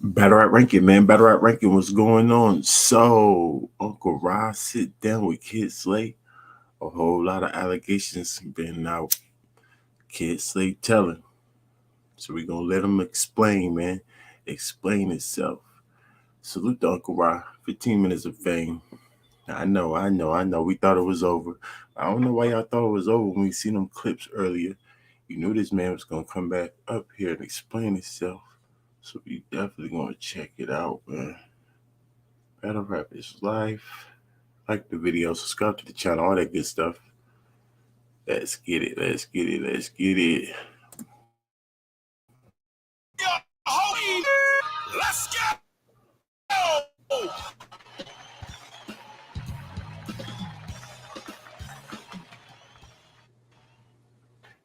Better at ranking, man. Better at ranking. What's going on? So, Uncle Ra sit down with Kid Slade. A whole lot of allegations been out. Kid Slade telling. So we gonna let him explain, man. Explain itself. Salute to Uncle Ra. 15 minutes of fame. I know. We thought it was over. I don't know why y'all thought it was over when we seen them clips earlier. You knew this man was gonna come back up here and explain himself. So we definitely gonna check it out, man. Battle rap is life. Like the video, subscribe to the channel, all that good stuff. Let's get it. Let's go!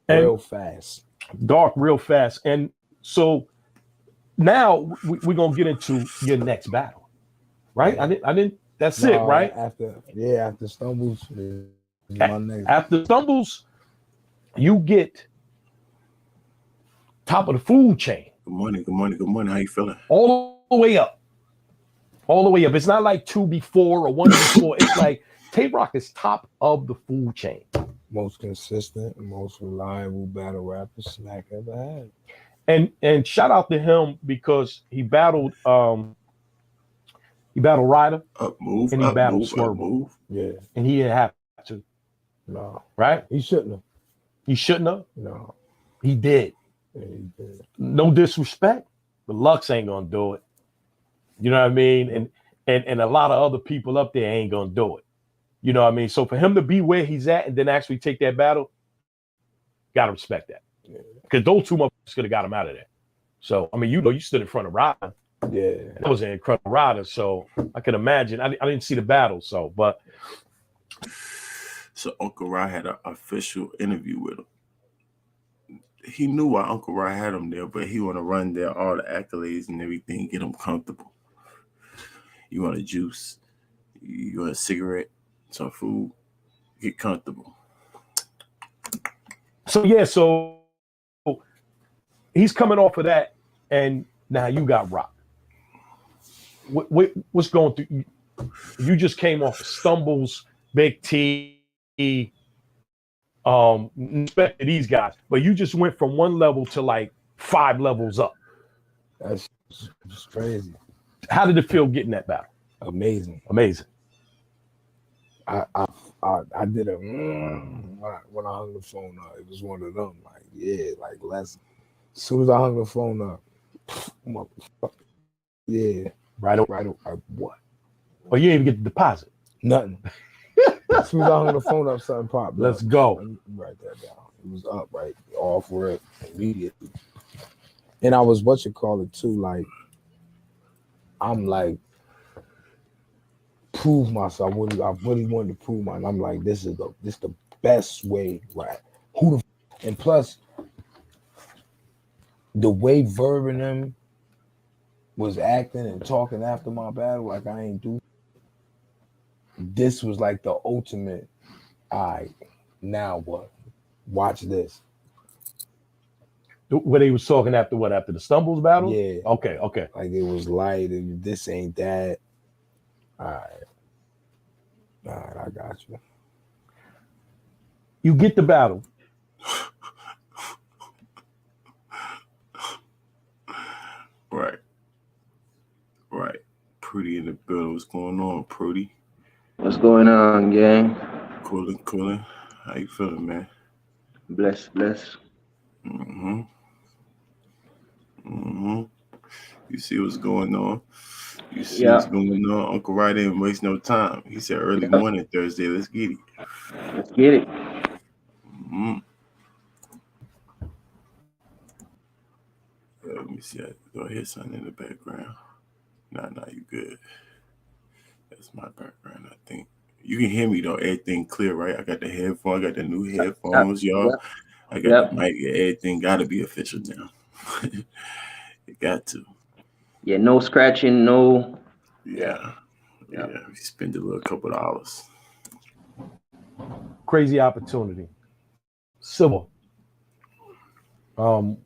Real fast. Dark, real fast. And so now we're going to get into your next battle, right? Yeah. I didn't, that's it, right? After Stumbles, my next. After Stumbles, you get top of the food chain. Good morning. How you feeling? All the way up. It's not like 2 before or 1 before. It's like Tay-Rock is top of the food chain. Most consistent, most reliable battle rapper Snack ever had. And shout out to him because he battled Ryder Up move, and he up battled move, Swerve. up move. Yeah. And he didn't have to. No. Right? He shouldn't have. He shouldn't have. No. He did. Yeah, he did. No disrespect, but Lux ain't gonna do it. You know what I mean? And a lot of other people up there ain't gonna do it. You know what I mean? So for him to be where he's at and then actually take that battle, gotta respect that. Because those two motherfuckers could have got him out of there. So I mean, you stood in front of Ryder. Yeah. That was an incredible rider. So I can imagine. I didn't see the battle, so Uncle Ra had an official interview with him. He knew why Uncle Ra had him there, but he want to run there all the accolades and everything, get him comfortable. You want a juice? You want a cigarette? Some food? Get comfortable. So he's coming off of that, and now you got Rock. What's going through? You just came off of Stumbles, Big T, respect to these guys, but you just went from 1 level to like 5 levels up. That's just crazy. How did it feel getting that battle? Amazing. I did it when I hung the phone up. It was one of them. Like, yeah, like as soon as I hung the phone up, motherfucker. Yeah. Right. What? Oh, you didn't even get the deposit. Nothing. As soon as I hung the phone up, something popped. Let's go. Let me write that down. It was up right off rip immediately. And I was too, like I'm like prove myself. I really wanted to prove mine. I'm like, this is the best way, right? And plus the way Verb and them was acting and talking after my battle, like I ain't do. This was like the ultimate. All right, now what? Watch this. What he was talking after what? After the Stumbles battle? Yeah. Okay. Like it was light and this ain't that. All right, I got you. You get the battle. Right. Pretty in the building. What's going on, Pretty? What's going on, gang? Coolin'. How you feeling, man? Bless. You see what's going on? What's going on? Uncle Ryder didn't waste no time. He said early morning Thursday. Let's get it. Let me see. I go hear something in the background. Nah, you good. That's my background, I think. You can hear me though. Everything clear, right? I got the headphones. I got the new headphones, y'all. Yep. I got the mic. Everything got to be official now. It got to. Yeah, no scratching, no. Yeah. We spend a little couple of dollars. Crazy opportunity. Civil. Didn't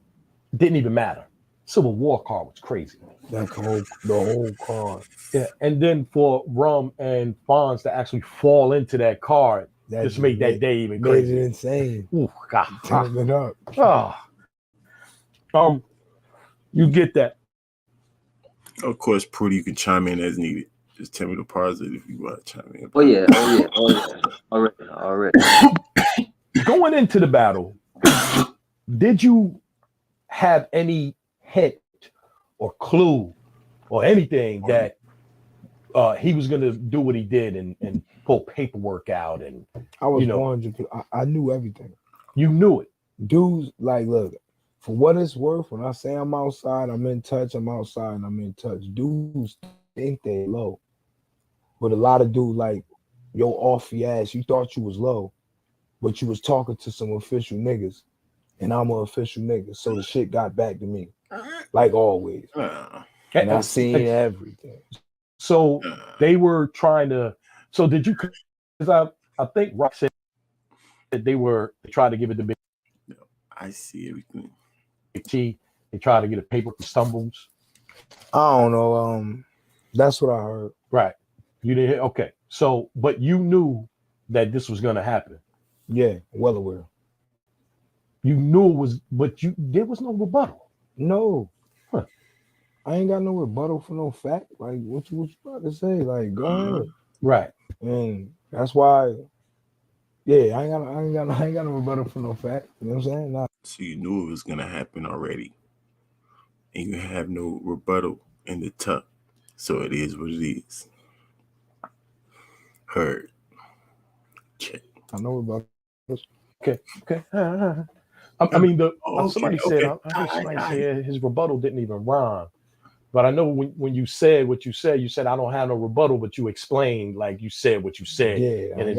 even matter. Civil War card was crazy. The whole card. Yeah, and then for Rum and Fonz to actually fall into that card That just made that day even made crazy. it insane. Ooh, God. Turned it up. You get that. Of course, Prudy, you can chime in as needed. Just tell me the positive if you want to chime in. Oh yeah. Already. Going into the battle, did you have any hint or clue or anything that he was going to do what he did and pull paperwork out? And I was 100. I knew everything. You knew it. Dudes, like, look, for what it's worth, when I say I'm outside, I'm in touch. I'm outside, and I'm in touch. Dudes think they low, but a lot of dudes like, yo, off your ass. You thought you was low, but you was talking to some official niggas, and I'm an official nigga. So the shit got back to me, like always. And I seen everything. So they were trying to. So did you? Because I think Rock said that they tried to give it to Big I see everything. T. They tried to get a paper for stumbles. I don't know. That's what I heard. Right. You didn't hear? Okay. So, but you knew that this was going to happen. Yeah, well aware. You knew it was, but there was no rebuttal. No. Huh. I ain't got no rebuttal for no fact. Like, what you about to say? Like, go ahead. Right. And that's why, yeah, I ain't got no rebuttal for no fact. You know what I'm saying? Nah. So you knew it was gonna happen already, and you have no rebuttal in the tuck. So it is what it is. Heard. Check. I know about this. Okay. I mean, somebody said, okay. I heard somebody say his rebuttal didn't even rhyme. But I know when you said what you said, I don't have no rebuttal, but you explained like you said what you said. Yeah, and it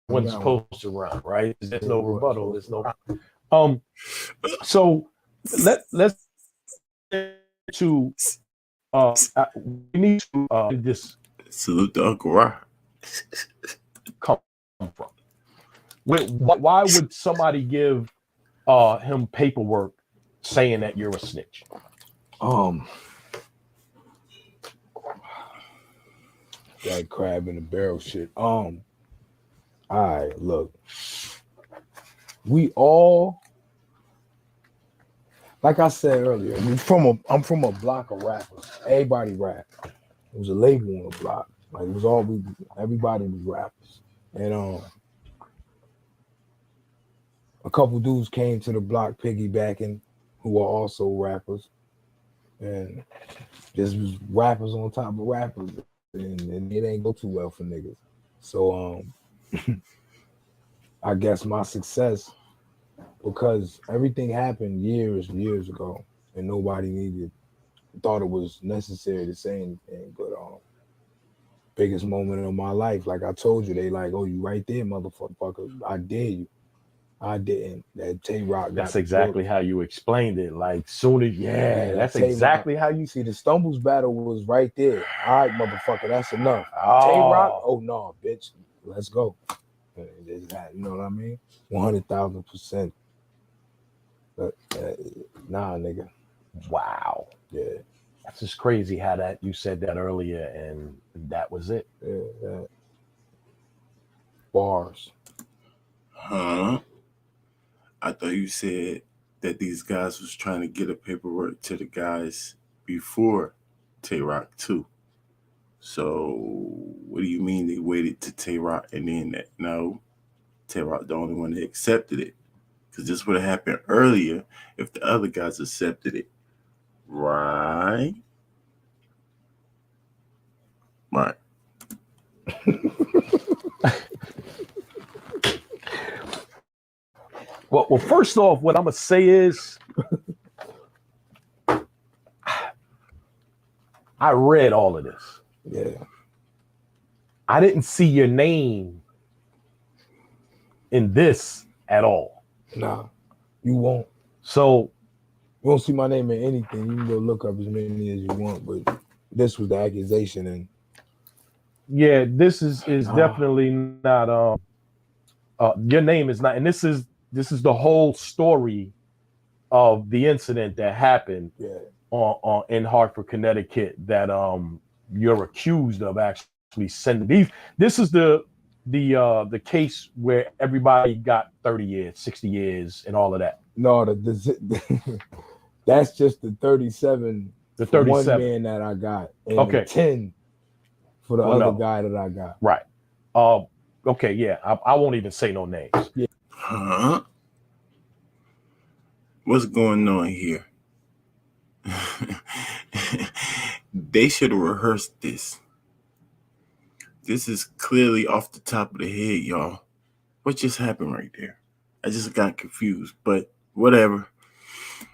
wasn't supposed to rhyme, right? There's no rebuttal. There's no rhyme. So let's get to we need to this salute to Uncle Ra. come from. Why would somebody give him paperwork saying that you're a snitch? That crab in the barrel shit. All right, look. We all, like I said earlier, I'm from a block of rappers. Everybody rap. It was a label on the block. Like, it was everybody was rappers. And a couple dudes came to the block piggybacking who were also rappers. And just was rappers on top of rappers. And it ain't go too well for niggas. So I guess my success, because everything happened years ago, and nobody thought it was necessary to say anything. But biggest moment of my life, like I told you, they like, oh, you right there, motherfucker. I dare you. I didn't. That Tay-Rock. That's exactly how you explained it. Like, soon as, that's exactly how you see. The Stumbles battle was right there. All right, motherfucker, that's enough. Oh. Tay-Rock, oh no, bitch, let's go. You know what I mean? 100,000%. Nah, nigga. Wow. Yeah. That's just crazy how that you said that earlier, and that was it. Yeah. Bars. Huh? I thought you said that these guys was trying to get a paperwork to the guys before Tay-Rock too. So what do you mean they waited to Tay-Rock and then that? No, Tay-Rock the only one that accepted it. Because this would have happened earlier if the other guys accepted it. Right? Right. Well, first off, what I'm gonna say is, I read all of this. Yeah. I didn't see your name in this at all. Nah, you won't. So you won't see my name in anything. You can go look up as many as you want, but this was the accusation, and yeah, this is definitely not. Your name is not, and this is the whole story of the incident that happened Yeah. on in Hartford, Connecticut, that you're accused of actually sending these. This is the case where everybody got 30 years, 60 years, and all of that. No, that's just the 37 The for one 37. man that I got, and Okay. the 10 for the Well, other no. guy that I got. Right. Okay, yeah. I won't even say no names. Yeah. Huh? What's going on here? They should have rehearsed this. This is clearly off the top of the head, y'all. What just happened right there? I just got confused, but whatever.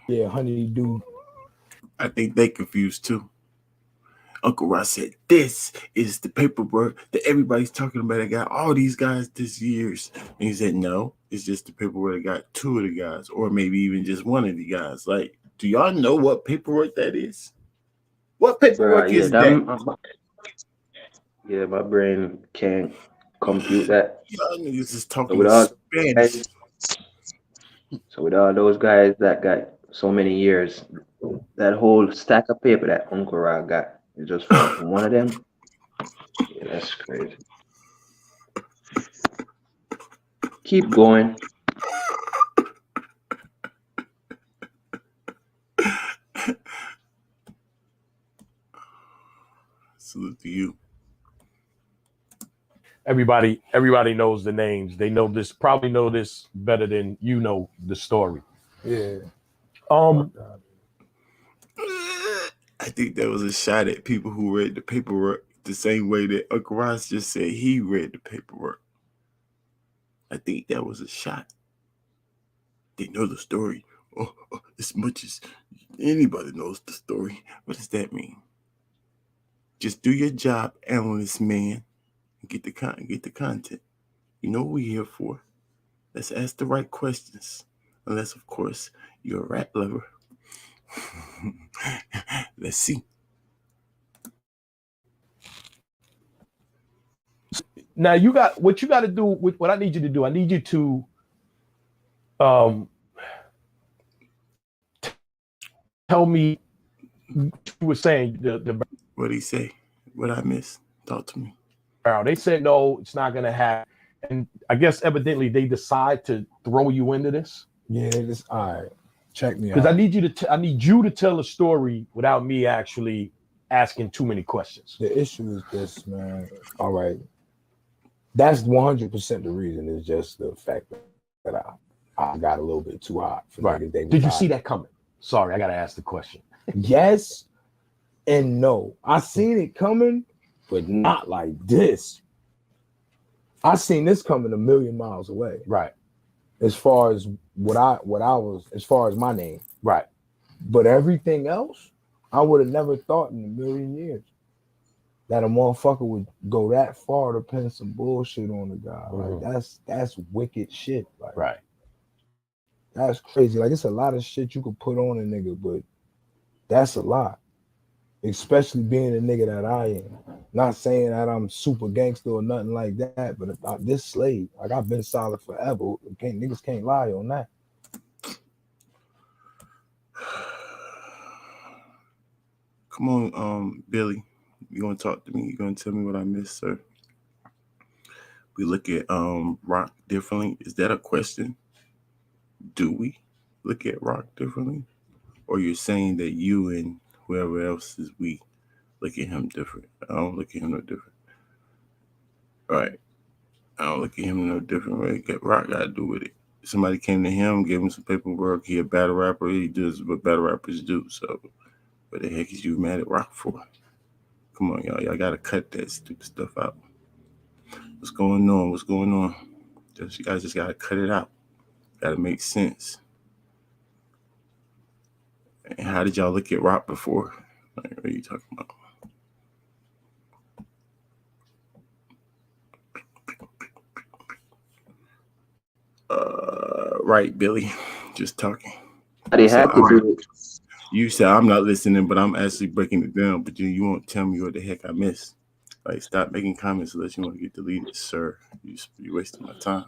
Yeah, honeydew. I think they confused too. Uncle Ross said, this is the paperwork that everybody's talking about. I got all these guys this year's. And he said, no, it's just the paperwork I got 2 of the guys, or maybe even just 1 of the guys. Like, do y'all know what paperwork that is? What paperwork Yeah, is that? yeah, my brain can't compute that. Y'all niggas is So talking with in all Spanish. those guys that got so many years, that whole stack of paper that Uncle Ra got is just for one of them. Yeah, that's crazy. Keep going. Salute to you. Everybody knows the names. They know this, probably know this better than you know the story. Yeah. I think that was a shot at people who read the paperwork the same way that Uncle Ross just said he read the paperwork. I think that was a shot. They know the story as much as anybody knows the story. What does that mean? Just do your job, analyst man, and get the content. You know what we're here for. Let's ask the right questions. Unless, of course, you're a rap lover. Let's see. Now you got what you got to do. What I need you to do. I need you to tell me. You were saying the What'd he say? What I miss? Talk to me. barrel. They said no, it's not going to happen. And I guess evidently they decide to throw you into this. Yeah, this all right. Check me out. Because I need you to tell a story without me actually asking too many questions. The issue is this, man. All right. That's 100% the reason. Is just the fact that I got a little bit too hot for Right. niggas. Did you see that coming? Sorry, I got to ask the question. Yes and no. I seen it coming, but not like this. I seen this coming a million miles away. Right. As far as what I was, as far as my name. Right. But everything else, I would have never thought in a million years that a motherfucker would go that far to pin some bullshit on a guy. Mm-hmm. Like that's wicked shit. Like, right. That's crazy. Like, it's a lot of shit you could put on a nigga, but that's a lot. Especially being a nigga that I am. Not saying that I'm super gangster or nothing like that, but this Slade, like, I've been solid forever. Niggas can't lie on that. Come on, Billy. You gonna talk to me? You gonna tell me what I missed, sir? We look at rock differently. Is that a question? Do we look at rock differently? Or you're saying that you and whoever else is we look at him different? I don't look at him no different. Right. I don't look at him no different. What rock got to do with it? Somebody came to him, gave him some paperwork. He a battle rapper. He does what battle rappers do. So what the heck is you mad at rock for? Come on, y'all. Y'all got to cut that stupid stuff out. What's going on? What's going on? You guys just got to cut it out. Got to make sense. And how did y'all look at rock before? Like, what are you talking about? Right, Billy. Just talking. They had to do it. You said I'm not listening, but I'm actually breaking it down. But you won't tell me what the heck I missed. Like, stop making comments unless you want to get deleted, sir. You're wasting my time.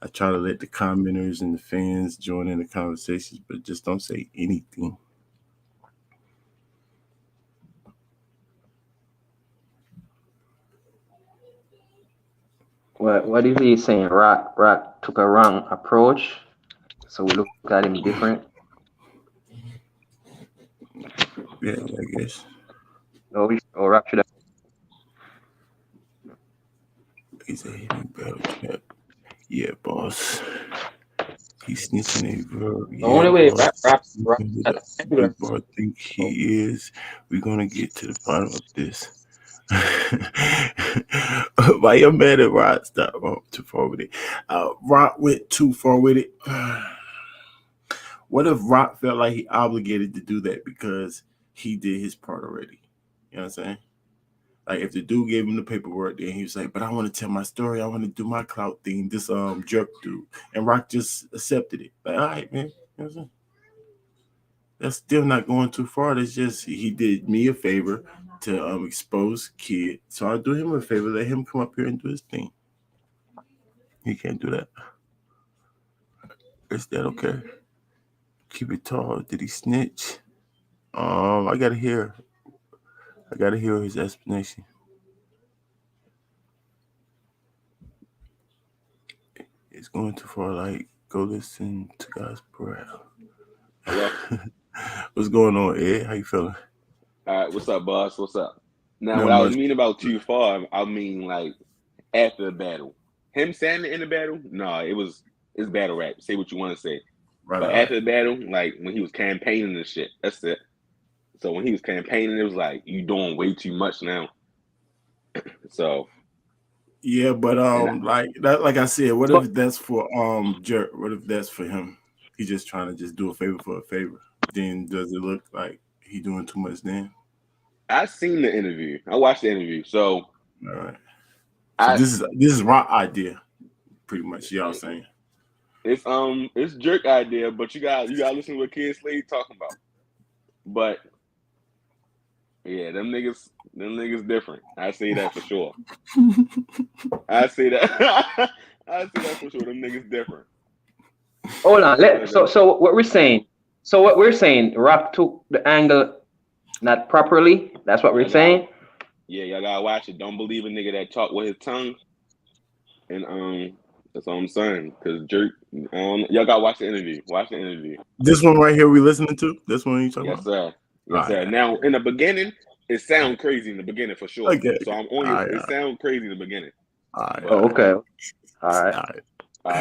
I try to let the commenters and the fans join in the conversations, but just don't say anything. What is he saying? Rock took a wrong approach, so we look at him different. Yeah, I guess. Or Rock should have. He's a hidden battle trap. Yeah, boss. He's snitching a verb. The only Yeah, way boss. Rock Who at the the regular. bar think he is? We're gonna get to the bottom of this. Why you mad at Rod? Stop. Too far with it. Rod went too far with it. What if Rock felt like he obligated to do that because he did his part already? You know what I'm saying? Like if the dude gave him the paperwork, then he was like, "But I want to tell my story. I want to do my clout thing." This jerk dude, and Rock just accepted it. Like, all right, man. You know what I'm saying? That's still not going too far. That's just he did me a favor to expose Kid, so I'll do him a favor. Let him come up here and do his thing. He can't do that. Is that okay? Keep it tall. Did he snitch? I gotta hear. I gotta hear his explanation. It's going too far. Like, go listen to God's prayer. Hello. What's going on, Ed? How you feeling? All right. What's up, boss? What's up? Now, Not what I was much. meaning about too far, I mean like after the battle. Him saying it in the battle, no, it's battle rap. Say what you want to say. Right, But right, right. after the battle, like when he was campaigning and shit, that's it. So when he was campaigning, it was like you doing way too much now. So Yeah, but and like that, like I said, what But if that's for Jerk? What if that's for him? He's just trying to just do a favor for a favor. Then does it look like he doing too much then? I seen the interview. I watched the interview. So All right. So I this is my idea, pretty much. Y'all saying. it's jerk idea, but you gotta listen to what Kid Slade talking about. But yeah, them niggas different. I say that for sure. I say that. I say that for sure. Them niggas different. hold on. Yeah, So what we're saying. So what we're saying. Rock took the angle not properly. That's what we're y'all got saying. yeah, y'all gotta watch it. Don't believe a nigga that talk with his tongue. And that's all I'm saying. Cause jerk, y'all gotta watch the interview. Watch the interview. This one right here we listening to. This one you talking Yes, about? sir. All Yes, sir. right. Now in the beginning, it sound crazy in the beginning for sure. Okay. So Okay. I'm on All you. right. It sound crazy in the beginning. All right. All But Oh, right. okay. All right. All right.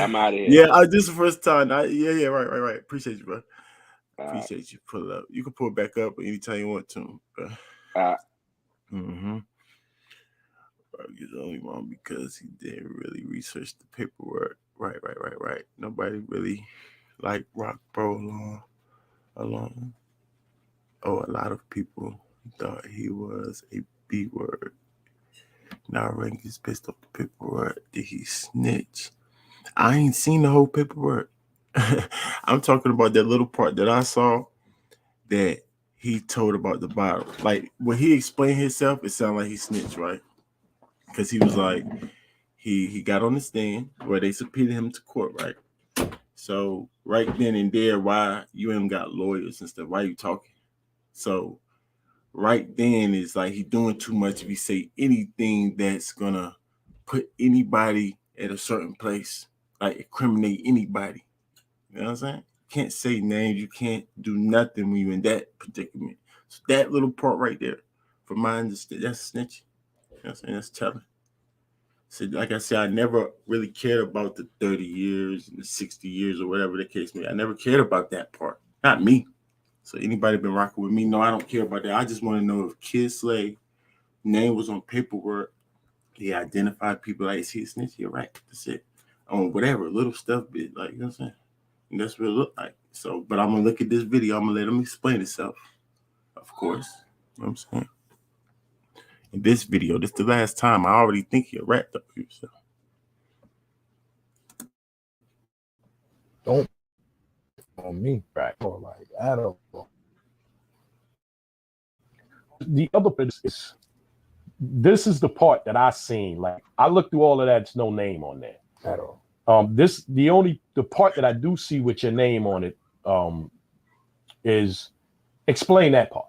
I'm out of here. Yeah, this is the first time. Yeah. Right. Appreciate you, bro. Uh, Appreciate you. Pull up. You can pull it back up anytime you want to. uh, Mm-hmm. He's only wrong because he didn't really research the paperwork. Right. Nobody really liked Rock Bro alone. Oh, a lot of people thought he was a B word. Now Rank is pissed off the paperwork. Did he snitch? I ain't seen the whole paperwork. I'm talking about that little part that I saw that he told about the bottle. Like when he explained himself, it sounded like he snitched, right? Because he was like, he got on the stand where they subpoenaed him to court, right? So right then and there, why you ain't got lawyers and stuff? Why you talking? So right then is like he doing too much if he say anything that's gonna put anybody at a certain place, like incriminate anybody. You know what I'm saying? Can't say names, you can't do nothing when you're in that predicament. So that little part right there, from my understanding, that's snitching. You know what I'm saying? That's telling. So, like I said, I never really cared about the 30 years and the 60 years or whatever the case may be. I never cared about that part. Not me. So anybody been rocking with me? No, I don't care about that. I just want to know if Kid Slade name was on paperwork. He identified people like, is he a snitch? You're right. That's it. On whatever, little stuff, bit like, you know what I'm saying? And that's what it looked like. So, but I'm going to look at this video. I'm going to let him explain himself, of course. You know what I'm saying? In this video, this is the last time. I already think he a rat, though. So. Don't on me, right? Or like at all. The other bit is this is the part that I seen. Like I looked through all of that. It's no name on there. At all. The part that I do see with your name on it is explain that part.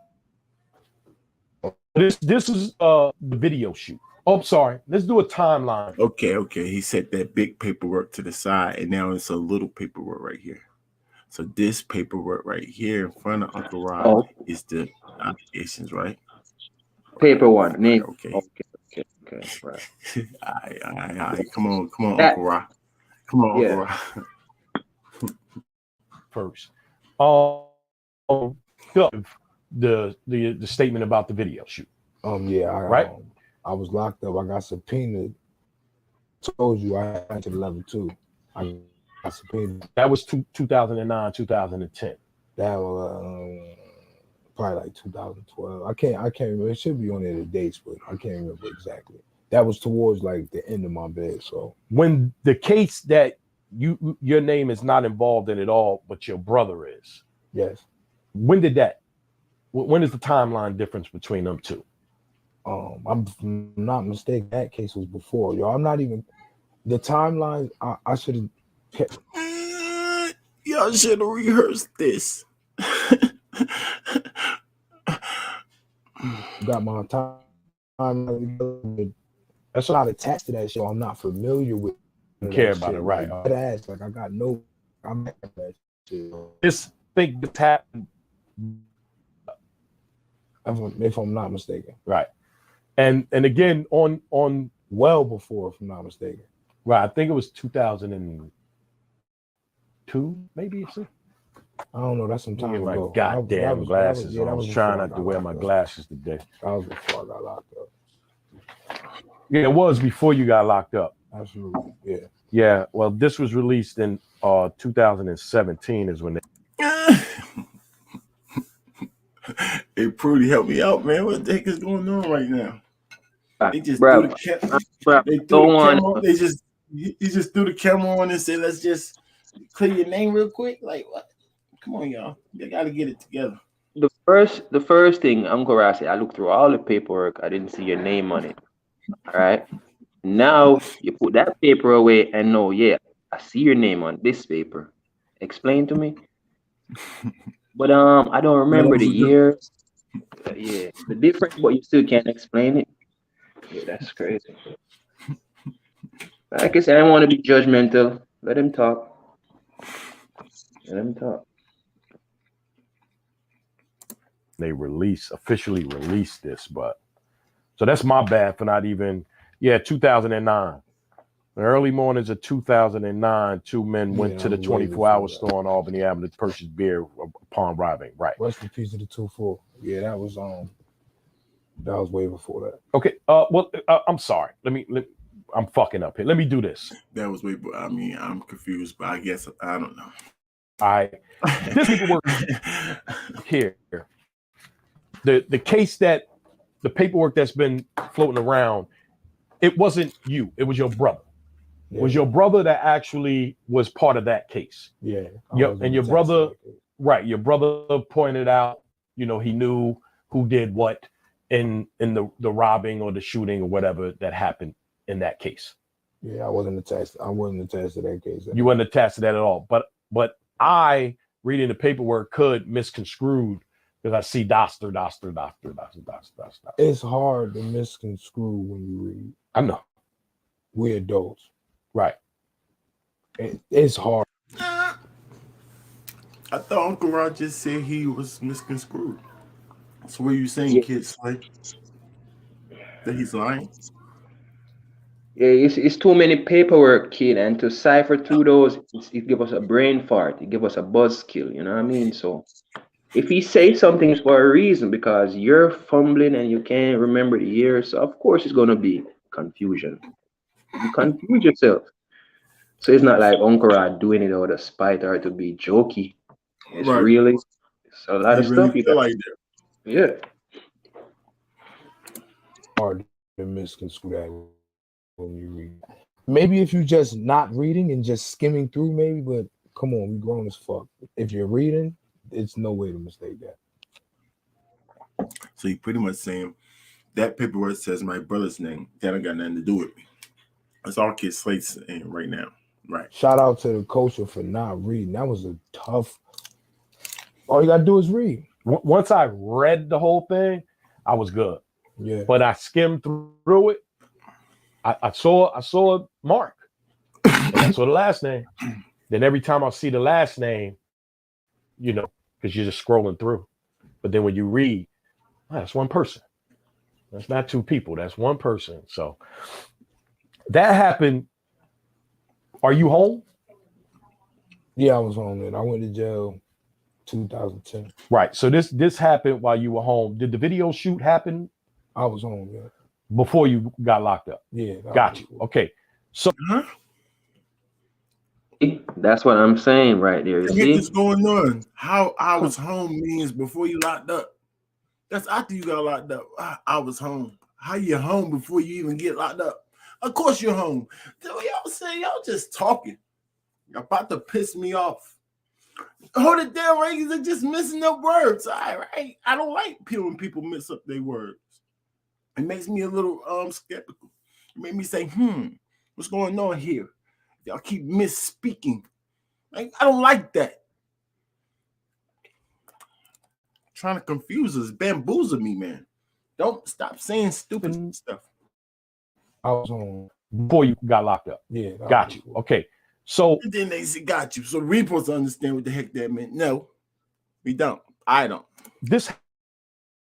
This is the video shoot. Oh, I'm sorry. Let's do a timeline. Okay. He set that big paperwork to the side, and now it's a little paperwork right here. So this paperwork right here in front of Uncle Rod Oh, is the allegations, right? paper one. Name. Okay. Okay. Right. All right. Come on, That, Uncle Rod. Come on, Uncle yeah. Rod. First, the statement about the video shoot. Yeah, Right. I was locked up. I got subpoenaed. Told you I had to level 2. I got subpoenaed. That was 2009, 2010. That was probably like 2012. I can't remember. It should be on there the dates, but I can't remember exactly. That was towards like the end of my bed. So when the case that your name is not involved in at all, but your brother is. Yes. When is the timeline difference between them two? I'm not mistaken. That case was before, y'all. I'm not even the timeline. I should have. Y'all should have rehearsed this. Got my time. That's not attached to that show. I'm not familiar with. You care about it, right? Like I got no. I'm at that shit. This thing that's happened. If I'm not mistaken, right? And again on well before, if I'm not mistaken, right? I think it was 2002, maybe. I don't know. That's some time ago. Goddamn glasses. I was trying not to wear my glasses today. That was before I got locked up. Yeah, it was before you got locked up. Absolutely. Yeah. Yeah. Well, this was released in 2017 is when they. Hey, Prudy, help me out, man. What the heck is going on right now? They just Bro, threw the camera. He just threw the camera on and said, "Let's just clear your name real quick." Like what? Come on, y'all. You got to get it together. The first thing, Uncle Rossi, I looked through all the paperwork. I didn't see your name on it. All right. Now you put that paper away and no, yeah, I see your name on this paper. Explain to me. But I don't remember the year. Yeah, the difference, but you still can't explain it. Yeah, that's crazy. Like I said, I don't want to be judgmental. Let him talk. They officially released this, but so that's my bad for not even. Yeah, 2009. The early mornings of 2009, two men went to the 24-hour store on Albany Avenue to purchase beer upon robbing. Right. Rest in peace of the 2-4. Yeah, that was way before that. Okay. I'm sorry. I'm fucking up here. Let me do this. That was way. I mean, I'm confused, but I guess I don't know. All right. This paperwork here. The case that the paperwork that's been floating around. It wasn't you. It was your brother. Yeah. It was your brother that actually was part of that case. Yeah. And your brother, right? Your brother pointed out, he knew who did what in the robbing or the shooting or whatever that happened in that case. Yeah, I wasn't attached to that case. You weren't attached to that at all. But I, reading the paperwork, could misconstrue because I see Doster. It's hard to misconstrue when you read. I know. We're adults. Right. It's hard. I thought Uncle Rod just said he was misconstrued. So what are you saying, kid Slade? That he's lying? Yeah, it's too many paperwork, kid, and to cipher through those, it gives us a brain fart. It gives us a buzzkill, you know what I mean? So if he says something, it's for a reason, because you're fumbling and you can't remember the year, so of course it's going to be confusion. You confuse yourself. So it's not like Uncle Rod doing it out of spite or to be jokey. It's right. Really, it's a lot of stuff you got. Like that. Yeah. Hard to misconstrue that when you read. Maybe if you're just not reading and just skimming through, maybe, but come on, we grown as fuck. If you're reading, it's no way to mistake that. So you pretty much saying that paperwork says my brother's name. That ain't got nothing to do with me. That's all Kid Slade's saying right now. Right. Shout out to the culture for not reading. That was a tough. All you gotta do is read. Once I read the whole thing, I was good. Yeah. But I skimmed through it. I saw Mark, and I saw the last name. Then every time I see the last name, you know, because you're just scrolling through. But then when you read, that's one person. That's not two people. That's one person. So that happened. Are you home? Yeah, I was on it. I went to jail 2010. Right. So this happened while you were home. Did the video shoot happen I was home, yeah. before you got locked up? Yeah. Got you. Okay. So Huh? That's what I'm saying right there. You What see? is going on? How I was home means before you locked up. That's after you got locked up. I was home. How you home before you even get locked up? Of course you're home. Y'all say y'all just talking. You're about to piss me off. Hold it down, rankings are just missing up words. All right. I don't like when people mix up their words. It makes me a little skeptical. It made me say, what's going on here? Y'all keep misspeaking. Like, I don't like that. Trying to confuse us, bamboozle me, man. Don't stop saying stupid stuff. I was home before you got locked up. Yeah. Got you. Okay. So and then they say got you. So we supposed to understand what the heck that meant. No, we don't. I don't. This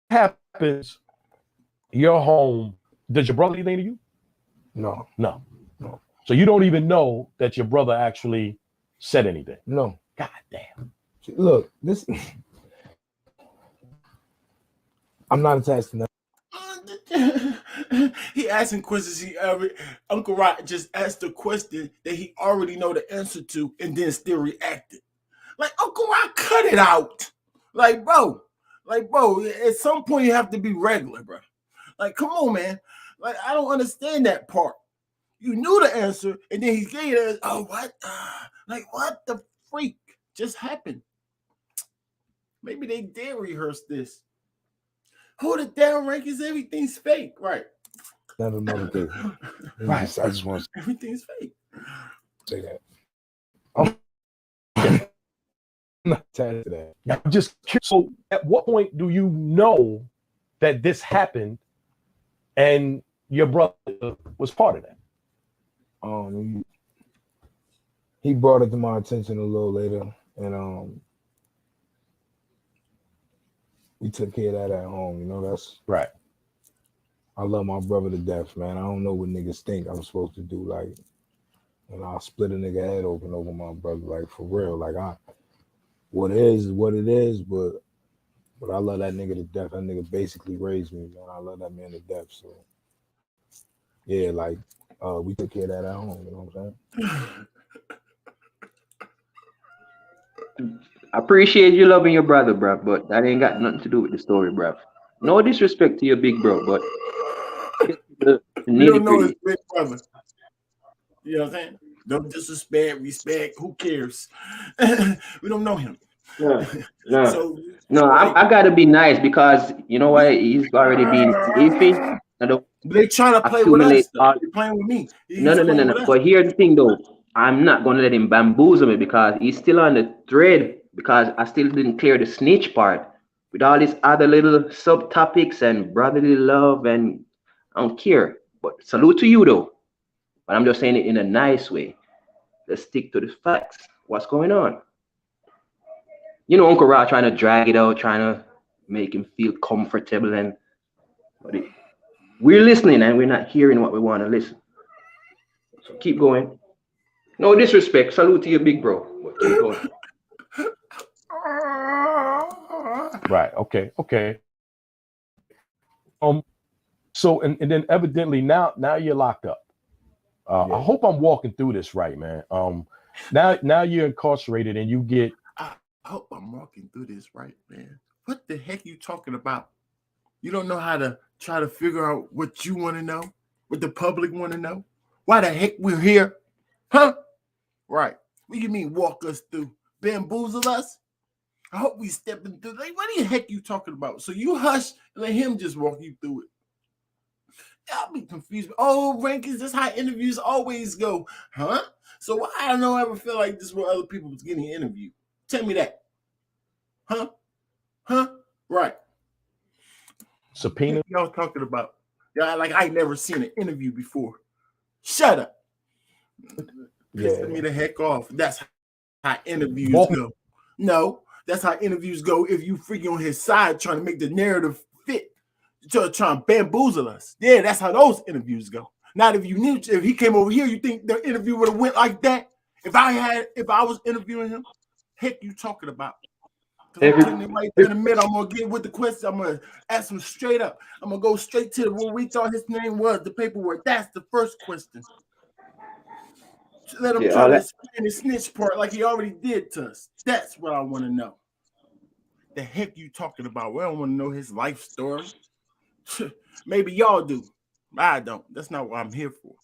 happens. You're home. Does your brother anything to you? No. So you don't even know that your brother actually said anything. No. God damn. Look, this. I'm not attached to nothing. He asking questions. Uncle Rod just asked a question that he already know the answer to, and then still reacted. Like, Uncle Rod, cut it out. Like, bro, at some point you have to be regular, bro. Like, come on, man. Like, I don't understand that part. You knew the answer, and then he gave it. Oh, what? Like, what the freak just happened? Maybe they did rehearse this. Hold it down, rankings. Everything's fake, right? Not another case. Right. I just want to Everything's fake. say that. I'm not attached to that. I'm just curious. So, at what point do you know that this happened, and your brother was part of that? He brought it to my attention a little later, and we took care of that at home. You know, that's right. I love my brother to death, man. I don't know what niggas think I'm supposed to do. Like, I'll split a nigga head open over my brother, like, for real. Like, what it is what it is, but I love that nigga to death. That nigga basically raised me, man. I love that man to death. So, yeah, like, we took care of that at home. You know what I'm saying? I appreciate you loving your brother, bro, but that ain't got nothing to do with the story, bro. No disrespect to your big bro, but you don't know his big brother. You know what I'm saying? Don't disrespect, respect. Who cares? We don't know him. No. So, I gotta be nice because you know what? He's already been iffy. They trying to play with us. They're playing with me. No. But here's the thing, though. I'm not gonna let him bamboozle me because he's still on the thread because I still didn't clear the snitch part with all these other little subtopics and brotherly love, and I don't care. But salute to you, though. But I'm just saying it in a nice way. Let's stick to the facts. What's going on? You know, Uncle Rod trying to drag it out, trying to make him feel comfortable, but we're listening and we're not hearing what we want to listen. So keep going. No disrespect. Salute to your big bro. But keep going. Right. Okay. So and then evidently now you're locked up. I hope I'm walking through this right, man. Now you're incarcerated and you get. I hope I'm walking through this right, man. What the heck you talking about? You don't know how to try to figure out what you want to know, what the public want to know? Why the heck we're here? Huh? Right. What do you mean walk us through? Bamboozle us? I hope we stepping through. Like, what the heck you talking about? So you hush and let him just walk you through it. I'll be confused. Oh, rankings, that's how interviews always go. Huh? So why I don't ever feel like this where other people was getting interviewed? Tell me that. Huh? Huh? Right. Subpoena. Y'all talking about? Yeah, like I never seen an interview before. Shut up. Pissing me the heck off. That's how interviews go. No, that's how interviews go if you freaking on his side trying to make the narrative fit. Trying to bamboozle us. Yeah, that's how those interviews go. Not if you knew if he came over here, you think the interview would have went like that? If I was interviewing him, heck you talking about? Because I'm telling you right in a minute, I'm gonna get with the question. I'm gonna ask him straight up. I'm gonna go straight to what we thought his name was, the paperwork. That's the first question. Let him try to explain the snitch part like he already did to us. That's what I want to know. The heck you talking about? We don't want to know his life story. Maybe y'all do. I don't. That's not what I'm here for.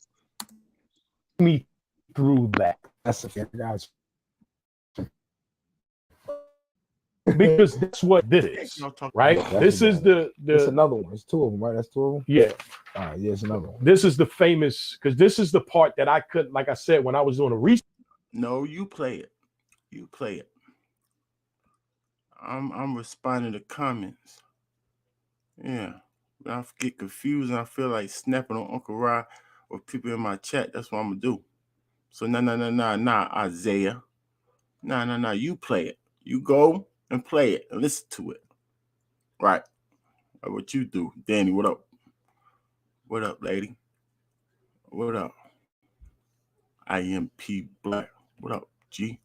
Me through that. That's a fair guys. Because that's what this is, right? This is the. It's another one. It's two of them, right? That's two of them. Yeah. All right. Yeah, it's another one. This is the famous because this is the part that I couldn't, like I said, when I was doing a research. No, you play it. You play it. I'm responding to comments. Yeah. When I get confused and I feel like snapping on Uncle Rod or people in my chat, that's what I'm gonna do. So nah, Isaiah. Nah. You play it. You go and play it and listen to it. Right. Like what you do. Danny, what up? What up, lady? What up? IMP Black. What up, G?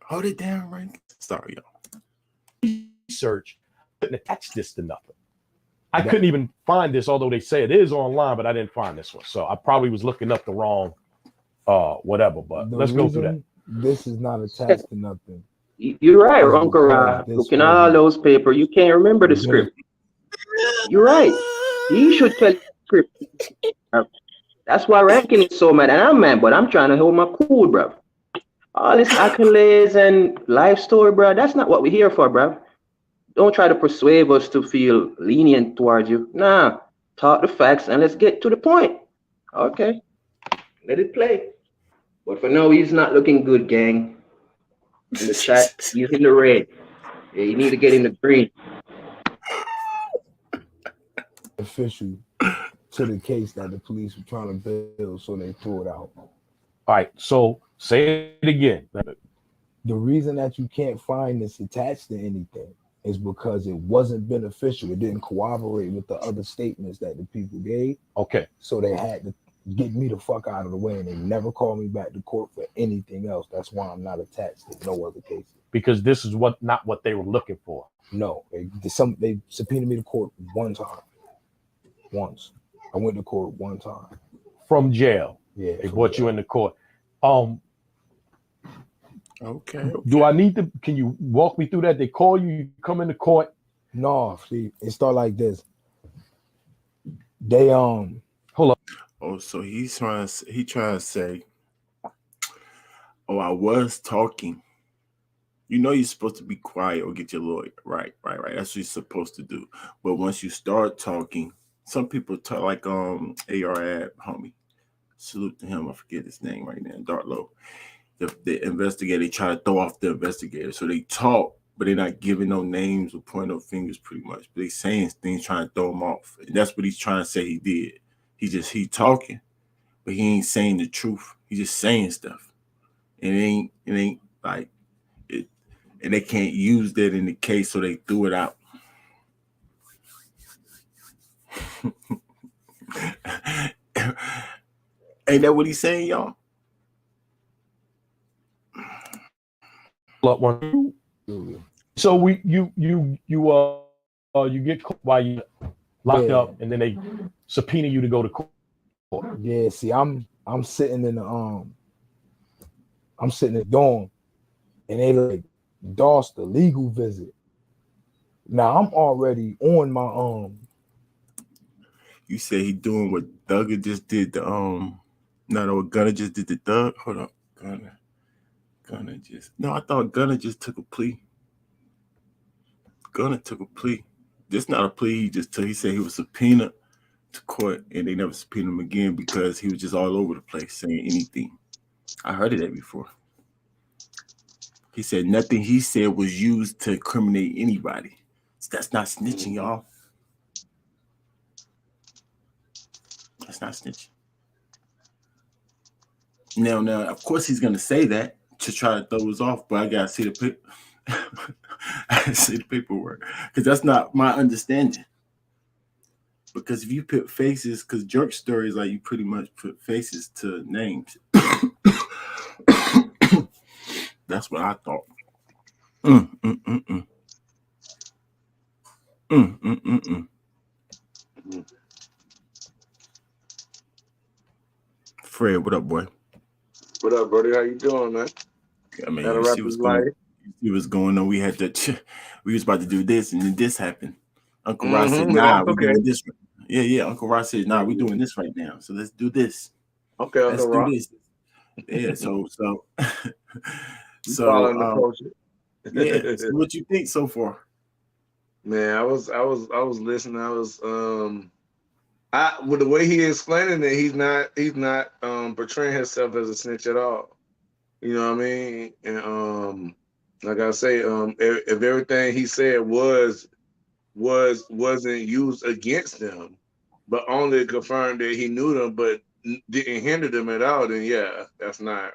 Hold it down, right? Sorry, y'all. Research couldn't attach this to nothing. I couldn't even find this, although they say it is online, but I didn't find this one. So I probably was looking up the wrong whatever. But let's go through that. This is not attached to nothing. You're right, Uncle Rod. Looking at all those papers, you can't remember the script. You're right. He should tell you the script. That's why ranking is so mad. And I'm mad, but I'm trying to hold my cool, bro. All this accolades and life story, bro, that's not what we're here for, bro. Don't try to persuade us to feel lenient towards you. Nah, talk the facts and let's get to the point. Okay, let it play. But for now, he's not looking good, gang. In the chat, he's in the red. Yeah, you need to get in the green. Official to the case that the police were trying to build, so they threw it out. All right, so say it again. The reason that you can't find this attached to anything is because it wasn't beneficial. It didn't corroborate with the other statements that the people gave. Okay. So they had to get me the fuck out of the way, and they never called me back to court for anything else. That's why I'm not attached to no other cases. Because this is not what they were looking for. No, they subpoenaed me to court one time. Once. I went to court one time. From jail. Yeah. They brought you into court. Okay. Do I need to? Can you walk me through that? They call you, you come into court. No, see, it start like this. They hold up. Oh, so he trying to say, oh, I was talking. You know you're supposed to be quiet or get your lawyer. Right. That's what you're supposed to do. But once you start talking, some people talk like AR Ab, homie. Salute to him. I forget his name right now. Dartlow. The investigator, they try to throw off the investigator. So they talk, but they're not giving no names or pointing no fingers pretty much. But they saying things trying to throw him off. And that's what he's trying to say he did. He talking, but he ain't saying the truth. He's just saying stuff. And it ain't like it, and they can't use that in the case, so they threw it out. Ain't that what he's saying, y'all? So you get caught while you locked up, and then they subpoena you to go to court. Yeah, see, I'm sitting in the dorm, and they like DOS the legal visit. Now I'm already on my You say he doing what Thugger just did the what Gunner just did the Thug. Hold up, Gunner just I thought Gunner just took a plea. Gunner took a plea. This not a plea. He said he was subpoenaed to court, and they never subpoenaed him again because he was just all over the place saying anything. I heard of that before. He said nothing he said was used to incriminate anybody. So that's not snitching, y'all. That's not snitching. Now, of course, he's gonna say that to try to throw us off, but I gotta see the paper. I gotta see the paperwork because that's not my understanding. Because if you put faces, because jerk stories like you pretty much put faces to names. That's what I thought. Fred, what up, boy? What up, brother? How you doing, man? I mean, you see what's going on. We was about to do this, and then this happened. Uncle Ross said, "Nah, we're doing this." Yeah. Uncle Ross said, "Nah, we're doing this right now. So let's do this. Okay, let's Uncle do this." Yeah. So following the culture. Yeah. So what you think so far? Man, I was listening. With the way he explaining it, he's not portraying himself as a snitch at all. You know what I mean? And like I say, if everything he said wasn't used against them, but only confirmed that he knew them, but didn't hinder them at all, then yeah, that's not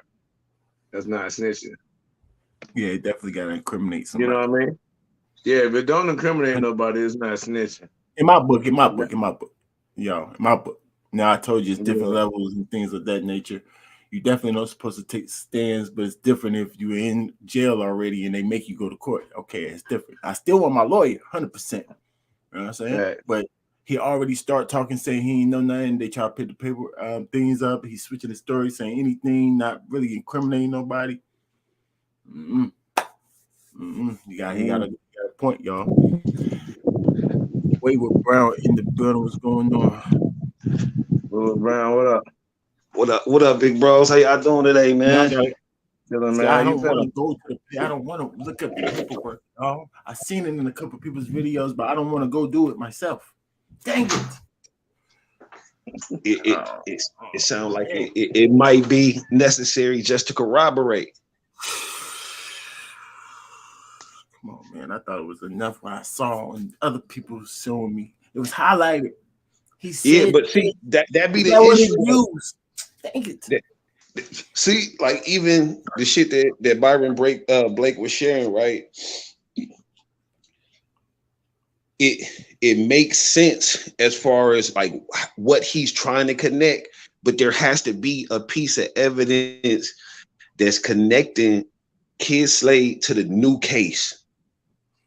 snitching. Yeah, it definitely got to incriminate somebody. You know what I mean? Yeah, if it don't incriminate nobody, it's not snitching. In my book. Yo, in my book. Now I told you it's different levels and things of that nature. You definitely not supposed to take stands, but it's different if you're in jail already and they make you go to court. Okay, it's different. I still want my lawyer, 100%. You know what I'm saying? Right. But he already start talking, saying he ain't know nothing. They try to pick the paper things up. He's switching the story, saying anything, not really incriminating nobody. You got a point, y'all. Wayward Brown in the building. What's going on? Wayward Brown, what up? What up, big bros? How y'all doing today, man? I don't want to go to I don't want to look at the paperwork. Oh, I seen it in a couple of people's videos, but I don't want to go do it myself. Dang it! It sounds like it might be necessary just to corroborate. Come on, man. I thought it was enough what I saw and other people showing me. It was highlighted. He said, but see, that be the issue. Dang it. See, like even the shit that Byron Blake was sharing, right? It makes sense as far as like what he's trying to connect, but there has to be a piece of evidence that's connecting Kid Slade to the new case.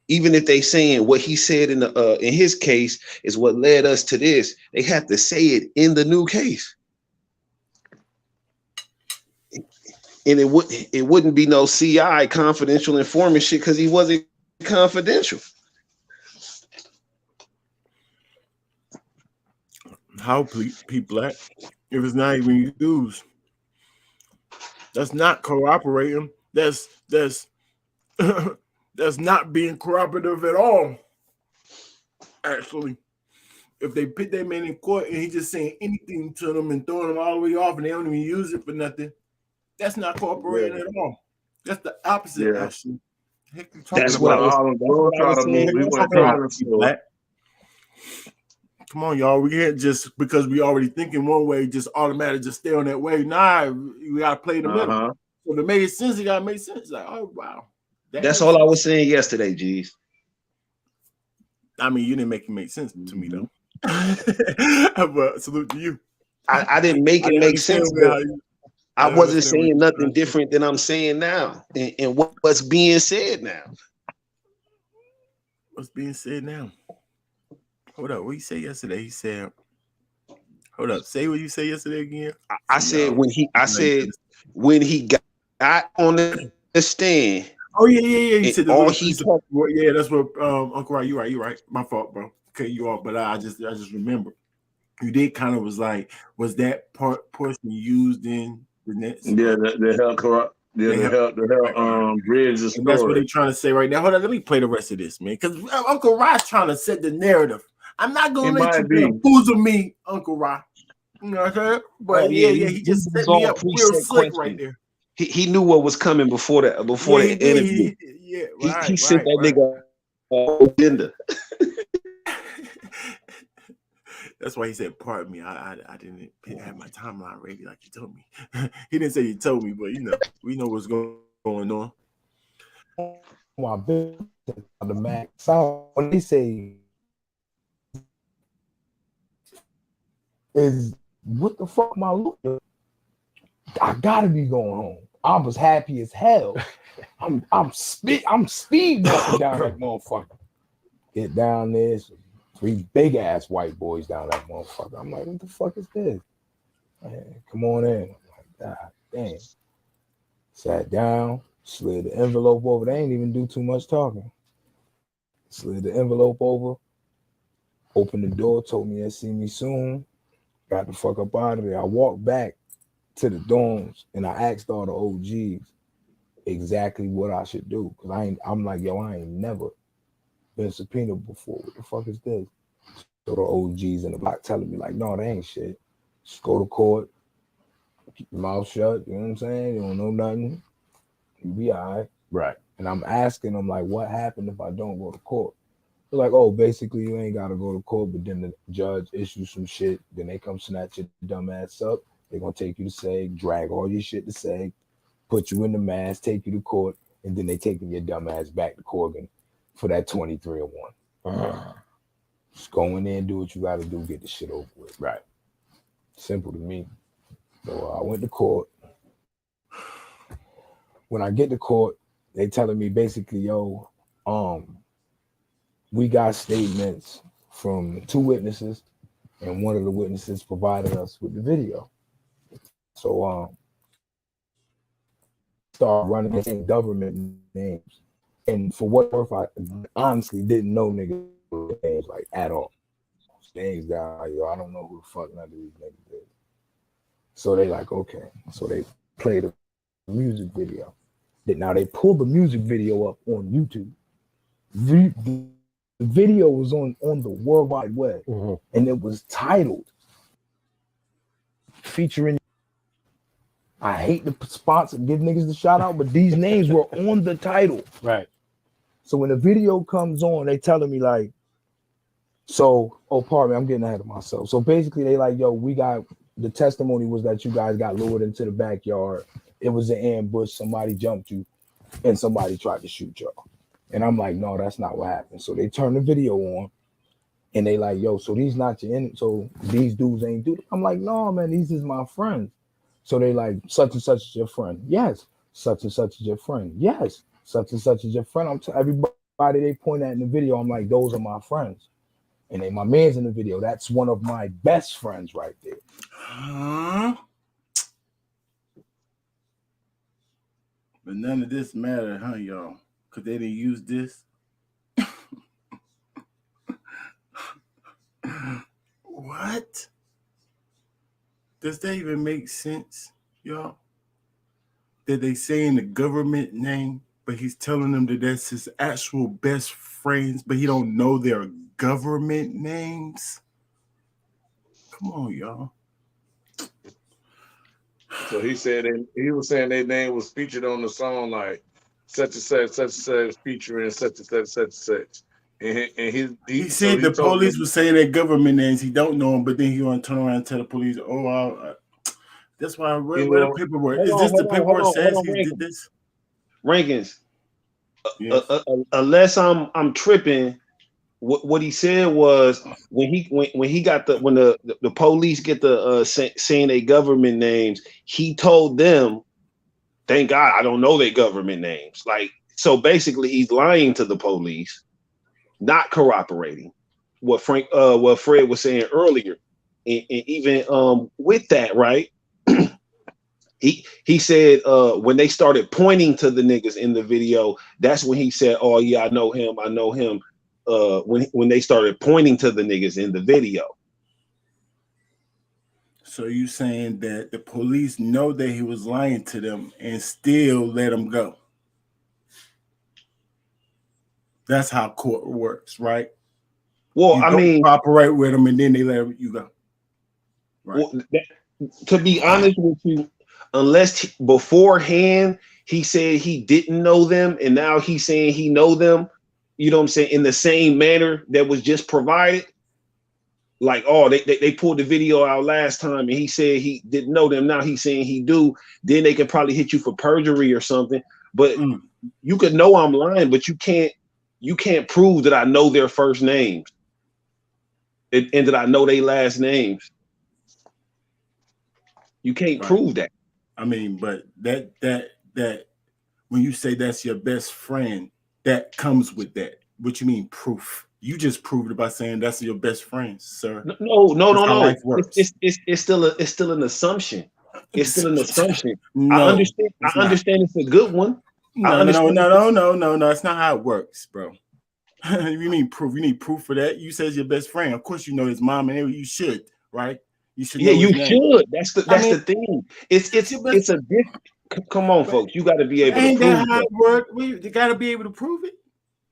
Even if they saying what he said in his case is what led us to this, they have to say it in the new case. And it wouldn't be no CI confidential informant shit because he wasn't confidential. How people act if it's not even used? That's not cooperating. That's that's not being cooperative at all. Actually, if they put that man in court and he's just saying anything to them and throwing them all the way off and they don't even use it for nothing, that's not cooperating at all. That's the opposite, actually. That's what I was saying. Come on, y'all. We can't just because we already thinking one way, just automatically just stay on that way. Nah, we gotta play the middle. So if it made sense, it gotta make sense. Like, oh wow. That's all I was saying yesterday, G's. I mean, you didn't make it make sense to me though. But salute to you. I didn't make it make sense. I wasn't saying nothing different than I'm saying now, and what's being said now. What's being said now? Hold up. What you say yesterday? He said, "Hold up. Say what you say yesterday again." I said when he got on the stand. Oh yeah. He said all he talked. Yeah, that's what Uncle Right. You're right. My fault, bro. Okay, you are. But I just remember you did kind of was like, was that portion used in the Nets? Yeah, the hell corrupt. Yeah, to help bridge the and that's what story. they're trying to say right now. Hold on, let me play the rest of this, man, because Uncle Rod's trying to set the narrative. I'm not gonna It let you might be. bamboozle me, Uncle Rod. You know what I'm saying? But Oh yeah, he just these set was me all up real preset slick right questions. there. He knew what was coming before Yeah, he the did. interview. Yeah, He sent that right. nigga agenda. That's why he said, "Pardon me, I didn't have my timeline ready like you told me." He didn't say you told me, but we know what's going on. My business on the Mac. So when they say is what the fuck my look? I gotta be going home. I was happy as hell. I'm speed walking down that motherfucker. Get down there, 3 big ass white boys down that motherfucker. I'm like, what the fuck is this? Man, come on in. I'm like, God damn. Sat down, slid the envelope over. They ain't even do too much talking. Slid the envelope over, opened the door, told me they'd see me soon. Got the fuck up out of there. I walked back to the dorms and I asked all the OGs exactly what I should do. Cause I'm like, yo, I ain't never been subpoenaed before. What the fuck is this? So the OGs in the block telling me like, no, they ain't shit. Just go to court, keep your mouth shut. You know what I'm saying? You don't know nothing. You be all right. Right. And I'm asking them like, what happened if I don't go to court? They're like, oh, basically you ain't gotta go to court, but then the judge issues some shit. Then they come snatch your dumb ass up. They're gonna take you to SEG, drag all your shit to SEG, put you in the mask, take you to court, and then they taking your dumb ass back to Corgan for that 2301. Just go in there and do what you gotta do, get the shit over with. Right. Simple to me. So I went to court. When I get to court, they telling me basically, yo, we got statements from 2 witnesses, and one of the witnesses provided us with the video. So start running government names. And for what worth, I honestly didn't know niggas names like at all. Names down, yo, I don't know who the fuck none of these niggas is. So they like, okay. So they played a music video. Now they pulled the music video up on YouTube. The video was on the World Wide Web, and it was titled featuring. I hate to sponsor, give niggas the shout out, but these names were on the title. Right. So when the video comes on, they telling me like, so, oh, pardon me, I'm getting ahead of myself. So basically, they like, yo, we got the testimony was that you guys got lured into the backyard. It was an ambush. Somebody jumped you, and somebody tried to shoot y'all. And I'm like, no, that's not what happened. So they turn the video on, and they like, yo, so these not your enemies. So these dudes ain't do. I'm like, no, man, these is my friends. So they like, such and such is your friend. Yes. Such and such is your friend. Yes. Such and such is your friend. I'm everybody they point at in the video. I'm like, those are my friends. And they my man's in the video. That's one of my best friends right there. But none of this mattered, huh, y'all? Because they didn't use this. What? Does that even make sense, y'all? That they saying the government name, but he's telling them that that's his actual best friends, but he don't know their government names? Come on, y'all. So he said, and he was saying their name was featured on the song like such and such, featuring such and such. And he said the police was saying their government names. He don't know them, but then he want to turn around and tell the police, "Oh, that's why I read the paperwork. Is this the paperwork says he did this?" Rankins. Yes. Unless I'm tripping, what he said was when he got when the police get the saying their government names, he told them, "Thank God I don't know their government names." Like, so basically, he's lying to the police, not corroborating what Fred was saying earlier, and even with that, right? He said when they started pointing to the niggas in the video, that's when he said, "Oh yeah, I know him. When they started pointing to the niggas in the video. So you saying that the police know that he was lying to them and still let him go? That's how court works, right? Well, You I don't mean, cooperate with them and then they let you go. Right. well, to be honest with you, unless beforehand he said he didn't know them, and now he's saying he know them, you know what I'm saying, in the same manner that was just provided. Like, oh, they pulled the video out last time and he said he didn't know them. Now he's saying he do. Then they can probably hit you for perjury or something. But you could know I'm lying, but you can't prove that I know their first names and that I know their last names. You can't prove that. I mean, but that when you say that's your best friend, that comes with that. What you mean proof? You just proved it by saying that's your best friend, sir. No. That's how life works. It's still an assumption. It's still an assumption. No, I understand. I understand it's a good one. No. That's not how it works, bro. You mean proof? You need proof for that? You said your best friend. Of course, you know his mom, and you should, right? You should. Yeah, know you his name. should. That's the thing. It's a different. Come on, folks. You got to be able to prove that how it. it works? You got to be able to prove it.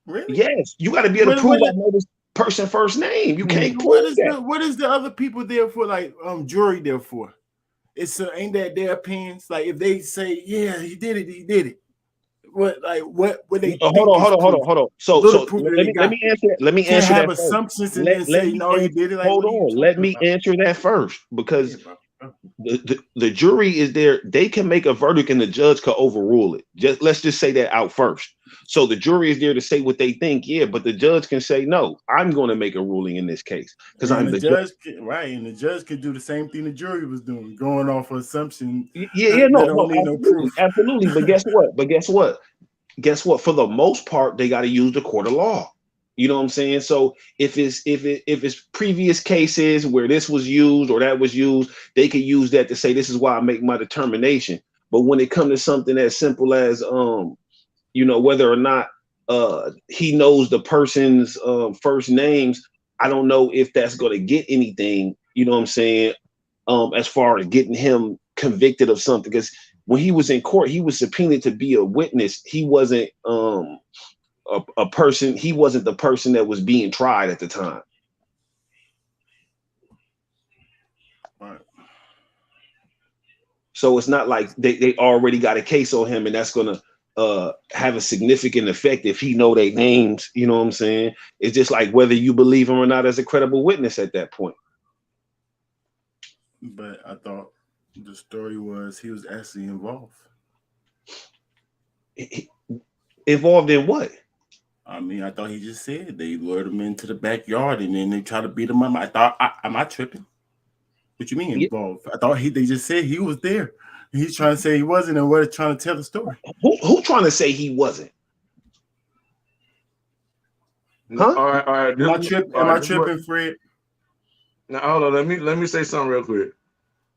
Really? Yes, you got to be able to prove I know this person first name. You can't prove that. What is the other people there for? Like jury there for? It's ain't that their opinions? Like if they say, yeah, he did it. What they? Hold on. So let me answer that. Let me answer that first. Assumptions and then say no, he did it. Like, hold on. Let me answer that first because the jury is there. They can make a verdict and the judge could overrule it. Let's just say that out first. So the jury is there to say what they think, yeah, but the judge can say no. I'm going to make a ruling in this case because I'm the judge. And the judge could do the same thing the jury was doing, going off of assumption. Absolutely. But guess what? For the most part, they got to use the court of law. You know what I'm saying? So if it's previous cases where this was used or that was used, they could use that to say this is why I make my determination. But when it comes to something as simple as whether or not he knows the person's first names, I don't know if that's going to get anything, you know what I'm saying, as far as getting him convicted of something. Because when he was in court, he was subpoenaed to be a witness. He wasn't a person. He wasn't the person that was being tried at the time. Right. So it's not like they already got a case on him and that's going to have a significant effect if he know their names, you know what I'm saying? It's just like whether you believe him or not as a credible witness at that point. But I thought the story was he was actually involved. Involved in what? I mean, I thought he just said they lured him into the backyard and then they try to beat him up. I thought, am I tripping? What you mean involved? Yeah. I thought they just said he was there. He's trying to say he wasn't, and we're trying to tell the story. Who trying to say he wasn't? Huh? All right. Am I tripping, Fred? Now hold on. Let me say something real quick.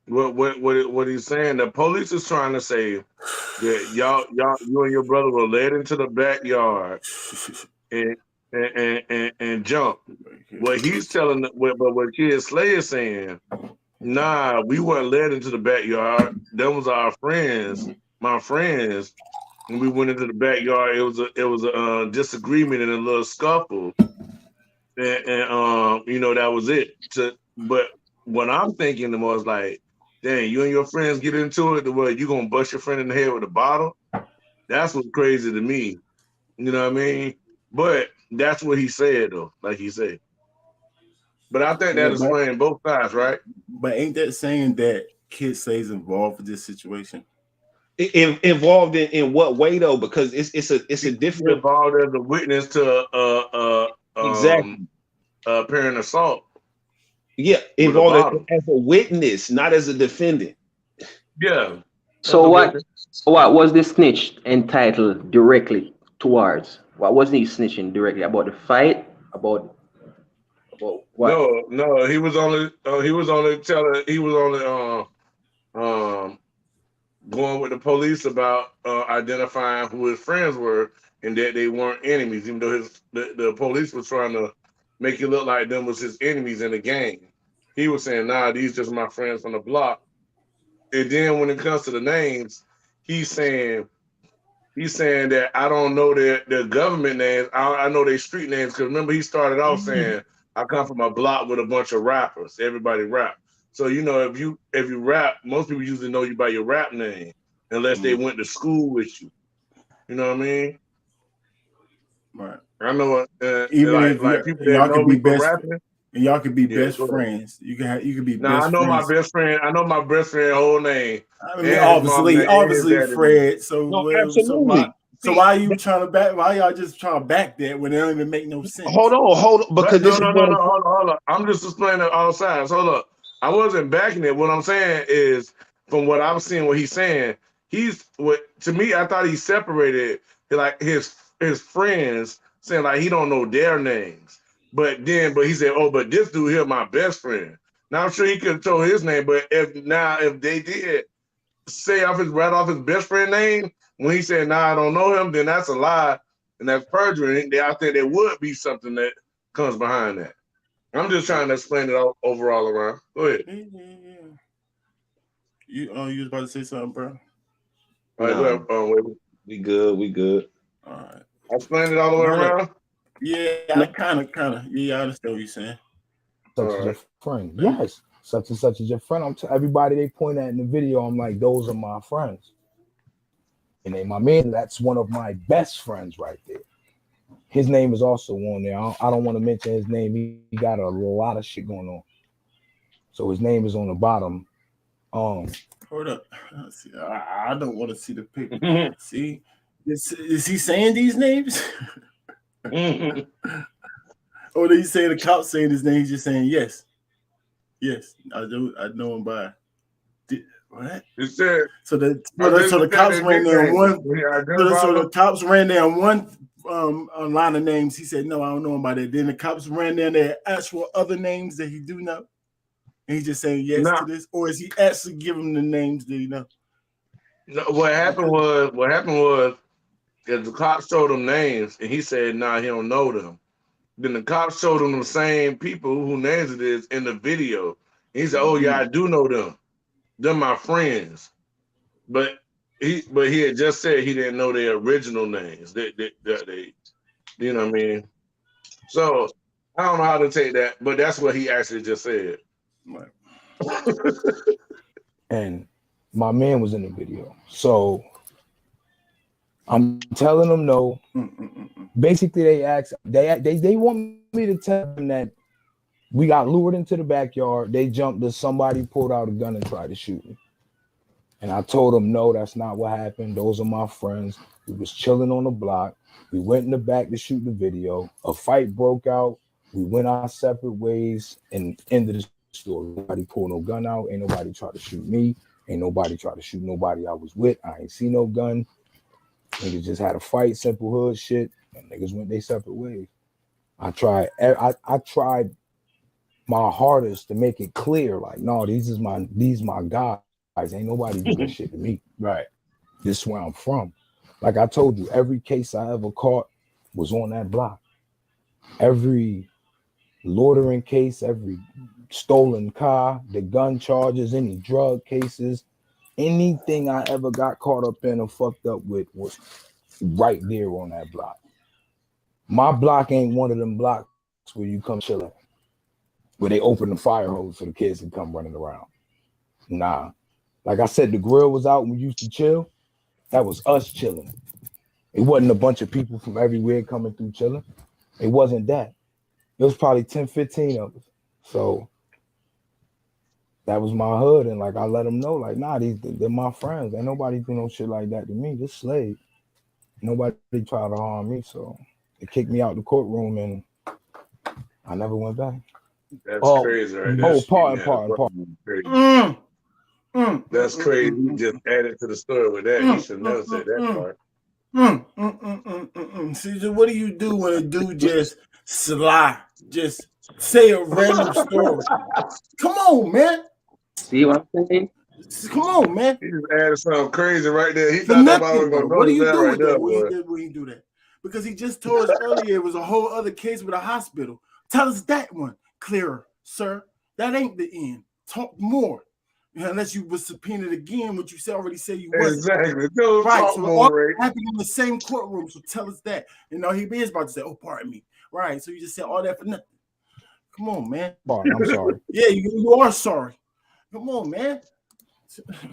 What he's saying? The police is trying to say that you and your brother were led into the backyard and jumped. What he's telling, what Kid Slade is saying. Nah, we weren't led into the backyard. That was our friends, my friends, and we went into the backyard. It was a disagreement and a little scuffle, and that was it. But what I'm thinking was like, dang, you and your friends get into it. The way you gonna bust your friend in the head with a bottle? That's what's crazy to me. You know what I mean? But that's what he said though, like he said. But I think that is playing both sides, right? But ain't that saying that Kid Slade's involved with this situation? Involved in what way though? Because it's a different involved as a witness to exactly apparent assault. Yeah, involved as a witness, not as a defendant. Yeah. So what was the snitch entitled directly towards? What was he snitching directly about? The fight? About what? No, he was only going with the police about identifying who his friends were and that they weren't enemies, even though the police was trying to make it look like them was his enemies in the gang. he was saying, nah, these just my friends from the block. And then when it comes to the names, he's saying that I don't know their government names. I know their street names. Because remember, he started off saying, I come from a block with a bunch of rappers. Everybody rap. So, you know, if you rap, most people usually know you by your rap name, unless they went to school with you. You know what I mean? Right. I know Even if like people that y'all know could me be from best, rapping. and y'all could be Yeah, best go ahead. friends. You could be Now best I know friends. my best friend. I know my best friend whole name. I mean, And his mom name, and his obviously, daddy name. Fred. So, No, so why? absolutely. So why are you trying to back? Why y'all just trying to back that when it don't even make no sense? Hold on, But because no, this is hold on. I'm just explaining all sides. Hold up. I wasn't backing it. What I'm saying is, from what I'm seeing, what he's saying, to me, I thought he separated like his friends, saying like he don't know their names. But he said, oh, but this dude here, my best friend. Now I'm sure he could have told his name, but if they did say right off his best friend name, when he said, nah, I don't know him, then that's a lie. And that's perjury. I think there would be something that comes behind that. I'm just trying to explain it overall around. Go ahead. You was about to say something, bro? All right, No. go ahead. We good. All right. I explained it all the way around. Yeah, I kind of. Yeah, I understand what you're saying. Such as your friend. Yes. Such and such as your friend. Everybody they point at in the video, I'm like, those are my friends. And they my man, that's one of my best friends right there. His name is also on there. I don't want to mention his name. He got a lot of shit going on. So his name is on the bottom. Hold up. See, I don't want to see the picture. See, is he saying these names? Or did he say the cops saying his name? He's just saying yes. Yes, I know him by. What? It said, so the cops ran there on one. So the cops ran there on one line of names. He said, "No, I don't know him by that." Then the cops ran down there actual other names that he do know, and he's just saying yes to this, or is he actually giving the names that he know? No, what happened was, if the cops showed him names, and he said, "Nah, he don't know them." Then the cops showed him the same people who names it is in the video. And he said, "Oh yeah, I do know them. They're my friends." But he had just said he didn't know their original names. They you know what I mean? So I don't know how to take that, but that's what he actually just said. Right. And my man was in the video. So I'm telling them no. Basically, they asked, they want me to tell them that we got lured into the backyard. They jumped us. Somebody pulled out a gun and tried to shoot me. And I told them, no, that's not what happened. Those are my friends. We was chilling on the block. We went in the back to shoot the video. A fight broke out. We went our separate ways and ended the story. Nobody pulled no gun out. Ain't nobody tried to shoot me. Ain't nobody tried to shoot nobody I was with. I ain't see no gun. Niggas just had a fight, simple hood shit, and niggas went their separate ways. I tried my hardest to make it clear, like, no, these my guys. Ain't nobody doing this shit to me. Right. This is where I'm from. Like I told you, every case I ever caught was on that block. Every loitering case, every stolen car, the gun charges, any drug cases, anything I ever got caught up in or fucked up with was right there on that block. My block ain't one of them blocks where you come chilling, where they open the fire hose for the kids to come running around. Nah. Like I said, the grill was out when we used to chill. That was us chilling. It wasn't a bunch of people from everywhere coming through chilling. It wasn't that. It was probably 10, 15 of us. So that was my hood. And like I let them know, like, nah, they're my friends. Ain't nobody do no shit like that to me. This Slade. Nobody tried to harm me. So they kicked me out the courtroom and I never went back. That's crazy, right? That's Pardon. That's crazy. You just added to the story with that. You should never said that part. See, what do you do when a dude just just say a random story? Come on, man. See what I'm saying? Come on, man. He just added something crazy right there. He thought nobody was gonna what do you that do right with there, that when you do that? Because he just told us earlier it was a whole other case with a hospital. Tell us that one clearer, sir. That ain't the end. Talk more. Unless you was subpoenaed again, what you already said you wasn't. Exactly. Don't Right. talk So more, all Ray. happened in the same courtroom. So tell us that. He is about to say, "Oh, pardon me." Right. So you just said all that for nothing. Come on, man. I'm sorry. Yeah, you are sorry. Come on, man.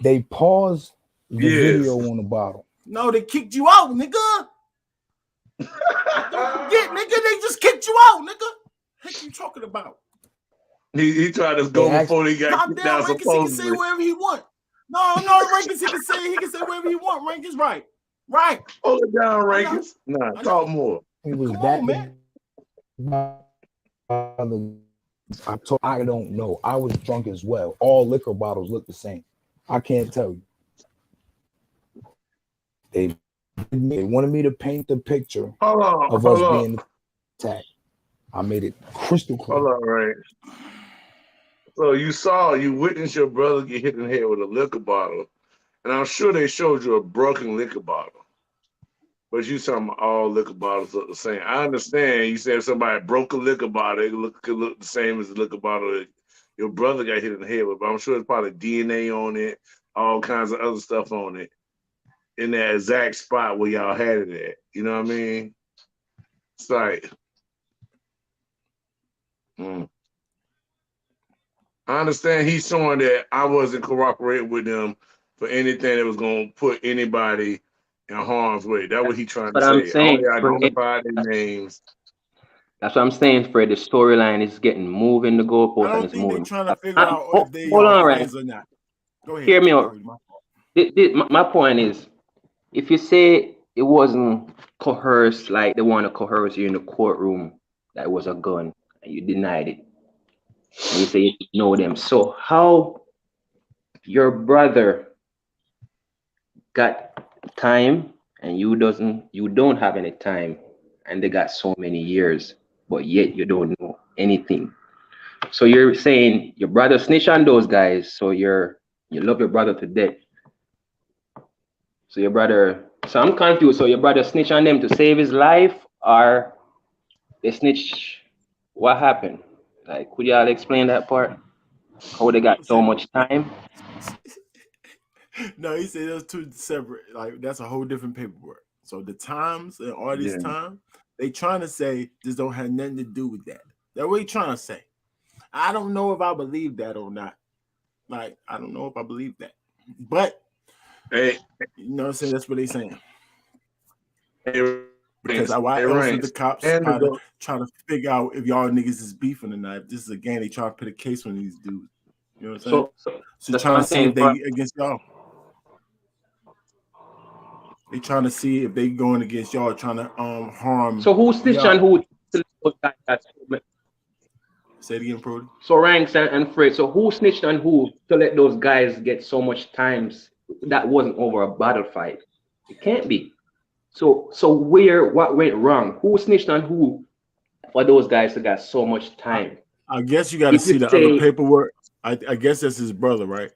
They paused the video on the bottle. No, they kicked you out, nigga. Don't forget, nigga. They just kicked you out, nigga. Heck, you talking about? He tried to go before he got kicked out. Rankins, he can say whatever he want. No, Rankins, he can say whatever he want. Rankins, right. Hold it down, Rankins. Nah, talk more. He was I don't know. I was drunk as well. All liquor bottles look the same. I can't tell you. They wanted me to paint the picture of us being attacked. I made it crystal clear. Hold on, right. So you witnessed your brother get hit in the head with a liquor bottle, and I'm sure they showed you a broken liquor bottle. But you talking about all liquor bottles look the same. I understand you said somebody broke a liquor bottle, it could look the same as the liquor bottle that your brother got hit in the head with, but I'm sure there's probably DNA on it, all kinds of other stuff on it, in that exact spot where y'all had it at. You know what I mean? It's like, I understand he's showing that I wasn't cooperating with them for anything that was going to put anybody in harm's way. That's what he's trying to say. I'm saying, I only identified their names. That's what I'm saying, Fred. The storyline is getting moving the goalpost and it's moving. They're trying to figure out if they hold on, friends or not. Go ahead. Hear me out. My point is, if you say it wasn't coerced, like they want to coerce you in the courtroom, that it was a gun, and you denied it, and you say you know them. So how your brother got time and you don't have any time, and they got so many years, but yet you don't know anything? So you're saying your brother snitched on those guys, so you love your brother to death. So I'm confused. So your brother snitched on them to save his life, or they snitch? What happened? Like, could y'all explain that part? How they got so much time? No, he said those two separate. Like, that's a whole different paperwork. So the times and all this time, they trying to say this don't have nothing to do with that. That's what he trying to say. I don't know if I believe that or not. Like, I don't know if I believe that. But hey, you know what I'm saying? That's what they saying. Because why else would the cops try to figure out if y'all niggas is beefing or not? If this is a game, they try to put a case on these dudes. You know what I'm saying? So trying to see if they against y'all. They trying to see if they going against y'all, trying to harm. So who snitched on who? Say it again, Brody. So Ranks and Fred. So who snitched on who to let those guys get so much times that wasn't over a battle fight? It can't be. So what went wrong? Who snitched on who for those guys that got so much time? I guess you got to see the other paperwork. I guess that's his brother, right?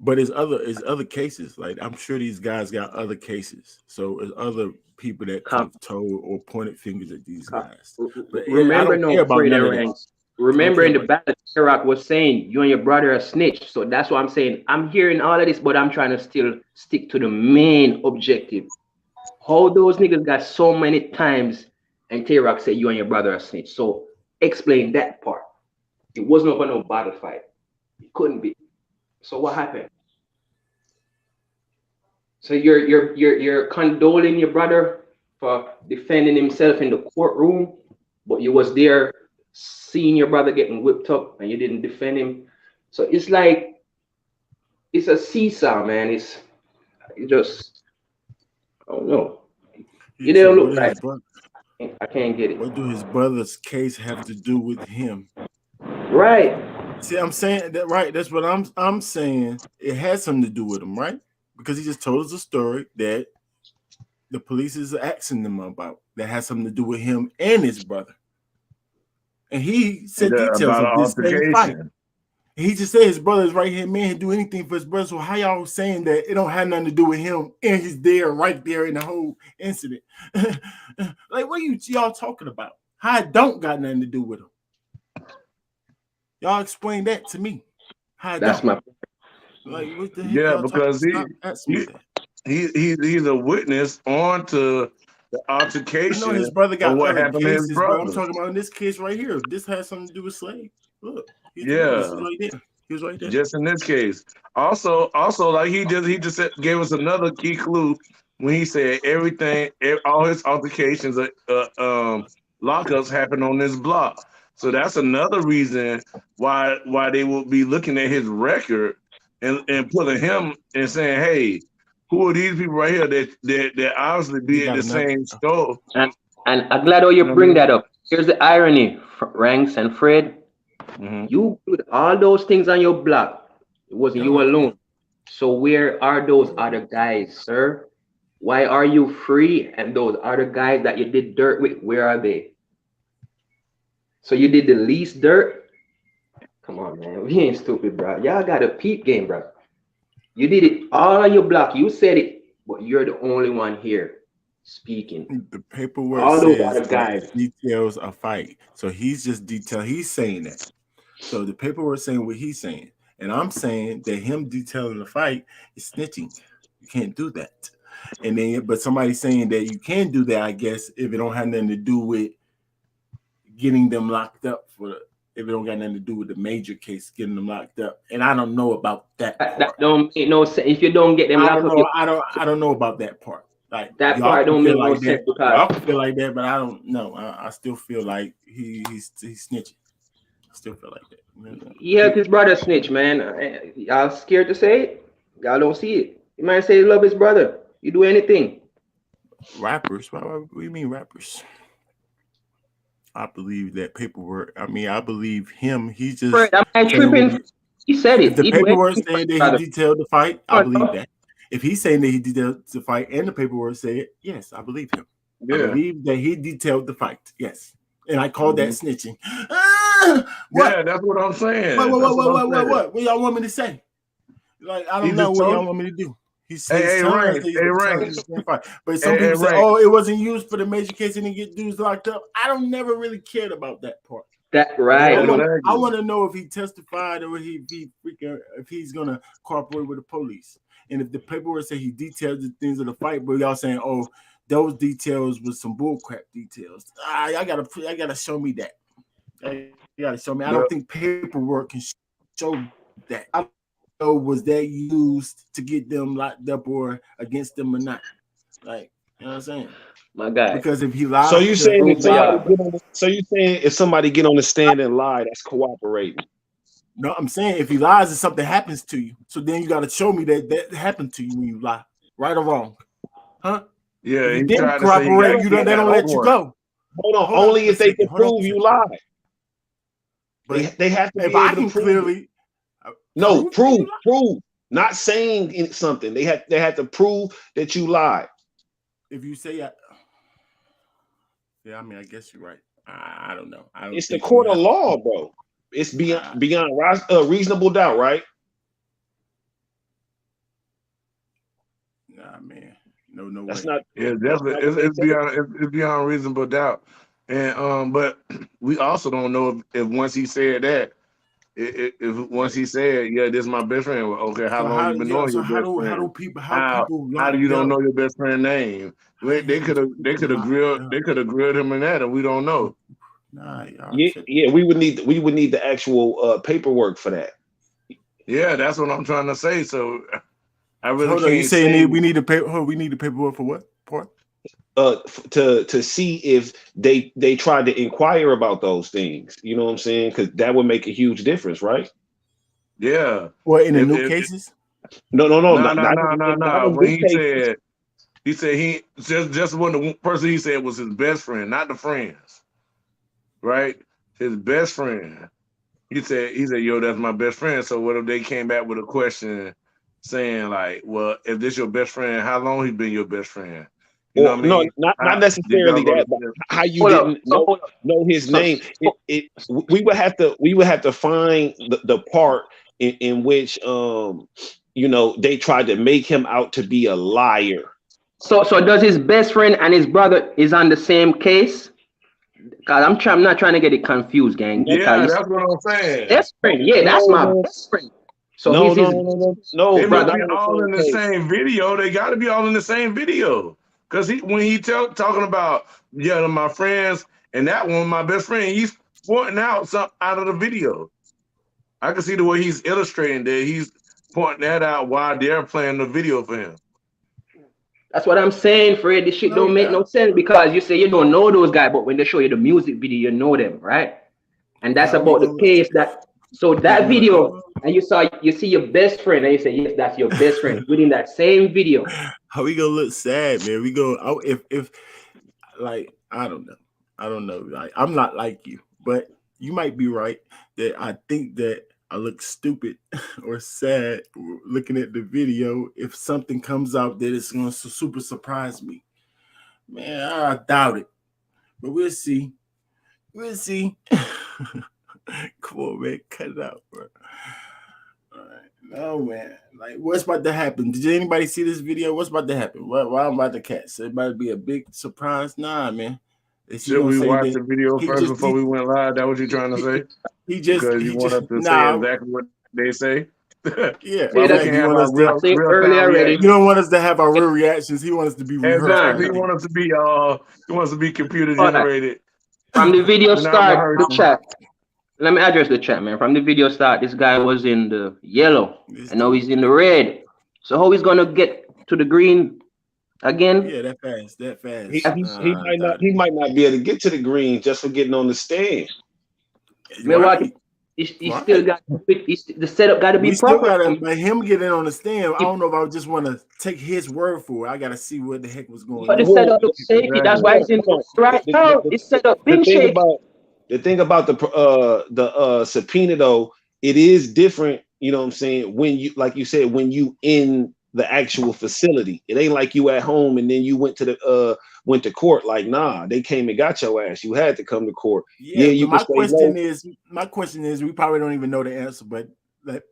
But it's other cases. Like, I'm sure these guys got other cases. So it's other people that have told or pointed fingers at these guys. But remember, remember in the battle, Iraq was saying you and your brother are snitched. So that's what I'm saying. I'm hearing all of this, but I'm trying to still stick to the main objective. How those niggas got so many times and T-Rock said you and your brother are snitched. So explain that part. It wasn't over no battle fight. It couldn't be. So what happened? So you're condoling your brother for defending himself in the courtroom, but you was there seeing your brother getting whipped up and you didn't defend him. So it's like it's a seesaw, man. It's just I don't know. You don't look like I can't get it. What do his brother's case have to do with him? Right. See, I'm saying that right. That's what I'm saying. It has something to do with him, right? Because he just told us a story that the police is asking them about that has something to do with him and his brother. And he said details of this same fight. He just said his brother's right here, man, he'd do anything for his brother. So how y'all saying that it don't have nothing to do with him and he's there right there in the whole incident? Like, what are y'all talking about? How it don't got nothing to do with him? Y'all explain that to me. How it That's don't? my Like, what the heck Yeah, y'all talking? because Stop asking me he that. he's a witness on to the I know his altercation brother of got what other happened to his cases, but I'm brother. talking about in this case right here. This has something to do with Slade. Look, he's the witness. He's Yeah, right there. He was right there. just in this case. Also, like gave us another key clue when he said all his altercations, lockups happened on this block. So that's another reason why they will be looking at his record and pulling him and saying, hey, who are these people right here that obviously He be at got the another. same store? and I'm glad how you You know what I bring mean? that up. Here's the irony, Ranks and Fred. Mm-hmm. You put all those things on your block. It wasn't you Oh, okay. alone. So where are those other guys, sir? Why are you free? And those other guys that you did dirt with, where are they? So you did the least dirt? Come on, man. We ain't stupid, bro. Y'all got a peep game, bro. You did it all on your block. You said it, but you're the only one here speaking. The paperwork All those says other that guys. details a fight. So he's just he's saying that. So the paperwork saying what he's saying. And I'm saying that him detailing the fight is snitching. You can't do that. And then but somebody's saying that you can do that, I guess, if it don't have nothing to do with getting them locked up if it don't got nothing to do with the major case, getting them locked up. And I don't know about that That part. don't make no sense. If you don't get them I locked don't up, know. I don't know about that part. Like that y'all part can don't feel make no like sense that. because Y'all can feel like that, but I don't know. I still feel like he's snitching. I still feel like that. he helped his brother snitch, man. Y'all scared to say it? Y'all don't see it. He might say he love his brother. You do anything. Rappers? What do you mean rappers? I believe that paperwork. I mean, I believe him. He's Fred, just am I saying what tripping? He said if it. the He do paperwork anything for his saying that he brother. detailed the fight, I Come on, believe dog. that. If he's saying that he detailed the fight and the paperwork say it, yes, I believe him. I Yeah. believe that he detailed the fight. Yes. And I call that Mhm. snitching. Yeah, What? that's what I'm saying. What? What? That's What? what What? I'm What? What? saying. What? What y'all want me to say? Like I He don't know just what told y'all you. want me to do. He's Hey, telling us Ranks. that he's Hey, telling Ranks. us to fight. But some Hey, people say, Ranks. "Oh, it wasn't used for the major case and didn't get dudes locked up." I don't never really cared about that part. That I right. want Look, I Exactly. want to know if he testified or if he's gonna cooperate with the police. And if the paperwork say he detailed the things of the fight, but y'all saying, "Oh, those details was some bullcrap details." I gotta show me that. You gotta show me. I don't think The, paperwork can show that. I don't know was that used to get them locked up or against them or not. Like, you know what I'm saying? my guy. Because if he So lied you to saying Prove if for somebody y'all, bro. get on the, so you saying if somebody get on the stand and lie, that's cooperating. no, I'm saying if he lies and something happens to you, so then you got to show me that happened to you when you lie, right or wrong, huh? yeah, If you he didn't tried to say he got cooperate, to they get that don't let you homework. go. Hold on, Hold on only a if they second. can Hold on prove a you second. lied. But They have to if be I able to can prove it. clearly No, prove that you lied, prove. Not saying something. They had to prove that you lied. if you say, yeah, I mean, I guess you're right. I don't know. I don't It's the think you court of have to. law, bro. It's Uh, beyond reasonable doubt, right? nah, man, no That's way. not Yeah, that's definitely. not what they say. It's beyond reasonable doubt. And but we also don't know if once he said that, if once he said, yeah, this is my best friend. Well, okay, how So long how you been yeah? knowing So your best how friend? do people How do you locked don't up? know your best friend name? How the They heck could is have people locked up? they could have grilled him in that, and we don't know. Nah, y'all Yeah, tripping. yeah, we would need the actual paperwork for that. Yeah, that's what I'm trying to say. So I So really hold on, you can't saying say. we need the paper? We need the paperwork for what part? To see if they tried to inquire about those things. You know what I'm saying? Because that would make a huge difference, right? Yeah, Well, in the new if cases, No, no, no, not no, no, not no. in When this case. he said he just when the person he said was his best friend, not the friends, right? His best friend. He said, yo, that's my best friend. So what if they came back with a question saying like, well, if this your best friend, how long he been your best friend? You know Or what I no, mean? not Did y'all necessarily go that, but to how you Hold up. didn't know his So, name. We would have to find the part in which they tried to make him out to be a liar. so does his best friend and his brother is on the same case? Cause I'm not trying to get it confused, gang. Yeah, that's what I'm saying. Best friend, yeah, that's my best friend. So No, he's his They we're must not be on the all in same the page. same video. They got to be all in the same video. Cause when he talking about my friends and that one, my best friend, he's pointing out something out of the video. I can see the way he's illustrating that he's pointing that out while they're playing the video for him. That's what I'm saying, Fred. This shit No don't make no doubt. sense because you say you don't know those guys, but when they show you the music video, you know them, right? And that's How we about the gonna look? case that. So You that wanna? video, and you see your best friend, and you say yes, that's your best friend within that same video. How we gonna look sad, man? We go. Oh, if like I don't know. Like I'm not like you, but you might be right that I think that I look stupid or sad looking at the video. If something comes out that is gonna super surprise me, man, I doubt it. But we'll see. We'll see. Come on, man, cut it out, bro. All right. No, man. Like, what's about to happen? Did anybody see this video? What's about to happen? Why I'm about to catch? It might be a big surprise. Nah, man. Is he Should gonna we say watch that the video he first just before we went live? That what you're trying to say? Because you he want just us to say nah exactly what they say? yeah, Why See, we that's can't exactly. You have want our us to I real said real earlier time already. you reaction? don't want us to have our real reactions. He wants us to be rehearsed Exactly. He already. wants to be computer All right. generated. From the video We're not start, the rehearsing. chat. Let me address the chat, man. From the video start, this guy was in the yellow, This and now dude. he's in the red. So how he's gonna get to the green again? Yeah, that fast. That fast. He might not be able to get to the green just for getting on the stand. Man, what? Right. He still Right. got the setup got to be We still proper. gotta, but him getting on the stand. I don't know if I just want to take his word for it. I gotta see what the heck was going But the on. setup looks shaky. That's why he's in right now. It's set up The being thing shaky. about the subpoena though, it is different. You know what I'm saying? When you, like you said, when you in the actual facility, it ain't like you at home and then you went to court. Like, nah, they came and got your ass. You had to come to court. Yeah, Yeah, you but can say no. my question is, we probably don't even know the answer, but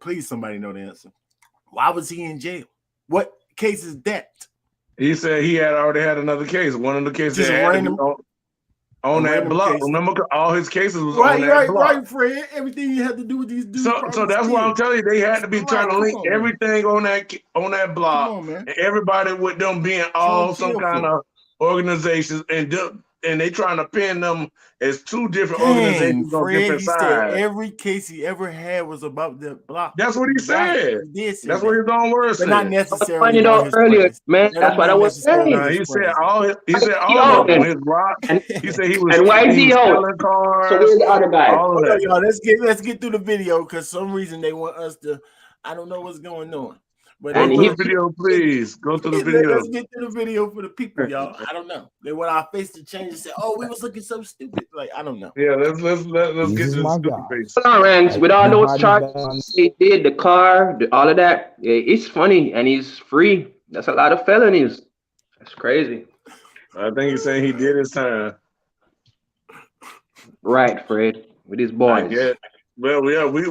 please somebody know the answer. Why was he in jail? What case is that? He said he had already had another case. One of the cases Just a had to be random, on that random block. case. Remember, all his cases was on that Right, block. Fred. Everything you had to do with these dudes. So that's why I'm telling you, they had to be trying to Come link on, man. everything on that Come block, on, man. and everybody with them being What you all in some jail kind for? of organizations, and they trying to pin them as two different Dang, organizations on Fred, different he said sides. every case he ever had was about the block. That's what he Right. said. He did say That's what that. his own words But not said. I was necessarily pointing about out his earlier, friends. man. That That's don't what I mean was necessarily saying. Nah, his he said friends. all of them. And, His block. He said he was and why is he out? selling So cars, where's the other guy? all of Hold on, that. y'all. Let's get through the video because some reason they want us to. I don't know what's going on. But Go And through he the video, please. Go through the video. let's get through the video for the people, y'all. I don't know. They want our face to change and say, "Oh, we was looking so stupid." Like I don't know. Yeah, let's These get is to the my stupid guys. face. Lawrence, with all those Everybody charges they did, the car, all of that, yeah, it's funny and he's free. That's a lot of felonies. That's crazy. I think he's saying he did his time. Right, Fred, with his I boys. get. Well, yeah, we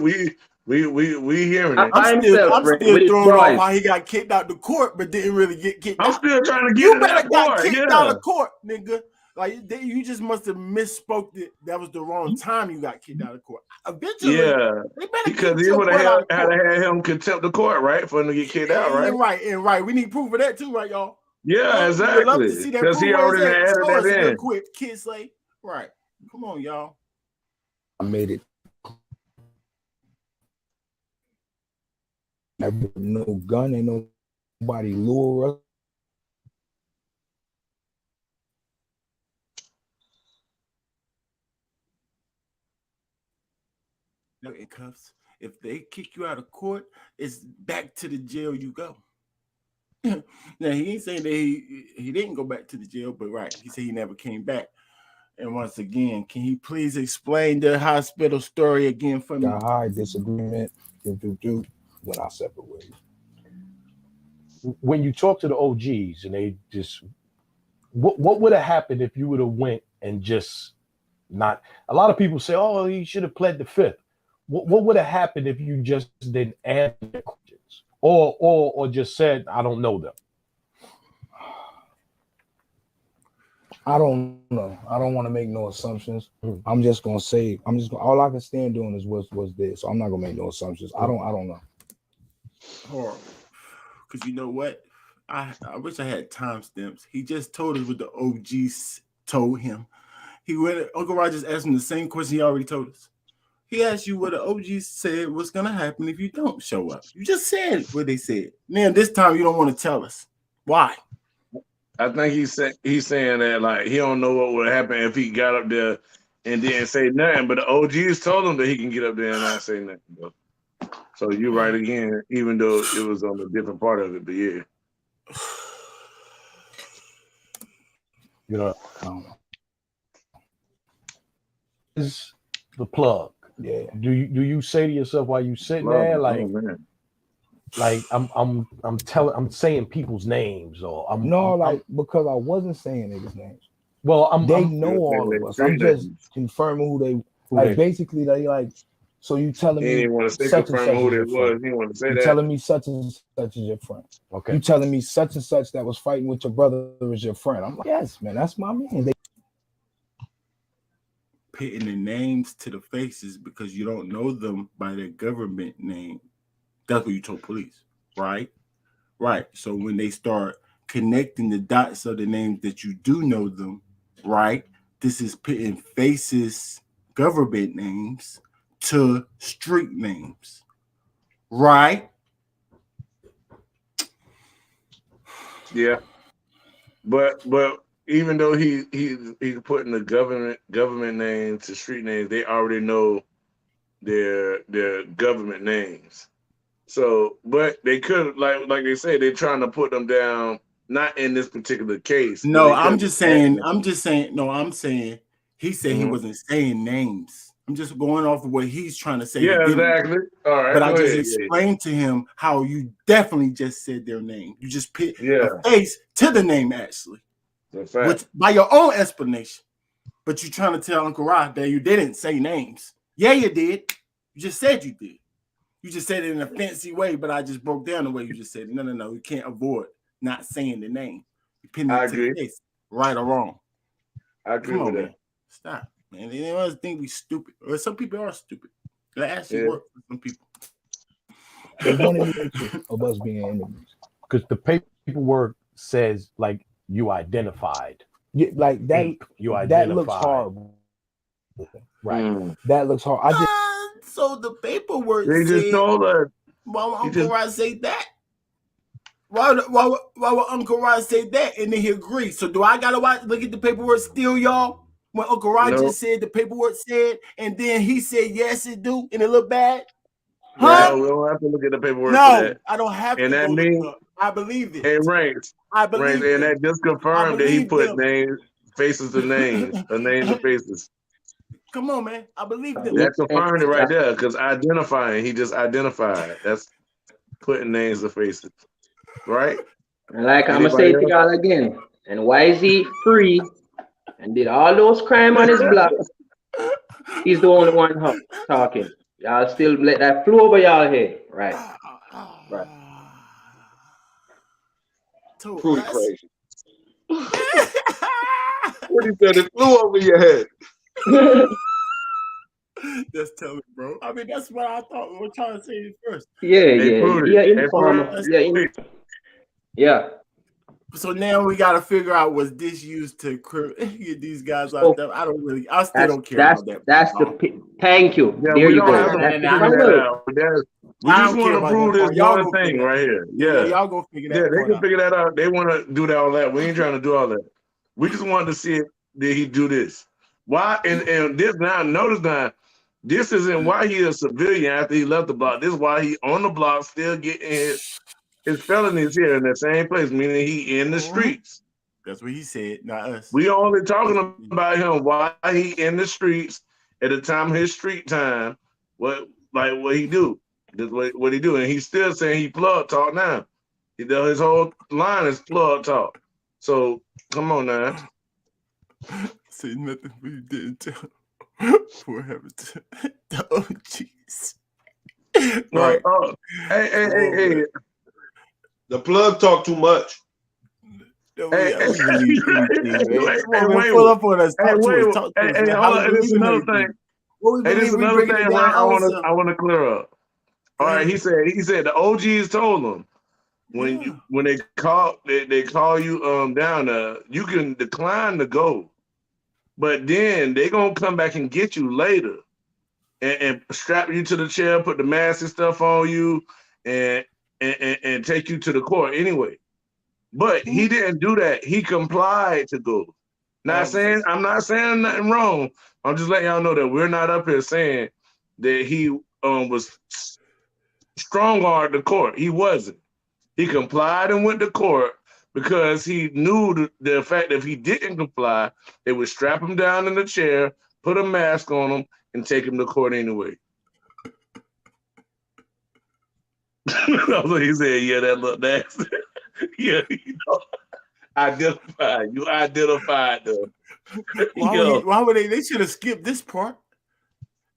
hearing Not it. by himself, I'm Fred, still with his throwing off boys. how he got kicked out the court, but didn't really get kicked I'm out. still trying to get You to better that got part. kicked Yeah. out of court, nigga. Like you just must have misspoke that. That was the wrong time you got kicked out of court. Eventually, Yeah. they better Because kick he your would butt out of have court. had him contempt the court, right? For him to get kicked out, right? And right. We need proof of that too, right, y'all? Yeah, We would love to exactly. see that Because proof. he Where's already that? added Show us that real in. quick, Kid Slade. Right. Come on, y'all. I made it. No gun, ain't nobody lure us. No in cuffs. If they kick you out of court, it's back to the jail you go. Now he ain't saying that he didn't go back to the jail, but right, he said he never came back. And once again, can he please explain the hospital story again for me? Got high disagreement. When I separate ways. When you talk to the OGs and they just, what would have happened if you would have went and just not? A lot of people say, "Oh, he should have pled the fifth." What would have happened if you just didn't answer the questions, or just said, "I don't know them"? I don't know. I don't want to make no assumptions. I'm just gonna say all I can stand doing is what's there. So I'm not gonna make no assumptions. I don't know. Horrible. Because you know what? I wish I had timestamps. He just told us what the OGs told him. He went. Uncle Rogers asked him the same question he already told us. He asked you what the OGs said was gonna happen if you don't show up. You just said what they said. Now this time you don't want to tell us why. I think he's saying that like he don't know what would happen if he got up there and didn't say nothing. But the OGs told him that he can get up there and not say nothing. Bro. So you're right again, even though it was on a different part of it. But yeah, You know, I don't know. Is the plug? Yeah. Do you say to yourself while you sitting there like I'm saying people's names or because I wasn't saying niggas' names. Well, they know all of us. I'm just confirming who they basically they like. So you telling me he didn't want to say such and confirm such who is they your was. friend. He didn't want to say You that. telling me such and such is your friend. Okay. You telling me such and such that was fighting with your brother is your friend. I'm like, yes, man, that's my man. Pitting the names to the faces because you don't know them by their government name. That's what you told police, right? Right. So when they start connecting the dots of the names that you do know them, right? This is pitting faces, government names to street names, right? Yeah, but even though he's putting the government names to street names, they already know their government names. So, but they could like they say they're trying to put them down. Not in this particular case. No, I'm just saying. No, I'm saying he said he wasn't saying names. I'm just going off of what he's trying to say. Yeah, exactly. All right, but I just explained to him how you definitely just said their name. You just put a face to the name, actually, which by your own explanation. But you're trying to tell Uncle Rod that you didn't say names. Yeah, you did. You just said you did. You just said it in a fancy way, but I just broke down the way you just said it. No. You can't avoid not saying the name. You pin it to the face, right or wrong. I agree with that. Stop, man. They always think we stupid. Or some people are stupid. That actually works for some people. They wanted me of us being enemies. Because the paperwork says like you identified. Yeah, like that. You identified. That looks horrible. Right. That looks hard. So the paperwork they just told us. Why would Uncle Rod say that? Why would Uncle Rod say that and then he agreed? So do I gotta look at the paperwork still, y'all? When Uncle Rod just said the paperwork said, and then he said yes it do, and it look bad? Huh? No, we don't have to look at the paperwork. No, for that. I don't have and to that go means, look up. I believe it. Hey, Ranks. I believe it. And that just confirmed that he put names, faces to names, or names to faces. Come on, man. I believe them. That confirmed it right there, because identifying, he just identified. That's putting names to faces. Right? Like I'm going to say it to y'all again. And why is he free and did all those crime on his block? He's the only one talking. Y'all still let that flow over y'all head. Right. Right. Truly crazy. What he said, it flew over your head. Just tell me, bro. I mean, that's what I thought we were trying to say first. Yeah. So now we got to figure out was this used to get these guys out there. I still don't care about that. That's thank you. Yeah, there you go. We just want to prove this one thing right here. Yeah, y'all go figure that out. Yeah, they can figure that out. They want to do all that. We ain't trying to do all that. We just wanted to see it. Did he do this? Why? And this now, notice now, this isn't why he is a civilian after he left the block. This is why he on the block still getting his felonies here in the same place, meaning he in the streets. That's what he said, not us. We only talking about him, why he in the streets at the time of his street time, what he do. This what he do. And he's still saying he plug talk now. His whole line is plug talk. So come on now. Say nothing but you didn't tell. For heaven to the OGs. Right. Hey. The plug talk too much. No, Hey, we believe anything, man. hey, Come on, man. wait, Pull up on us. hey, Talk to wait, us. Talk to us, hey, man. How hold we on. And this is believe in another thing. everything. What we Hey, this believe, is we another breaking thing, it down Rank. I ourselves. want to clear up. All right, he said the OGs told him when they call you down there, you can decline to go, but then they gonna come back and get you later and strap you to the chair, put the mask and stuff on you, and take you to the court anyway. But he didn't do that. He complied to go. I'm not saying nothing wrong. I'm just letting y'all know that we're not up here saying that he was strong-armed the court. He wasn't. He complied and went to court because he knew the fact that if he didn't comply, they would strap him down in the chair, put a mask on him, and take him to court anyway. So he said, yeah, that looked nasty. Yeah, you know, identified. You identified them. Why would they? They should have skipped this part.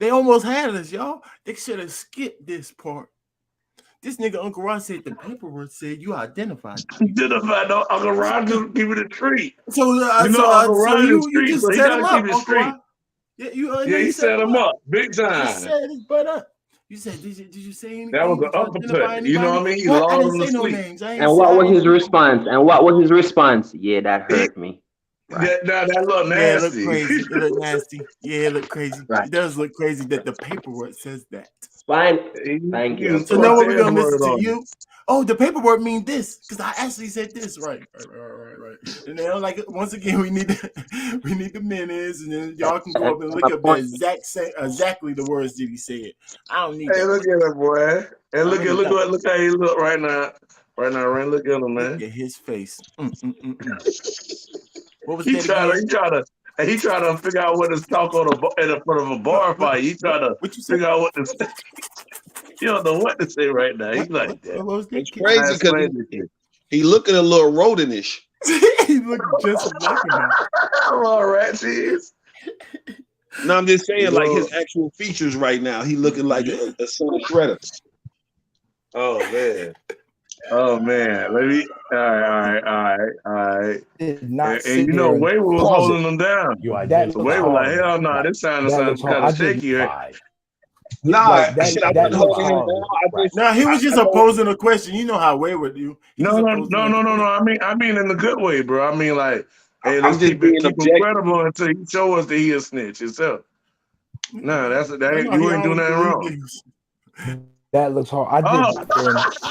They almost had us, y'all. They should have skipped this part. This nigga Uncle Ron said the paperwork said you identified. Identified. No, Uncle Ron just give it a treat. So, Uncle Ron is street, just so he set him gotta up, keep it Uncle straight. Ron. Yeah, he set him up big time. He set his butt up. You said, did you say anything? That was an uppercut. You know what I mean? He I didn't him say to no sleep. names. And what was his response? Yeah, that hurt me. Right. That look nasty. Yeah, it look crazy. It look nasty. Yeah, it look crazy. Right. It does look crazy that the paperwork says that. Fine. Thank you. So now we're gonna listen to you. Oh, the paperwork mean this because I actually said this. Right. And then like once again, we need the minutes, and then y'all can go up and look up the exactly the words that he said. I don't need. Hey, look at him, boy. And look how he look right now. Right now, Rain. Look at him, man. Look at his face. What was he that again? He trying to figure out what to talk in front of a bar fight. He trying to figure out what to say. You don't know what to say right now. He's like that. It's crazy because he looking a little rodentish. He look just like him. All right, cheese. No, I'm just saying, like his actual features right now. He looking like a son of Shredder. Oh man. Oh man, let me. All right. And you know, Way was holding them down. So Way was like, hell no, this sounds kind of shaky. Nah, that holding him down. No, he was just opposing a question. You know how Way would do. No. I mean in a good way, bro. I mean like, hey, let's keep him credible until he show us that he a snitch himself. Nah, you ain't doing nothing wrong. That looks hard. I did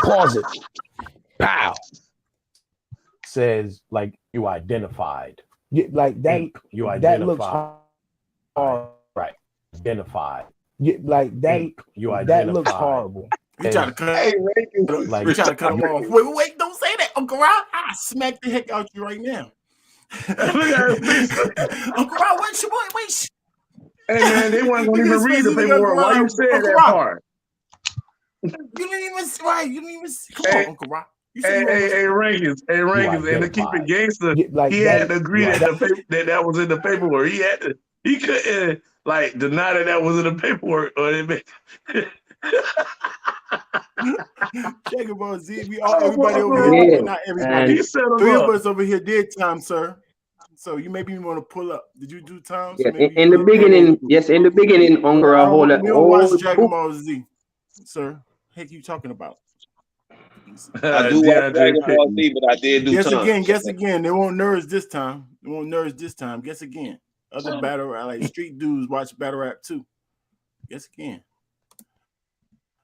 pause it. Pow. Says like you identified. Like that. You identified. That looks hard. Right. Identified. Like that. You identified. That looks horrible. You trying to cut? You trying to cut him off? Wait! Don't say that, Uncle Ron. I smack the heck out you right now. Uncle Ron, wait. Hey man, they weren't gonna even read the paperwork. Why you said that part? You didn't even. Come on, Uncle Ron. Hey, Rankins, and to keep it gangster, he had to agree that was in the paperwork. He couldn't like deny that was in the paperwork or Check about Z. Everybody over here, not everybody. Three of us over here did time, sir. So you maybe want to pull up. Did you do time? Yeah, in the beginning, Uncle Ron, hold up. We don't watch Dragon Ball Z, sir. Heck, you talking about? I do watch Dragon Ball Z, but I did do time. Guess again. They won't nerds this time. Guess again. Other battle rap, like street dudes watch battle rap too. Guess again.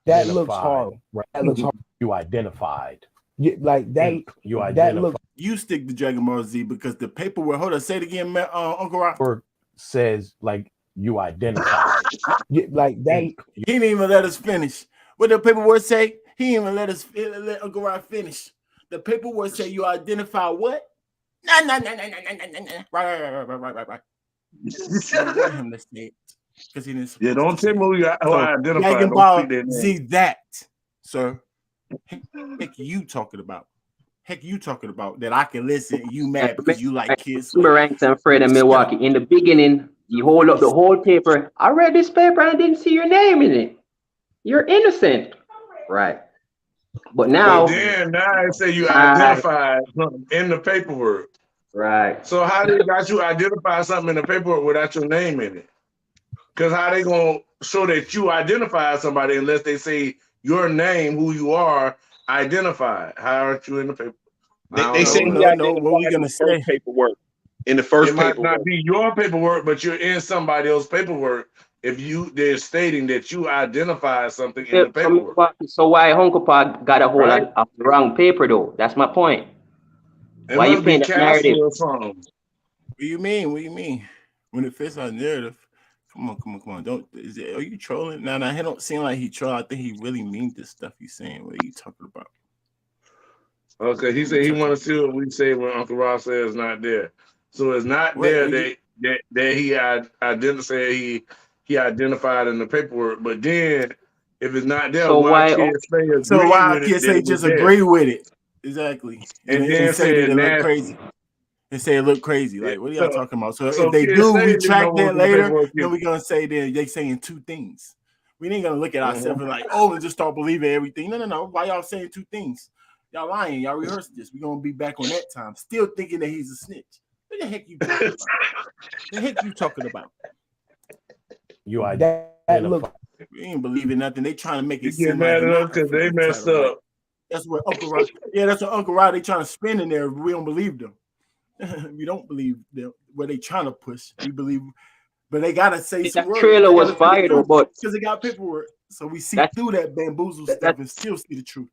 That looks hard. That looks hard. You identified. Like that. You identified. You stick to Dragon Ball Z because the paperwork. Hold on, say it again, Uncle Rock. Says like you identified. Like that. He didn't even let us finish. What the paperwork say? He didn't even let Uncle Rock finish. The paperwork say you identify what? No. Right. Him to say it because he didn't. Yeah, don't tell me who I identify. Dragon Ball Z that, sir. Heck, you talking about that I can listen and you mad because you like kids. Ranks and Fred and Milwaukee. In the beginning, you hold up the whole paper. I read this paper and I didn't see your name in it. You're innocent. Right. But now, then I say you identified something in the paperwork. right. So how they got you identify something in the paperwork without your name in it? Because how they gonna show that you identify somebody unless they say your name, who you are, identified? How aren't you in the paper? They say he no. identified What we in gonna the first say? paperwork. In the It first might paperwork. not be your paperwork, but you're in somebody else's paperwork. If they're stating that you identify something in the paperwork, So why Uncle Pa got a hold right? of the wrong paper though? That's my point. It Why you must be paint that narrative? Castle or something. What do you mean? What do you mean? When it fits our narrative, come on. Are you trolling? Nah, he don't seem like he trolling. I think he really means this stuff he's saying. What are you talking about? Okay, he said he want to see what we say when Uncle Ross says it's not there. So it's not there that he identified in the paperwork. But then if it's not there, So why why? can't say So agree why with it can't that say it was just there? agree with it? Exactly. And And then say that said it look nasty. crazy. And say it look crazy. Like, what are y'all talking about? So if they Kid do Slade didn't know retract what that was in the later, paperwork, then we're gonna say they saying two things. We ain't gonna look at ourselves and like, and just start believing everything. No. Why y'all saying two things? Y'all lying. Y'all rehearsed this. We're gonna be back on that time. Still thinking that he's a snitch. What the heck you talking about? The heck you talking about? You look. We ain't believing nothing. They trying to make You it get seem mad like at us because they messed up. That's what Uncle Rod. Yeah, that's what Uncle Rod. They trying to spin in there. We don't believe them. We don't believe them. What they trying to push. We believe, but they gotta say some words. Trailer was fired, though, but because they got paperwork, so we see through that bamboozle stuff and still see the truth.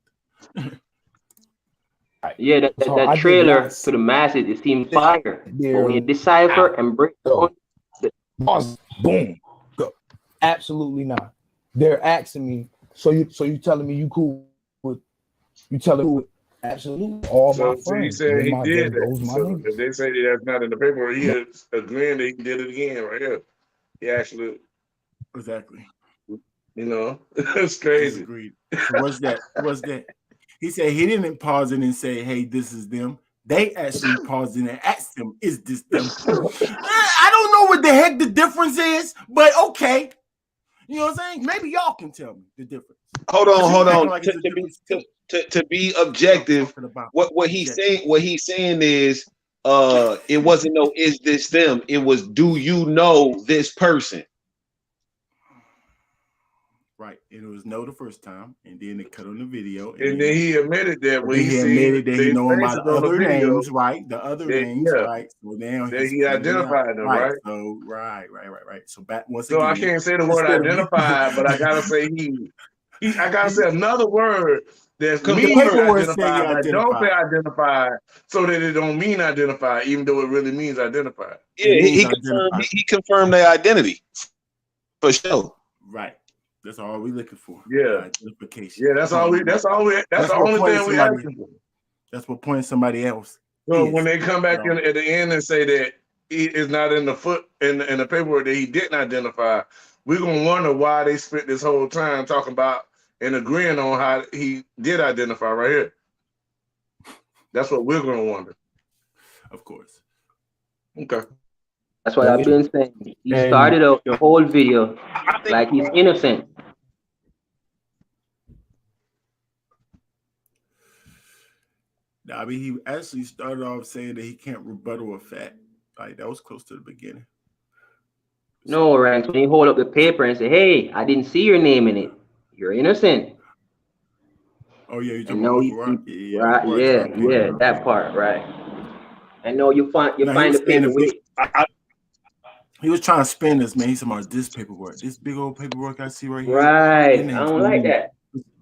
Yeah, that trailer to the masses, it seemed fire. But when you decipher and break down, boom, go. Absolutely not. They're asking me. So you telling me you cool with? You telling me absolutely all my friends. So you said he did those that. my So niggas. if they say that's not in the paperwork, he is agreeing that he did it again right here. He actually, exactly. You know, it's crazy. Agreed. So what's that? He said he didn't pause it and say, "Hey, this is them." They actually paused it and asked him, "Is this them?" I don't know what the heck the difference is, but okay. You know what I'm saying? Maybe y'all can tell me the difference. Hold on. Like to be objective, what he's saying is it wasn't no is this them, it was do you know this person? Right, and it was no the first time, and then they cut on the video, and then he admitted that when he admitted that he know about the other names, right? The other names, yeah, right? So now that he identified them, right? So right. So back once so again, I can't say the word identified, but I gotta say I gotta say another word that's mean identified, but don't say identified, so that it don't mean identified, even though it really means identified. Yeah, he confirmed their identity for sure. Right. That's all we looking for. Yeah. Identification. Yeah, that's the only thing we asking for. That's what points somebody else. So when they come back in at the end and say that he is not in the in the paperwork that he didn't identify, we're gonna wonder why they spent this whole time talking about and agreeing on how he did identify right here. That's what we're gonna wonder. Of course. Okay. That's what I've been saying. He started out the whole video like he's innocent. I mean, he actually started off saying that he can't rebuttal a fact. Like that was close to the beginning. No, Ranks, when you hold up the paper and say, "Hey, I didn't see your name in it. You're innocent." Oh yeah, you're talking about yeah, that part, right? And no, you find the paper with it. He was trying to spin this, man. He's talking about this paperwork, this big old paperwork I see right here. Right, I don't like that.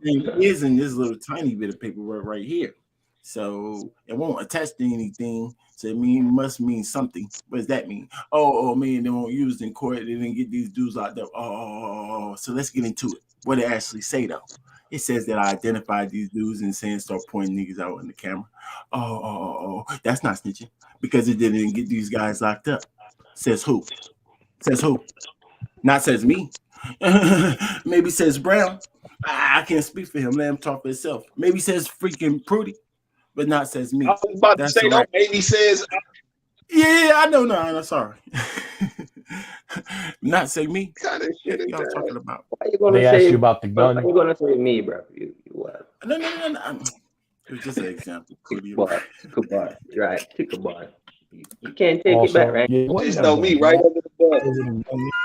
It is in this little tiny bit of paperwork right here. So it won't attach to anything. So it must mean something. What does that mean? Oh man, they won't use it in court. They didn't get these dudes locked up. Oh, so let's get into it. What it actually say though? It says that I identified these dudes and saying start pointing niggas out in the camera. Oh, that's not snitching because it didn't get these guys locked up. Says who? Says who? Not says me. Maybe says Brown. I can't speak for him. Let him talk for himself. Maybe says freaking Prudy, but not says me. I was about to say, maybe says. Yeah, I know. No, sorry. Not say me. What kind of shit y'all talking about? Why you gonna they asked you about the gun. Why you gonna say me, bro? You what? No. It was just an example. Goodbye. Right. Take a bar. You can't take it Also, back, right? Yeah, what Just that throw me right under the bus.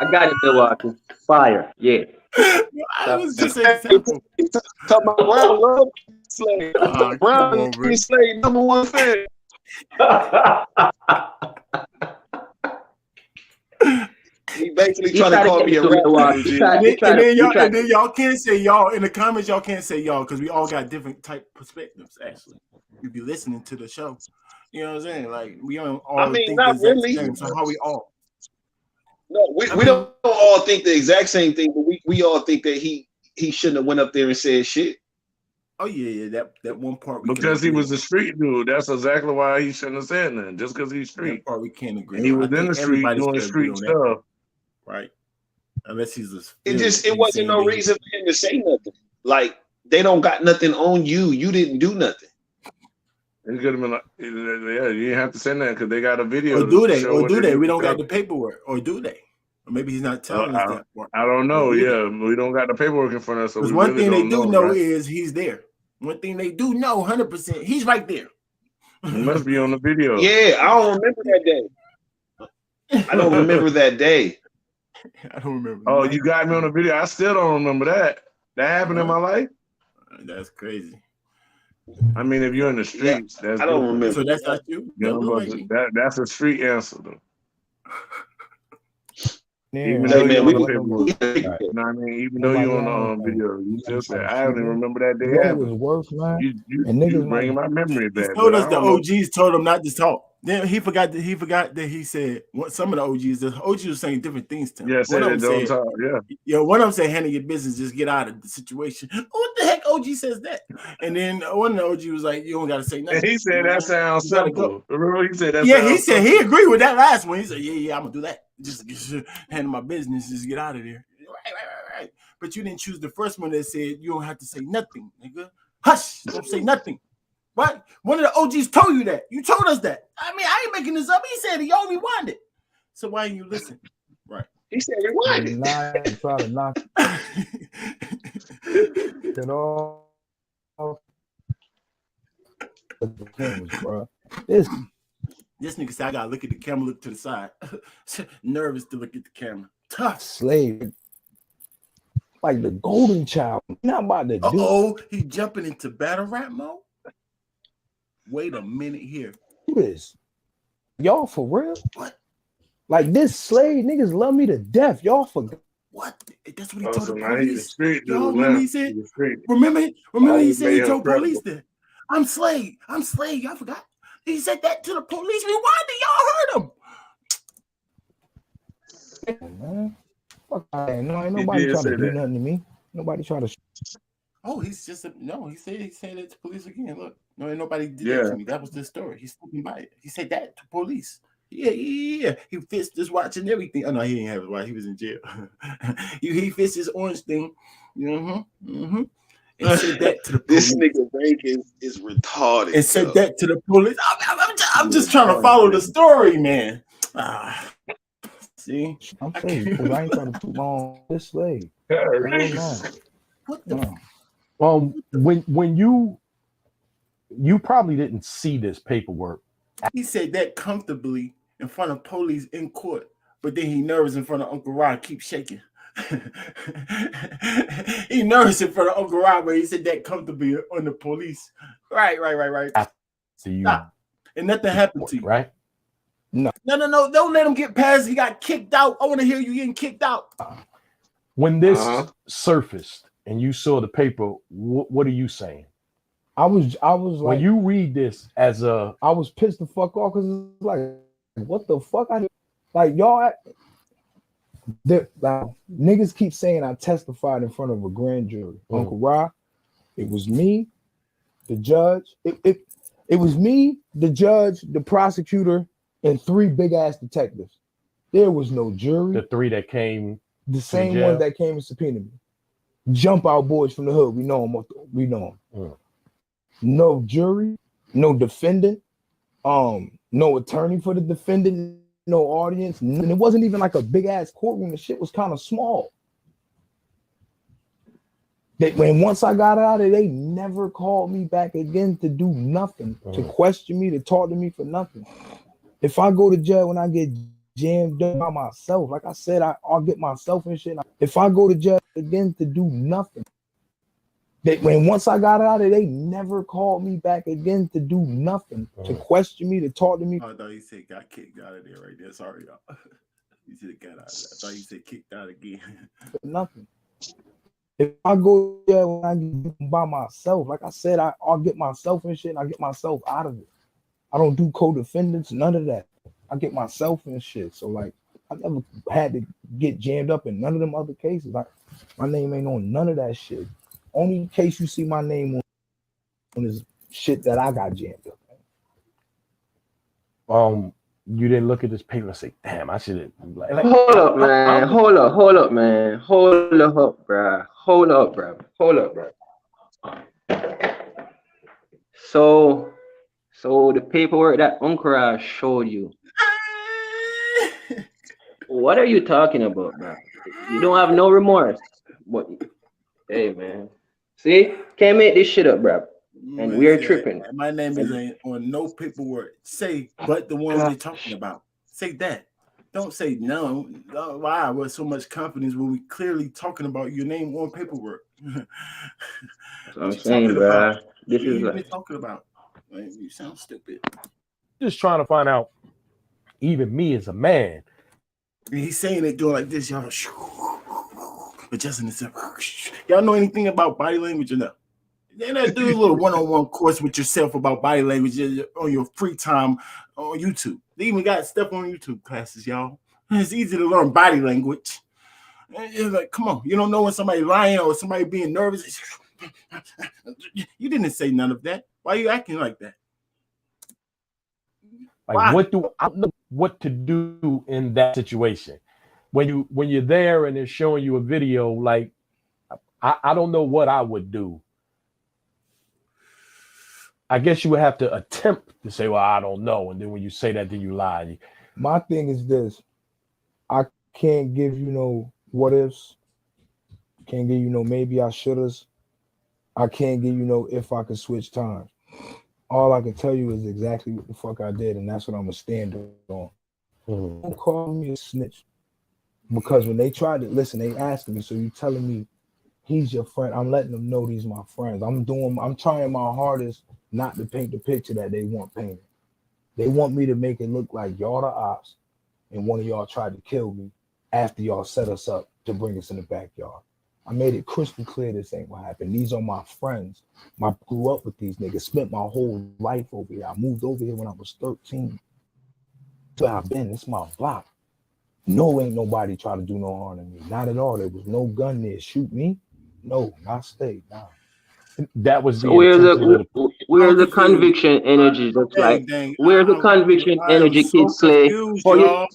I got it, Milwaukee. Fire. Yeah. It was just an example. Talking about Brown love Slade. Come Brown on, bro. is Slade #1 fan. He basically He trying tried to to call get me me a to rap Milwaukee. dude, G. And then y'all can't say y'all in the comments. Y'all can't say y'all because we all got different type perspectives. Actually, you be listening to the show. You know what I'm saying? Like we don't all think the not exact really. same. So how we all? No, we don't all think the exact same thing, but we all think that he shouldn't have went up there and said shit. Oh yeah. That one part we Because he can was agree a street dude. That's exactly why he shouldn't have said nothing. Just because he's on. That street. part we can't agree And he on. was I in think the street everybody doing should agree street on that stuff. part, right? Unless he's a It wasn't no reason for him to say nothing. Like they don't got nothing on you. You didn't do nothing. It could have been like, yeah, you didn't have to say that because they got a video. Or do to they? show Or what do they? We did don't to got the paperwork. Or do they? Or maybe he's not telling us that part. I don't know. Or do they? Yeah, we don't got the paperwork in front of us, so we Because one really thing they don't do know. know Right? is he's there. One thing they do know 100%, he's right there. He must be on the video. Yeah, I don't remember that day. I don't remember that day. I don't remember. Oh, you got me on the video. I still don't remember that. That happened in my life. That's crazy. I mean, if you're in the streets, that's I don't different. remember. So that's not you. You know, but that's a street answer, though. Even Yeah, though Hey, you're man, on we the can. paperwork, you know what I mean? Even though you're on the video, you still say, I don't even remember that day What it happened. was worth, man. You And niggas bringing might- my memory He back. told But us I the don't know. OGs told him not to talk. Then he forgot that he said some of the OGs was saying different things to him. Yeah, say One of that them don't said, talk. Yeah. one of them said, handle your business, just get out of the situation. What the heck OG says that? And then one of the OG was like, you don't got to say nothing. And he said that sounds You gotta simple. Remember he said that Yeah, he sounds said simple. he agreed with that last one. He said, yeah, I'm gonna do that. Just handle my business, just get out of there. Right. But you didn't choose the first one that said you don't have to say nothing, nigga. Hush, don't say nothing. What? One of the OGs told you that. You told us that. I mean, I ain't making this up. He said he only wanted it. So why didn't you listen? Right. He said rewind it. Nah, try to knock it off. Bro. This nigga said I gotta look at the camera, look to the side. Nervous to look at the camera. Tough. Slade. Like the golden child. Not about to do. Oh, he jumping into battle rap mode. Wait a minute here. This. Y'all for real? What? Like this Slade niggas love me to death. Y'all forgot. What? That's what he told the So now he's a police. street Y'all dude. remember Now he said? he's a street. Remember he said he made told him police that I'm Slade. Y'all forgot. He said that to the police. Rewind it. Y'all heard him. Man. Fuck, ain't nobody trying to do nothing to me. Nobody trying to. Oh, he's just he said it to police again. Look, no, ain't nobody did that to me. That was the story. He's sticking by it. He said that to police. Yeah. He fixed his watch and everything. Oh no, he didn't have his watch. He was in jail. he fixed his orange thing. And said that to the police. This nigga Rank is retarded. And said that to the police. I'm just trying to follow the story, man. See, I'm saying because I ain't trying to put my own this Slade. What the? When you probably didn't see this paperwork. He said that comfortably in front of police in court, but then he nervous in front of Uncle Rod, keep shaking. He nervous in front of Uncle Rod, but he said that comfortably on the police. Right. Stop. And nothing happened to you, right? No. Don't let him get past. He got kicked out. I want to hear you getting kicked out. When this surfaced and you saw the paper, what are you saying? I was like, when you read this I was pissed the fuck off because it's like, what the fuck? Like y'all, niggas keep saying I testified in front of a grand jury. Uncle Ra, it was me, the judge. It was me, the judge, the prosecutor, and 3 big ass detectives. There was no jury. The 3 that came, the same ones that came and subpoenaed me. Jump out boys from the hood. We know them. No jury, no defendant, no attorney for the defendant, no audience, and it wasn't even like a big ass courtroom. The shit was kind of small. When once I got out of it, they never called me back again to do nothing, to question me, to talk to me for nothing. If I go to jail when I get jammed up by myself, like I said, I'll get myself and shit. If I go to jail again to do nothing, when once I got out of it, they never called me back again to do nothing, to question me, to talk to me. Oh, I thought you said got kicked out of there right there. Sorry, y'all. You said got out. I thought you said kicked out again. For nothing. If I go there when I get by myself, like I said, I'll get myself and shit, and I get myself out of it. I don't do co-defendants, none of that. I get myself and shit. So like, I never had to get jammed up in none of them other cases. Like, my name ain't on none of that shit. Only case you see my name on is shit that I got jammed up. You didn't look at this paper and say, "Damn, I should have." Hold up, man. Hold up, man. Hold up, bro. Hold up, bro. So the paperwork that Uncle showed you. What are you talking about, bro? You don't have no remorse. But hey, man. See, can't make this shit up, bro. And we're tripping. My name is on no paperwork. Say, but the ones they're talking about. Say that. Don't say no. Why with so much confidence when we clearly talking about your name on paperwork? That's what I'm saying, bro. This is what you're talking about. Like, you sound stupid. Just trying to find out, even me as a man. And he's saying it doing like this, y'all. Adjusting himself. Y'all know anything about body language or no? Then that do a little one-on-one course with yourself about body language on your free time on YouTube. They even got stuff on YouTube classes, y'all. It's easy to learn body language. It's like, come on, you don't know when somebody's lying or somebody being nervous. You didn't say none of that. Why are you acting like that? Like, I don't know what to do in that situation. When you're there and they're showing you a video, like, I don't know what I would do. I guess you would have to attempt to say, well, I don't know. And then when you say that, then you lie. My thing is this. I can't give you no what ifs. Can't give you no maybe I should've. I can't give you no if I could switch times. All I can tell you is exactly what the fuck I did, and that's what I'm gonna stand on. Don't call me a snitch. Because when they tried to listen, they asked me, so you telling me he's your friend. I'm letting them know these my friends. I'm trying my hardest not to paint the picture that they want painted. They want me to make it look like y'all the ops and one of y'all tried to kill me after y'all set us up to bring us in the backyard. I made it crystal clear this ain't what happened. These are my friends. I grew up with these niggas, spent my whole life over here. I moved over here when I was 13. So I've been, it's my block. No, ain't nobody try to do no harm to me. Not at all. There was no gun there. Shoot me? No, not Slade. Nah. That was the where's the conviction energy looks like? Where's the conviction energy, Kid Slade? What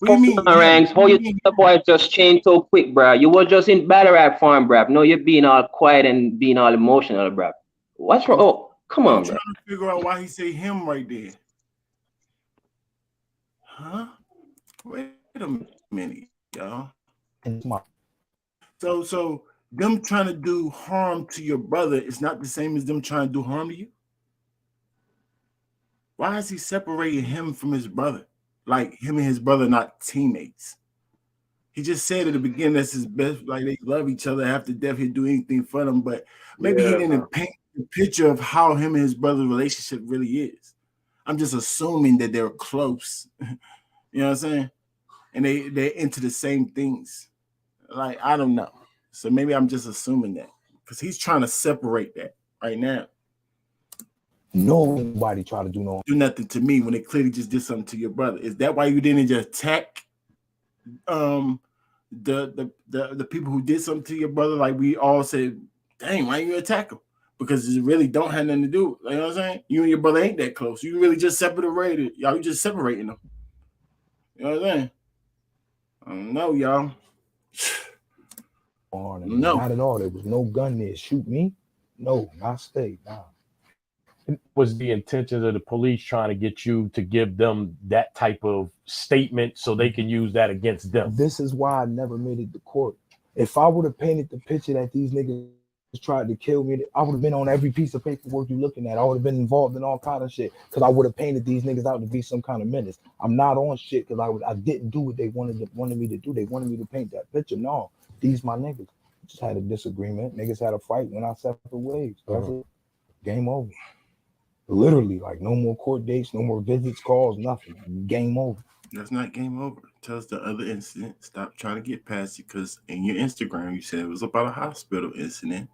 do you mean? Ranks, how you the boy just changed so quick, bro? You were just in battle rap farm, bro. No, you're being all quiet and being all emotional, bro. What's wrong? Oh, come on, bro. I'm trying to figure out why he say him right there. Huh? Wait a minute, y'all. So them trying to do harm to your brother is not the same as them trying to do harm to you? Why is he separating him from his brother? Like him and his brother not teammates. He just said at the beginning that's his best, like they love each other after death, he'd do anything for them, but maybe he didn't paint the picture of how him and his brother's relationship really is. I'm just assuming that they're close. You know what I'm saying? And they're into the same things. Like, I don't know. So maybe I'm just assuming that because he's trying to separate that right now. Nobody try to do nothing to me when they clearly just did something to your brother. Is that why you didn't just attack the people who did something to your brother? Like we all said, dang, why you attack him? Because it really don't have nothing to do. You know what I'm saying? You and your brother ain't that close. You really just separated. Y'all, you just separating them. You know what I'm saying? I don't know, y'all. No, not at all. There was no gun there. Shoot me? No, not Slade. Nah. Was the intention of the police trying to get you to give them that type of statement so they can use that against them? This is why I never made it to court. If I would have painted the picture that these niggas tried to kill me, I would have been on every piece of paperwork you're looking at. I would have been involved in all kind of shit because I would have painted these niggas out to be some kind of menace. I'm not on shit because I didn't do what they wanted me to do. They wanted me to paint that picture. No, these my niggas. Just had a disagreement. Niggas had a fight, went our separate ways. That's it. Game over. Literally, like no more court dates, no more visits, calls, nothing. Game over. That's not game over. Tell us the other incident. Stop trying to get past it because in your Instagram you said it was about a hospital incident.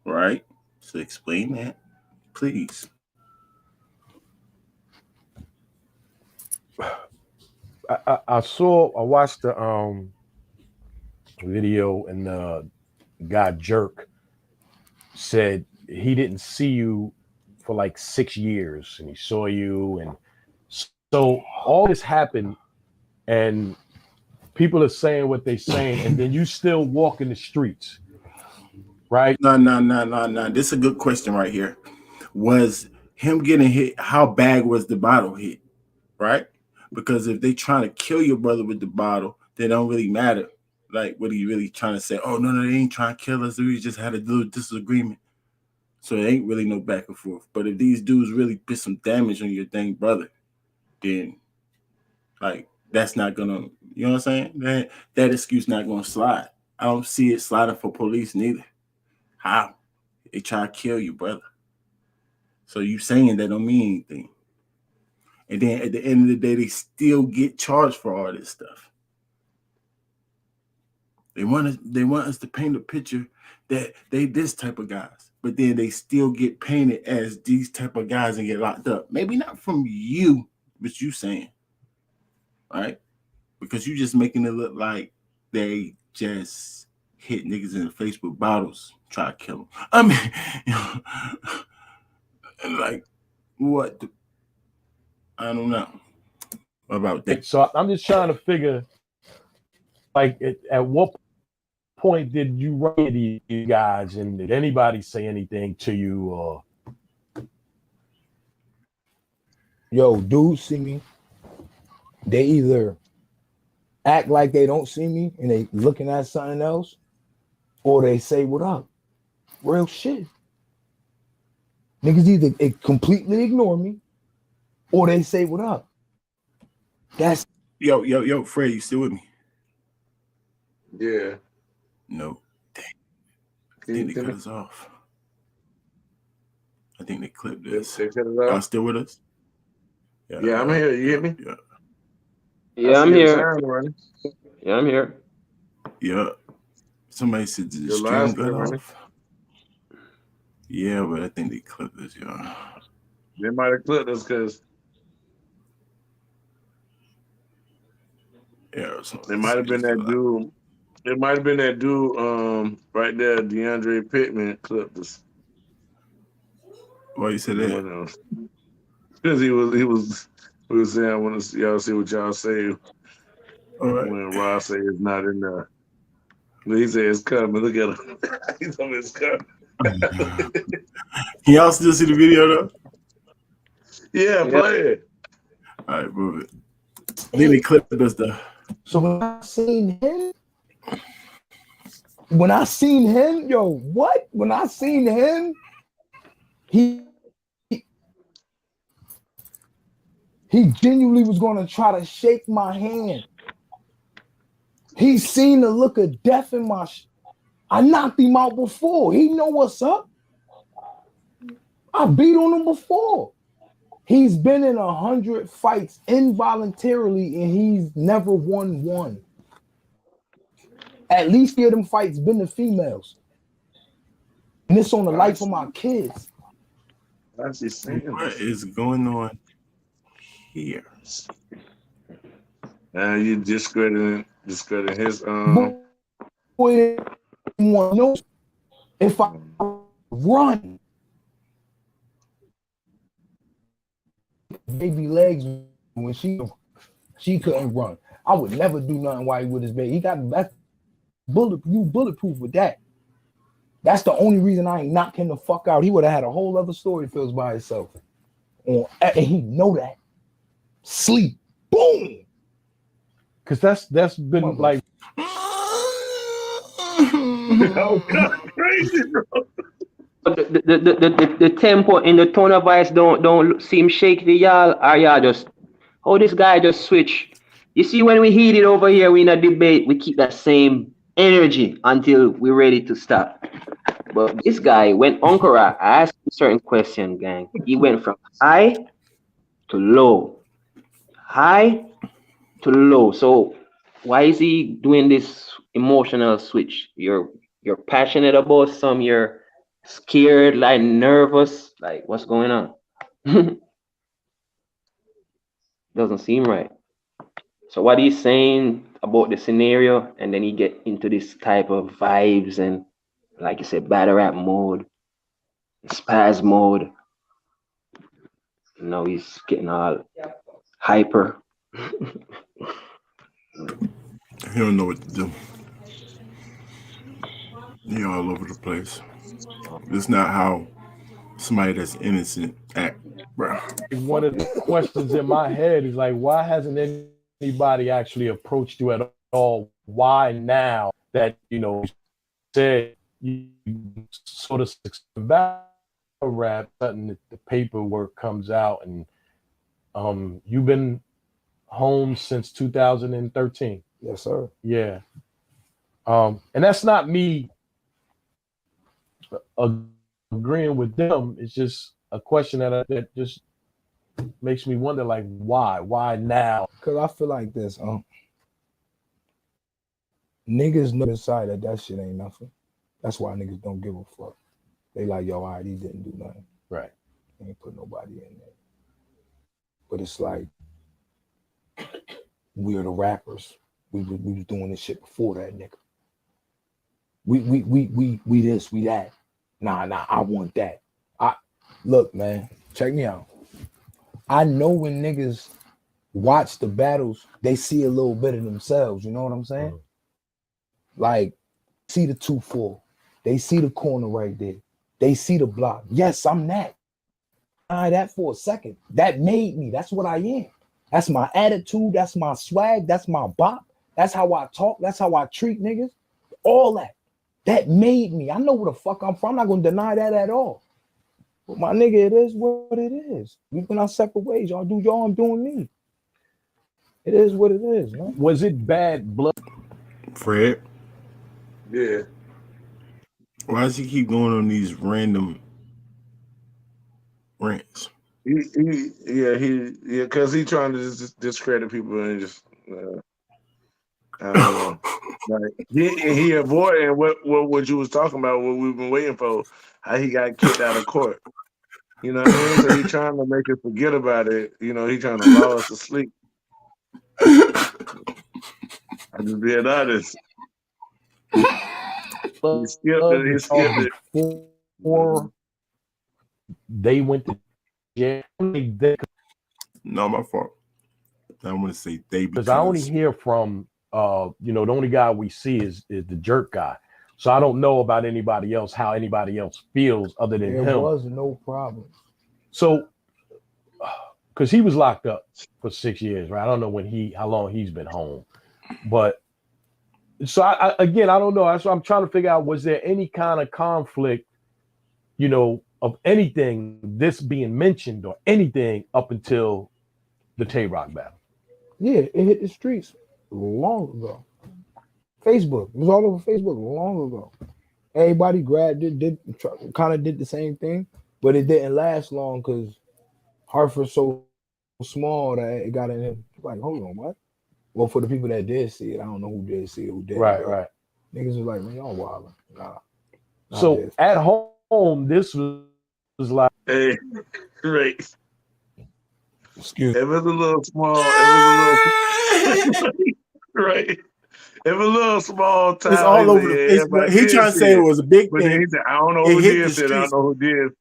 Right? So explain that, please. I watched the video, and the guy Jerk said he didn't see you for like 6 years, and he saw you, and so all this happened, and people are saying what they're saying, and then you still walk in the streets, right? No. This is a good question right here. Was him getting hit, how bad was the bottle hit? Right? Because if they trying to kill your brother with the bottle, they don't really matter. Like, what are you really trying to say? Oh, no, they ain't trying to kill us. We just had a little disagreement. So it ain't really no back and forth. But if these dudes really put some damage on your dang brother, then, like, that's not going to, you know what I'm saying? That excuse not going to slide. I don't see it sliding for police neither. How? They try to kill you, brother. So you saying that don't mean anything. And then at the end of the day, they still get charged for all this stuff. They want us to paint a picture that they this type of guys, but then they still get painted as these type of guys and get locked up. Maybe not from you, but you saying, right? Because you just making it look like they just hit niggas in the face with bottles, try to kill them. I mean, like what? I don't know about that. So I'm just trying to figure, like, at what point did you run into these guys, and did anybody say anything to you? Or yo, dudes see me. They either act like they don't see me and they looking at something else, or they say what up. Real shit. Niggas either completely ignore me, or they say what up. That's yo, Fred, you still with me? Yeah. No. Dang. I think they cut us off. I think they clipped this. They cut us Y'all off. still with us? Yeah, I'm here. You hear me? Yeah. Yeah, I'm here. Yeah, I'm here. Yeah. Somebody said the Your stream line's got still running. off. Yeah, but I think they clipped us, y'all. They might have clipped us because Yeah, so it might have been that dude. It might have been that dude right there, DeAndre Pittman clipped us. Why you said that? Because we was saying I want to y'all see what y'all say when Ross say it's not in there. He said it's coming. Look at him. He told me it's coming. Can y'all still see the video though? Yeah, play it. All right, move it. Then they clipped us though. so when I seen him, yo, what? When I seen him, he genuinely was gonna try to shake my hand. He seen the look of death in my I knocked him out before. He know what's up. I beat on him before. He's been in 100 fights involuntarily and he's never won one. At least 3 of them fights been to females. And it's on the life of my kids. What is going on here? And you discrediting his Boy, no, if I run, baby legs when she couldn't run. I would never do nothing while he with his baby. He got that bulletproof with that. That's the only reason I ain't knocked him the fuck out. He would have had a whole other story if it was by himself. And he know that. Sleep. Boom. Because that's been like Oh, God, crazy, bro. The tempo in the tone of voice don't seem shaky to y'all, or y'all just this guy just switch. You see, when we heat it over here, we in a debate, we keep that same energy until we're ready to stop. But this guy, when Uncle Ra asked a certain question, gang, he went from high to low, high to low. So why is he doing this emotional switch? You're passionate about some, you're scared, like nervous, like what's going on? Doesn't seem right. So what he's saying about the scenario, and then he get into this type of vibes and, like you said, battle rap mode, spaz mode. Now he's getting all hyper. He don't know what to do. He all over the place. It's not how somebody that's innocent act, bro. One of the questions in my head is like, why hasn't anybody actually approached you at all? Why now that you said you sort of battle rap, suddenly the paperwork comes out, and you've been home since 2013. Yes, sir. Yeah. And that's not me agreeing with them. It's just a question that just makes me wonder, like, why now? Because I feel like this, niggas know inside that shit ain't nothing. That's why niggas don't give a fuck. They like, yo, all right, he didn't do nothing. Right. They ain't put nobody in there. But it's like, we're the rappers. We was doing this shit before that nigga. We this, we that. Nah, I want that. Look, man, check me out. I know when niggas watch the battles, they see a little bit of themselves. You know what I'm saying? Mm-hmm. Like, see the 2-4. They see the corner right there. They see the block. Yes, I'm that. That for a second. That made me. That's what I am. That's my attitude. That's my swag. That's my bop. That's how I talk. That's how I treat niggas. All that. That made me. I know where the fuck I'm from. I'm not going to deny that at all. But my nigga, it is what it is. We've been our separate ways. Y'all do y'all, I'm doing me. It is what it is, man. Was it bad blood? Fred? Yeah. Why does he keep going on these random rants? Because he's trying to just discredit people and just, I don't know. Like, he avoiding what you was talking about, what we've been waiting for, how he got kicked out of court. You know what I mean? So he's trying to make us forget about it. You know, he's trying to lull us to sleep. I'm just being honest. He skipped it. Before they went to jail. No, my fault. I want to say they, because I only hear from the only guy we see is the jerk guy. So I don't know about anybody else, how anybody else feels other than him. There was no problem. So, because he was locked up for 6 years, right? I don't know how long he's been home, but so I don't know. That's what I'm trying to figure out. Was there any kind of conflict, of anything, this being mentioned or anything up until the Tay-Rock battle? Yeah, it hit the streets long ago. Facebook. It was all over Facebook long ago. Everybody grabbed it, kind of did the same thing, but it didn't last long because Hartford's so small that it got in him. Like, hold on, what? Well, for the people that did see it, I don't know who did see it, who didn't. Right. Niggas was like, man, y'all wildin'. Nah. So at home, this was like, hey, right. Excuse me. It was a little small. Right. It was a little small time. It's all over the Facebook. He trying to say it was a big thing. He said, I don't know who did say it. I don't know who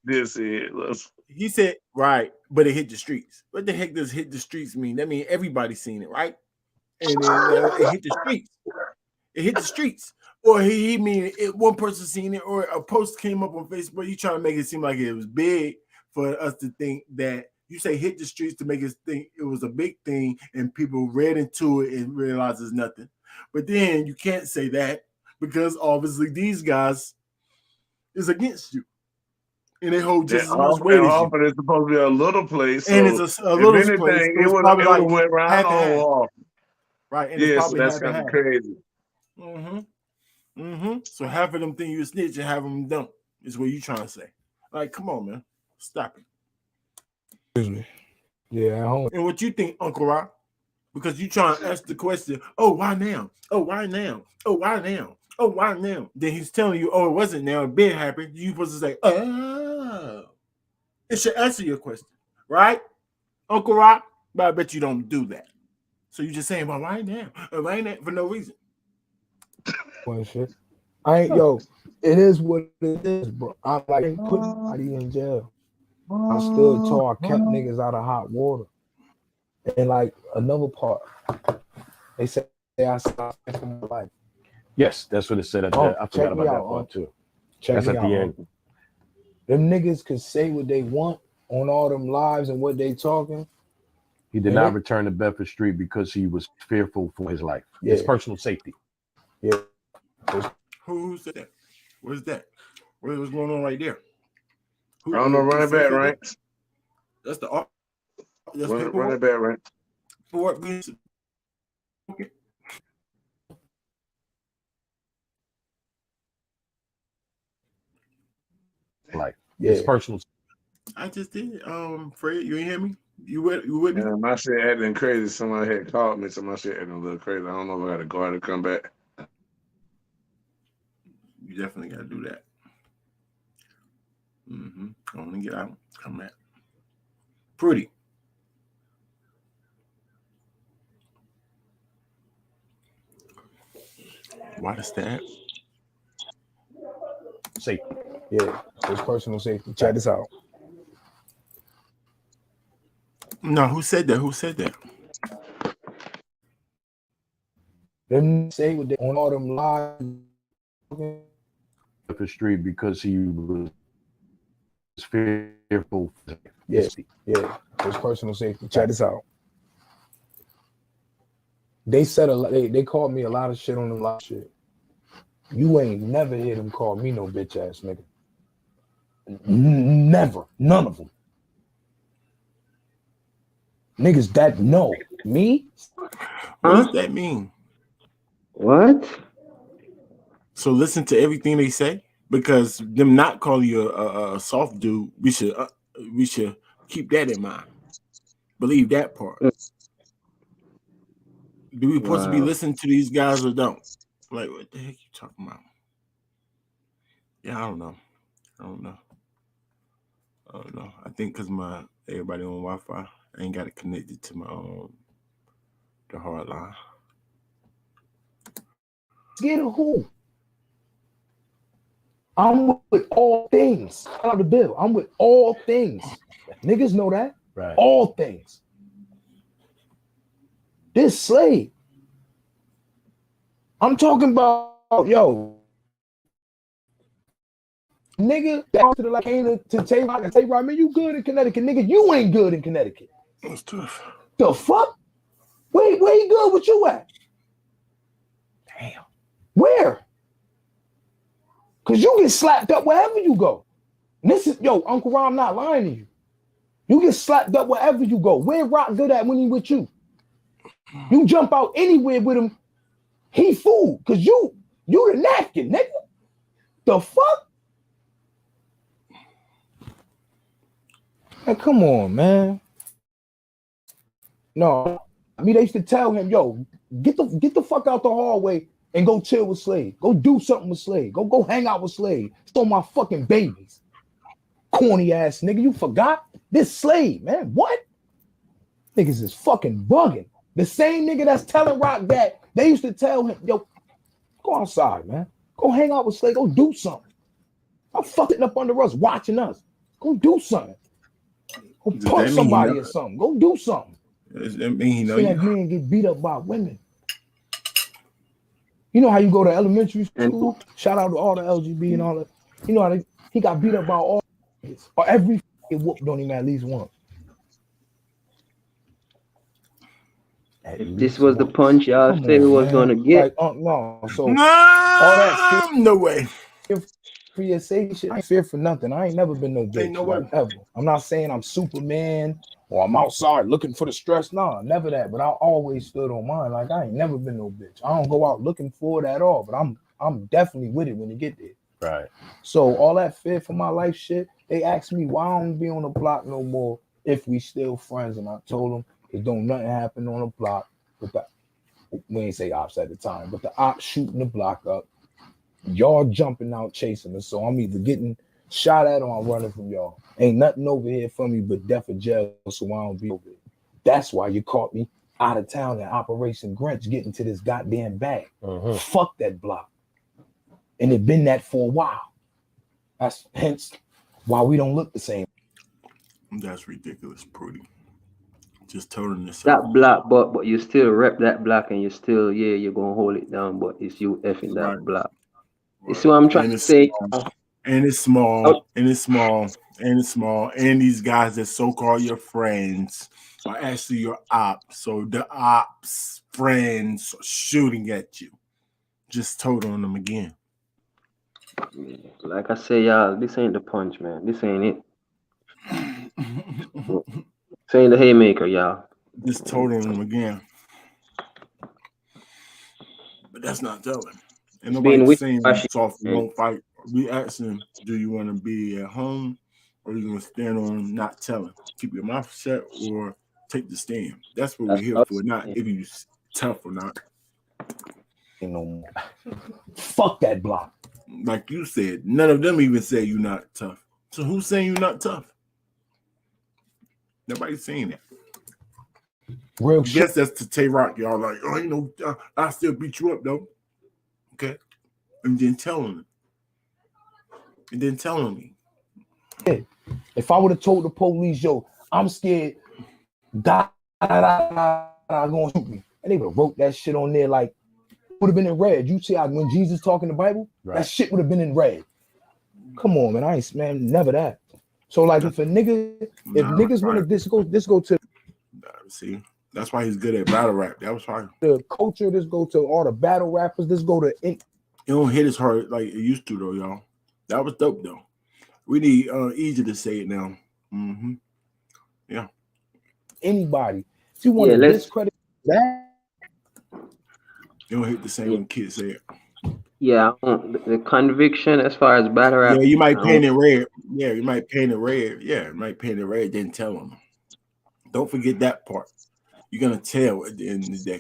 did say it. He said, right, but it hit the streets. What the heck does hit the streets mean? That means everybody's seen it, right? And then it hit the streets. It hit the streets. Or he mean one person seen it, or a post came up on Facebook. You trying to make it seem like it was big for us to think that you say hit the streets to make us think it was a big thing, and people read into it and realize it's nothing. But then you can't say that because obviously these guys is against you, and they hold just That as much weight as you. Hartford is supposed to be a little place, And so it's a if little anything, place, so it it's would probably have like went right half and on half. off. Right, and Yeah, it's so probably that's half and kind of half. crazy. So half of them think you a snitch and half of them don't. Is what you trying to say? Like, come on, man, stop it. Excuse me. Yeah, at home. And what you think, Uncle Rock? Because you trying to ask the question, oh, why now? Oh, why now? Oh, why now? Oh, why now? Then he's telling you, oh, it wasn't now. It been happened. You supposed to say, oh. It should answer your question, right, Uncle Rock? But I bet you don't do that. So you just saying, well, why now? Why now? For no reason. Shit. I ain't it is what it is, bro. I'm like putting somebody in jail. I stood tall, I kept niggas out of hot water. And like another part, they say I stopped for my life. Yes, that's what it said at the I forgot about that part too. That's at the end. Them niggas could say what they want on all them lives and what they talking. He did not return to Bedford Street because he was fearful for his life. Yeah. His personal safety. Yeah. Who said that? Where's that? What's going on right there? I don't know, running back ranks. That's the art. That's running back ranks. For what reason? Okay. Like his personal. I just did. Fred, you ain't hear me? You with me? Yeah, my shit acting crazy. Somebody had called me, so my shit acting a little crazy. I don't know if I got to go out and come back. You definitely got to do that. Go on and get out. Come back. Pretty. Why the stat? Safety. Yeah, it's personal safety. Check this out. No, who said that? Who said that? Them say what they on all them lives. The street because he was fearful. Yeah, it's personal safety. Check this out. They said they called me a lot of shit on them lot shit. You ain't never hear them call me no bitch ass nigga. Never. None of them. Niggas that know me. What does that mean? What? So listen to everything they say, because them not calling you a soft dude. We should keep that in mind. Believe that part. Do we supposed to be listening to these guys or don't? Like, what the heck you talking about? Yeah, I don't know. I think because everybody on Wi-Fi, I ain't got it connected to my the hard line. Get a who? I'm with all things. Shout out to Bill. I'm with all things. Niggas know that. Right. All things. This Slade. I'm talking about, nigga that to the like came to Tay-Rock and Tay-Rock, man, you good in Connecticut, nigga. You ain't good in Connecticut. That's tough. The fuck? Where he good with you at? Damn. Where? Cause you get slapped up wherever you go. And this is Uncle Ron, I'm not lying to you. You get slapped up wherever you go. Where Rock good at when he with you? You jump out anywhere with him, he fool. Cause you the napkin, nigga. The fuck? Hey, come on, man. No, they used to tell him, get the fuck out the hallway and go chill with Slade. Go do something with Slade. Go hang out with Slade. Stole my fucking babies. Corny ass nigga, you forgot? This Slade, man. What? Niggas is fucking bugging. The same nigga that's telling Rock that, they used to tell him, go outside, man. Go hang out with Slade. Go do something. I'm fucking up under us, watching us. Go do something. Go punch somebody or something. Go do something. Does that mean he know you? That man get beat up by women. You know how you go to elementary school? Shout out to all the LGB and all that. You know how he got beat up by all or every whoop on him at least once. At If least this was the once. punch y'all Come said it on, was man. gonna get, No. So all that fear No way. for your safety shit, I ain't fear for nothing. I ain't never been no bitch. Ain't no way. Like, ever. I'm not saying I'm Superman or I'm outside looking for the stress. Nah, never that. But I always stood on mine. Like, I ain't never been no bitch. I don't go out looking for it at all. But I'm definitely with it when you get there. Right. So all that fear for my life shit, they asked me why I don't be on the block no more if we still friends. And I told them it don't nothing happen on the block. But we ain't say ops at the time, but the ops shooting the block up. Y'all jumping out chasing us. So I'm either getting shot at or I'm running from y'all. Ain't nothing over here for me but death or jail, so I don't be over here. That's why you caught me out of town in Operation Grinch getting to this goddamn bag. Fuck that block. And it been that for a while. That's hence why we don't look the same. That's ridiculous, Prudy. Just toting this that out. block, but you still rep that block and you still, you're gonna hold it down, but it's you effing that Right. block. You Right. see what I'm trying And to it's say? small. And it's small. And it's small. And it's small. And these guys that so-called your friends are actually your ops. So the ops friends are shooting at you. Just told on them again. Like I say, y'all, this ain't the punch, man. This ain't it. This ain't the haymaker, y'all. Just told on them again. But that's not telling. And It's being nobody's saying wishy-washy. soft Man. won't fight. We asking, do you want to be at home or are you going to stand on not telling? Keep your mouth shut or take the stand. That's what That's we're here what for, I'm not saying. if you tough or not. Ain't no more. Fuck that block. Like you said, none of them even say you're not tough. So who's saying you're not tough? Nobody's saying that. Real I shit. guess that's to Tay-Rock. Y'all like, oh, you know, I still beat you up though. Okay. And then telling them. And then telling me. If I would have told the police, yo, I'm scared, gonna shoot me, and they would have wrote that shit on there, like, would have been in red. You see how when Jesus talk in the Bible, Right. that shit would have been in red. Come on, man, I ain't, man, never that. So like, if niggas want to this go to see, that's why he's good at battle rap. That was why the culture, this go to all the battle rappers, this go to it don't hit as hard like it used to though, y'all. That was dope though. We need easy to say it now. Mm-hmm. Yeah. Anybody. If you want to discredit that, it don't hit the same when kids say it. Yeah, the conviction as far as battle rap. Yeah, you might paint it red. Yeah, you might paint it red. Yeah, you might paint it red. Then tell them. Don't forget that part. You're gonna tell at the end of the day.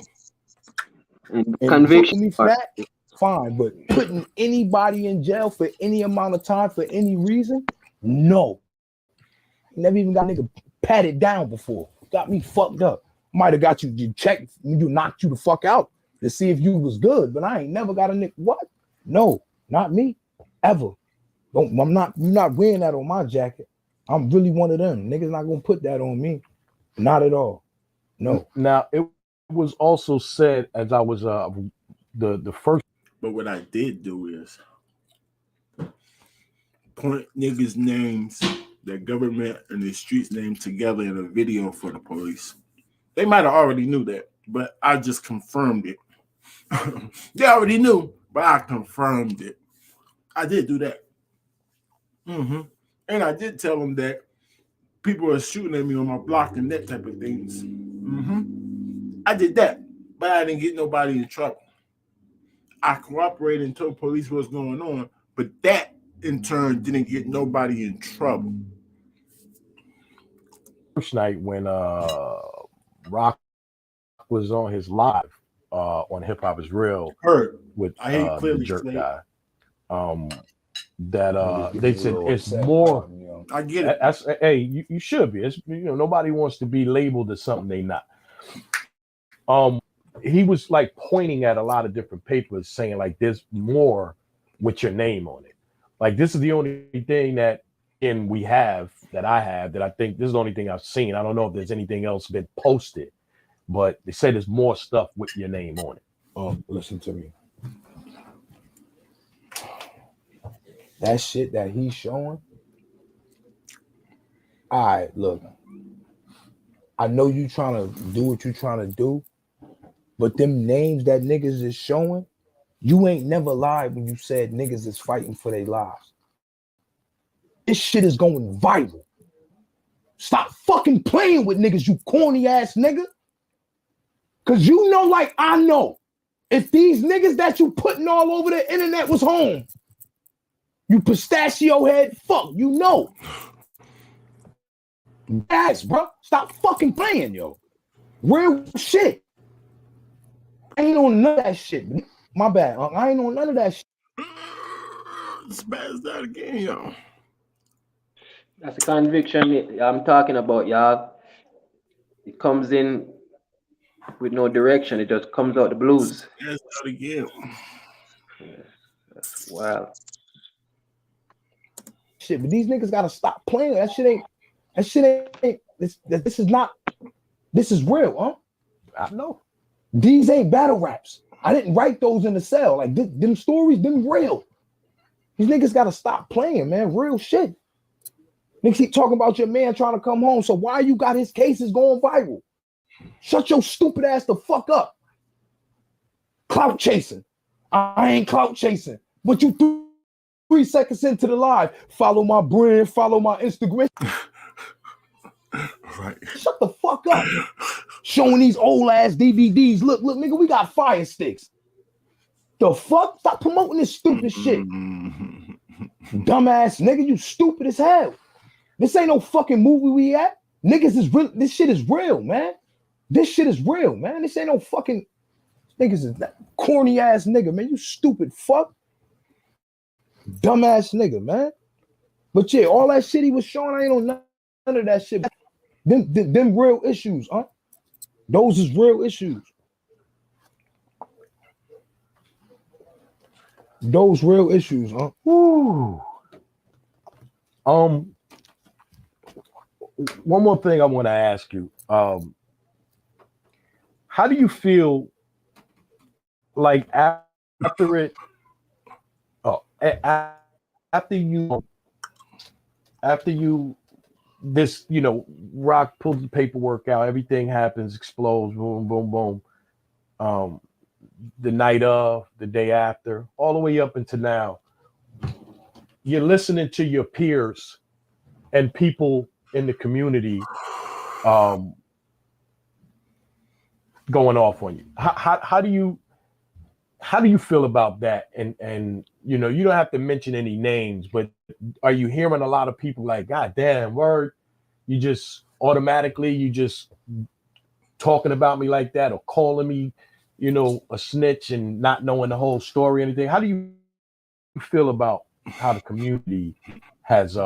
And conviction me for that, fine. But putting anybody in jail for any amount of time for any reason, no. Never even got nigga patted down before. Got me fucked up. Might have got you checked when you knocked you the fuck out to see if you was good, but I ain't never got a nigga. What? No, not me. Ever. You're not wearing that on my jacket. I'm really one of them. Niggas not gonna put that on me. Not at all. No. Now it was also said as I was the first. But what I did do is point niggas' names, their government and the streets names together in a video for the police. They might have already knew that, but I just confirmed it. They already knew, but I confirmed it. I did do that. Mm-hmm. And I did tell them that people are shooting at me on my block and that type of things. Mm-hmm. I did that, but I didn't get nobody in trouble. I cooperated and told police what's going on, but that in turn didn't get nobody in trouble. First night when Rock was on his live on Hip Hop Is Real with the jerk guy. That they said it's more. I get it. That's, hey, you should be. It's, nobody wants to be labeled as something they not. He was like pointing at a lot of different papers, saying like there's more with your name on it. Like this is the only thing that I have that I think this is the only thing I've seen. I don't know if there's anything else been posted, but they said there's more stuff with your name on it. Listen to me. That shit that he's showing. All right, look. I know you trying to do what you're trying to do, But them names that niggas is showing, you ain't never lied when you said niggas is fighting for their lives. This shit is going viral. Stop fucking playing with niggas, you corny ass nigga. Cause you know, like I know, if these niggas that you putting all over the internet was home, you pistachio head fuck, you know. Ass, bro. Stop fucking playing, yo. Real shit. I ain't on none of that shit. My bad. I ain't on none of that shit. Spaz that again, yo. That's the conviction I'm talking about, y'all. It comes in with no direction. It just comes out the blues. Spaz that again. That's wild. Shit, but these niggas gotta stop playing. That shit ain't. This is not. This is real, huh? I know. These ain't battle raps. I didn't write those in the cell. Like them stories, them real. These niggas gotta stop playing, man. Real shit. Niggas keep talking about your man trying to come home. So why you got his cases going viral? Shut your stupid ass the fuck up. Clout chasing. I ain't clout chasing. But you 3 seconds into the live, follow my brand, follow my Instagram. Right. Shut the fuck up. Showing these old ass DVDs. Look, nigga, we got fire sticks. The fuck? Stop promoting this stupid shit. Dumbass nigga, you stupid as hell. This ain't no fucking movie we at. Niggas is real. This shit is real, man. This shit is real, man. This ain't no fucking niggas is that corny ass nigga, man. You stupid fuck. Dumbass nigga, man. But yeah, all that shit he was showing, I ain't on none of that shit. Them real issues, huh? Those is real issues. Those real issues, huh? Woo. One more thing I want to ask you. How do you feel like after it? After you, this, Rock pulls the paperwork out, everything happens, explodes, boom, boom, boom. The night of, the day after, all the way up until now, you're listening to your peers and people in the community going off on you. How do you feel about that? And you don't have to mention any names, but are you hearing a lot of people like, God damn, word, you just talking about me like that, or calling me, a snitch and not knowing the whole story or anything? How do you feel about how the community has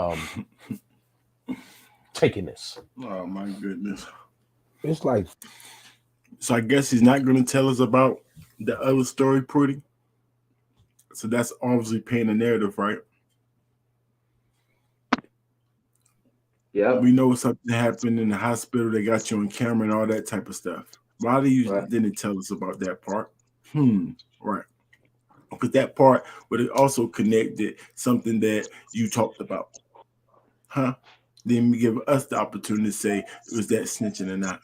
taken this? Oh my goodness. It's like, so I guess he's not going to tell us about the other story, pretty. So that's obviously painting a narrative, right? Yeah. We know something happened in the hospital. They got you on camera and all that type of stuff. Why do you didn't tell us about that part? Right. Because that part would have also connected something that you talked about. Huh? Then give us the opportunity to say, was that snitching or not?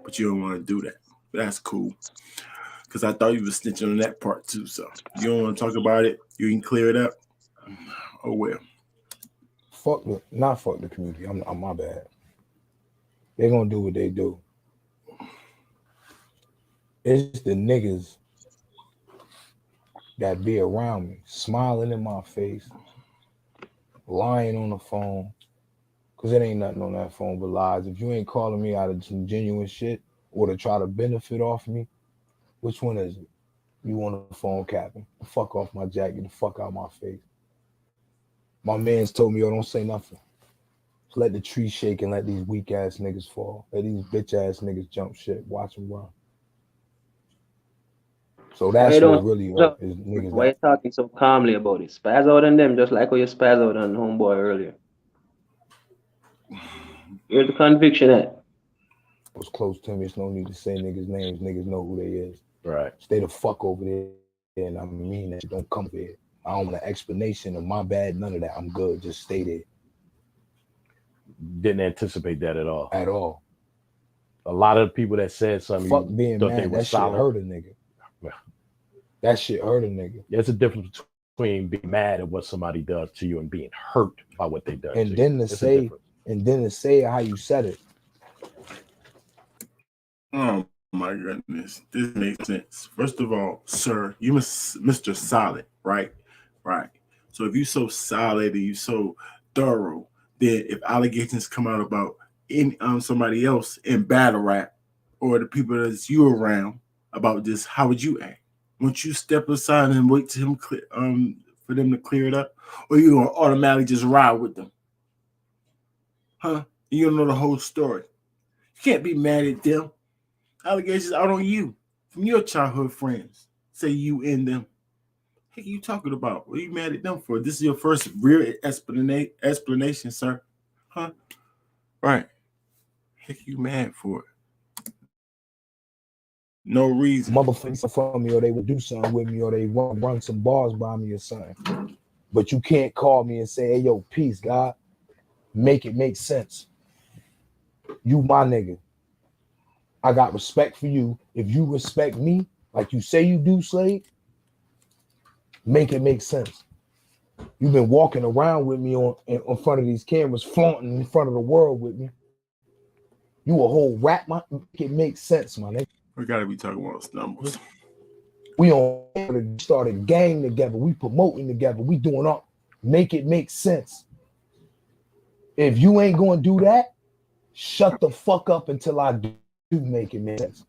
But you don't want to do that. That's cool. Because I thought you were snitching on that part too. So you don't want to talk about it. You can clear it up. Oh well. Not fuck the community. I'm my bad. They're gonna do what they do. It's the niggas that be around me, smiling in my face, lying on the phone, because it ain't nothing on that phone but lies. If you ain't calling me out of some genuine shit or to try to benefit off me, which one is it? You want a phone capping? The fuck off my jacket, the fuck out my face. My man's told me, yo, don't say nothing. Just let the tree shake and let these weak ass niggas fall. Let these bitch ass niggas jump shit. Watch them run. So that's what really is niggas. Why you talking so calmly about it? Spaz out on them just like how you spaz out on homeboy earlier. Here's the conviction at. Was close to me. It's no need to say niggas' names. Niggas know who they is. Right. Stay the fuck over there. And I mean that. Don't come here. I don't want an explanation of my bad. None of that. I'm good. Just stay there. Didn't anticipate that at all. At all. a lot of the people that said something, Fuck being thought they mad. were That shit solid. hurt a nigga. That shit hurt a nigga. There's a difference between being mad at what somebody does to you and being hurt by what they done And to then you. to It's a say, difference. and then to say how you said it. Oh my goodness, this makes sense. First of all, sir, you Mr. Solid, right? Right. So if you so solid and you so thorough, then if allegations come out about somebody else in battle rap or the people that's you around about this, how would you act? Won't you step aside and wait to him for them to clear it up, or you gonna automatically just ride with them? Huh? You don't know the whole story. You can't be mad at them. Allegations out on you from your childhood friends. Say you in them. What are you talking about? What are you mad at them for? This is your first real explanation, sir. Huh? Right. Heck you mad for it? No reason. Motherfuckers for me, or they would do something with me, or they run some bars by me or something. But you can't call me and say, hey, yo, peace, God. Make it make sense. You my nigga. I got respect for you. If you respect me, like you say you do, Slade, make it make sense. You've been walking around with me in front of these cameras, flaunting in front of the world with me. You a whole rap, make it make sense, my nigga. We gotta be talking about numbers. We on started gang together. We promoting together. We doing all. Make it make sense. If you ain't gonna do that, shut the fuck up until I do make it make sense.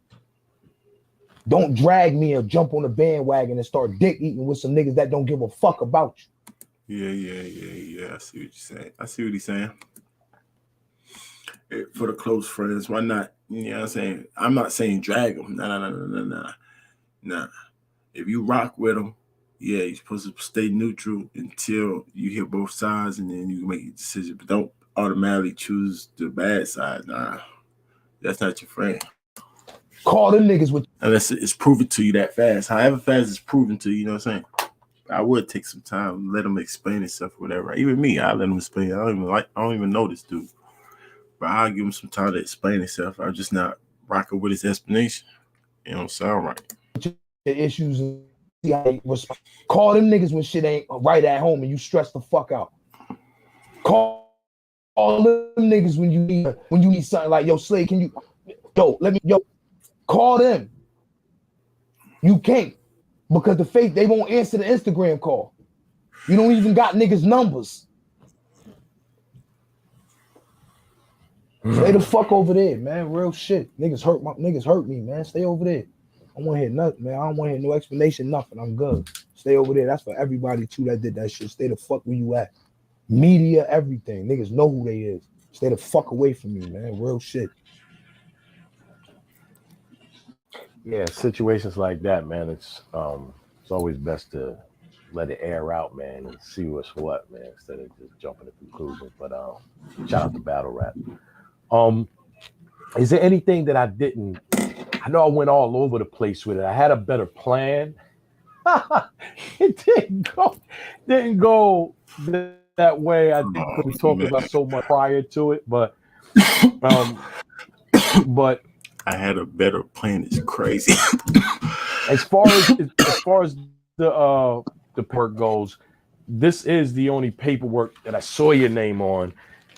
Don't drag me or jump on the bandwagon and start dick eating with some niggas that don't give a fuck about you. Yeah. I see what you're saying. I see what he's saying. For the close friends, why not? You know what I'm saying? I'm not saying drag them. Nah. If you rock with them, yeah, you're supposed to stay neutral until you hear both sides and then you can make a decision. But don't automatically choose the bad side. Nah, that's not your friend. Call them niggas with unless it's proven to you that fast. However fast it's proven to you, you know what I'm saying? I would take some time, let them explain himself or whatever. Even me, I let him explain. I don't even know this dude. But I'll give him some time to explain himself. I'm just not rocking with his explanation. It don't sound right. the issues and see how they respond. Call them niggas when shit ain't right at home and you stress the fuck out. Call them niggas when you need something like, yo, Slade, can you call them. You can't, because they won't answer the Instagram call. You don't even got niggas' numbers. Stay the fuck over there, man. Real shit. Niggas hurt me, man. Stay over there. I don't want to hear nothing, man. I don't want to hear no explanation, nothing. I'm good. Stay over there. That's for everybody too that did that shit. Stay the fuck where you at. Media, everything. Niggas know who they is. Stay the fuck away from me, man. Real shit. Yeah, situations like that, man. It's always best to let it air out, man, and see what's what, man, instead of just jumping to conclusions. But shout out to Battle Rap. Is there anything that I didn't? I know I went all over the place with it. I had a better plan. It didn't go that way. I think because we talked about so much prior to it, but I had a better plan. It's crazy. as far as the paperwork goes, this is the only paperwork that I saw your name on.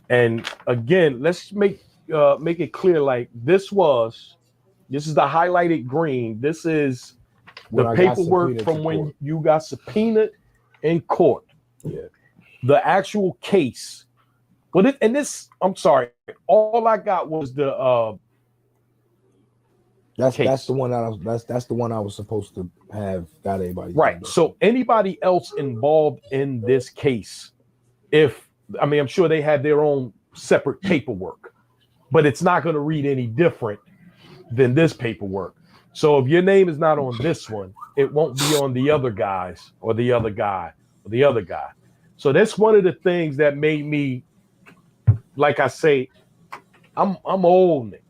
And again, let's make it clear. Like this is the highlighted green. This is the paperwork from when you got subpoenaed in court. Yeah. The actual case. But I'm sorry. All I got was the that's the one that's the one I was supposed to have got everybody. Right. So anybody else involved in this case, I'm sure they have their own separate paperwork, but it's not going to read any different than this paperwork. So if your name is not on this one, it won't be on the other guys or the other guy or the other guy. So that's one of the things that made me, like I say, I'm old, nigga.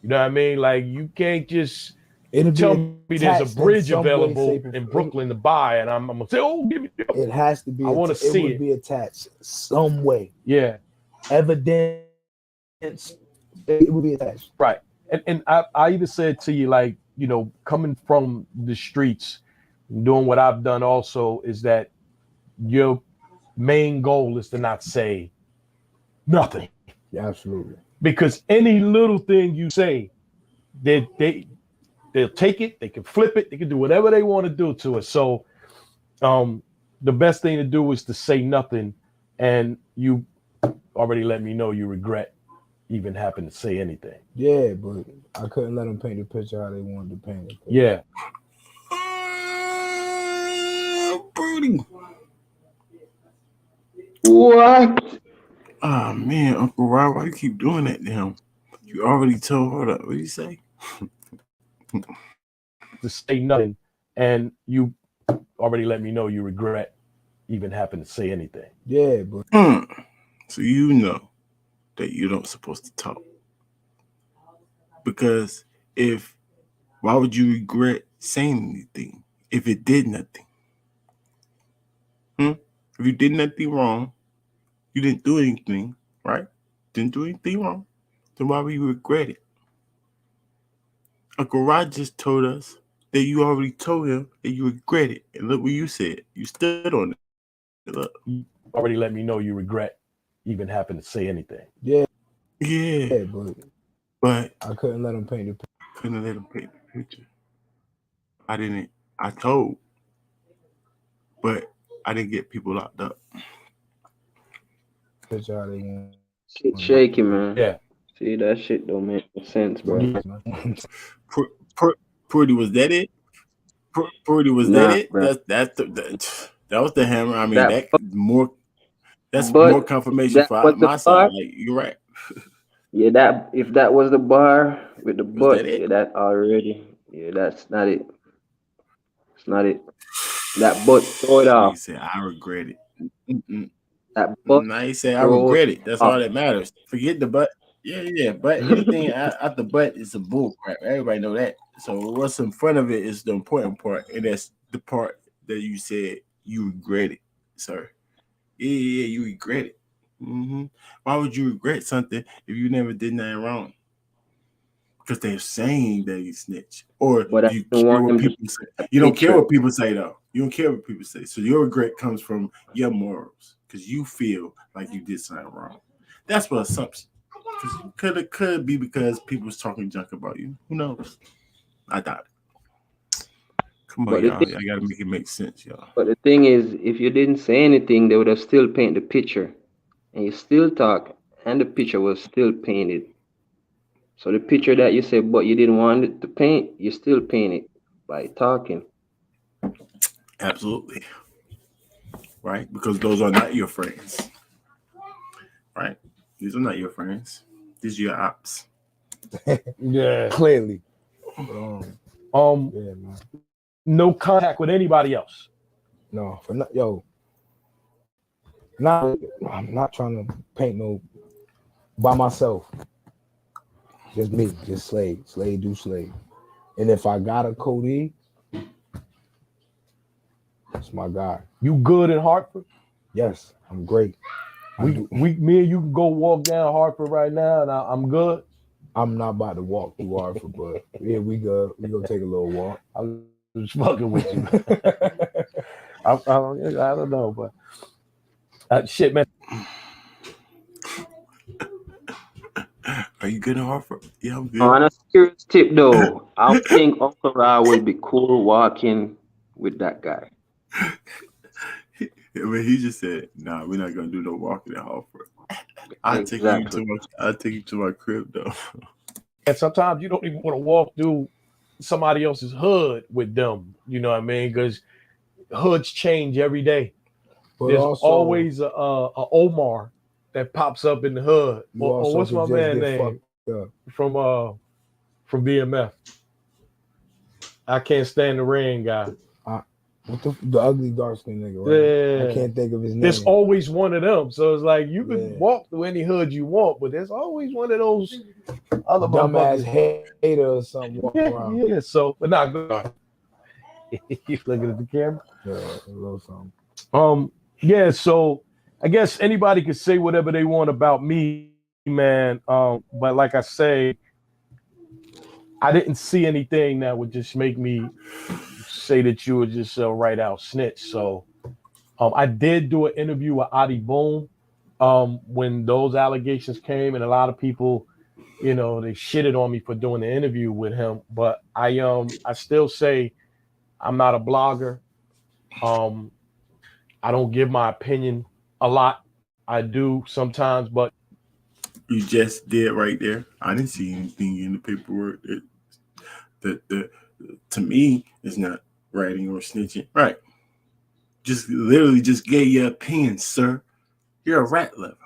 You know what I mean? Like you can't just tell me there's a bridge available in Brooklyn to buy, and I'm gonna say, "Oh, give me." It has to be. I want to see it. It would be attached some way. Yeah. Evidence. It would be attached. Right. and I either said to you, like, you know, coming from the streets, doing what I've done also, is that your main goal is to not say nothing. Yeah, absolutely. Because any little thing you say, they'll take it, they can flip it, they can do whatever they want to do to it. So the best thing to do is to say nothing, and you already let me know you regret even having to say anything. Yeah, but I couldn't let them paint the picture how they wanted to paint it. Yeah. Brody. What? Oh man, Uncle Rob, why you keep doing that to him? You already told her that. What do you say? To say nothing, and you already let me know you regret even having to say anything. Yeah, but So you know that you don't supposed to talk. Because why would you regret saying anything if it did nothing? If you did nothing wrong, you didn't do anything, right? Didn't do anything wrong. Then why would you regret it? Uncle Rod just told us that you already told him that you regret it. And look what you said. You stood on it. Look. You already let me know you regret even having to say anything. yeah, Yeah. But I couldn't let them paint the picture. Couldn't let him paint the picture. I told. But I didn't get people locked up. Picture how they want. Shit shaky, man. Yeah. See, that shit don't make no sense, bro. Pretty, was that it? Pretty, was that it? Bro. That was the hammer. I mean, that's but more confirmation for my side. Like, you're right. Yeah, if that was the bar with the butt, that yeah, that already, yeah, that's not it. It's not it. That butt, throw it off. He said, I regret it. That butt. Now he said, I regret it. That's all that matters. Forget the butt. Yeah. But anything at the butt is a bull crap. Everybody know that. So what's in front of it is the important part, and that's the part that you said you regret it, sir. Yeah, you regret it. Why would you regret something if you never did nothing wrong? Because they're saying that you snitch, or but you care what people say. You don't care what people say, though. You don't care what people say. So your regret comes from your morals, because you feel like you did something wrong. That's what assumption. Because it could be because people was talking junk about you. Who knows? I doubt it. Come on, y'all. I gotta make it make sense, y'all. But the thing is, if you didn't say anything, they would have still painted the picture, and you still talk, and the picture was still painted. So the picture that you said, but you didn't want it to paint, you still paint it by talking. Absolutely. Right? Because those are not your friends. Right? These are not your friends. These are your ops. Yeah. Clearly. Yeah, man. No contact with anybody else. No, I'm not trying to paint no by myself. Just me, just Slade. Slade do Slade. And if I got a Cody, that's my guy. You good in Hartford? Yes, I'm great. Me and you can go walk down Hartford right now, and I'm good. I'm not about to walk through Hartford, but yeah, we go take a little walk. I'm just fucking with you. I don't know, but shit, man. Are you good in Hartford? Yeah, I'm good. On a serious tip, though, I think Uncle Ra will be cool walking with that guy. I mean, he just said, "Nah, we're not gonna do no walking in Hartford." I'll take you to my crib, though. And sometimes you don't even want to walk through somebody else's hood with them. You know what I mean? Because hoods change every day. But there's also always a Omar that pops up in the hood. Or what's my man name from BMF? I can't stand the rain guy. The ugly dark skinned nigga, right? Yeah. I can't think of his name. There's always one of them. So it's like you can walk through any hood you want, but there's always one of those other dumbass hater or something walking around. Yeah. So, but not good. You looking at the camera? Yeah, a little something. Yeah. So I guess anybody can say whatever they want about me, man. But like I say, I didn't see anything that would just make me say that you were just a right out snitch. So I did do an interview with Adi Boom when those allegations came, and a lot of people, you know, they shitted on me for doing the interview with him. But I still say I'm not a blogger. Um, I don't give my opinion a lot. I do sometimes, but You just did right there. I didn't see anything in the paperwork that to me is not writing or snitching. Right. Just literally just gave your opinion, sir. You're a rat lover.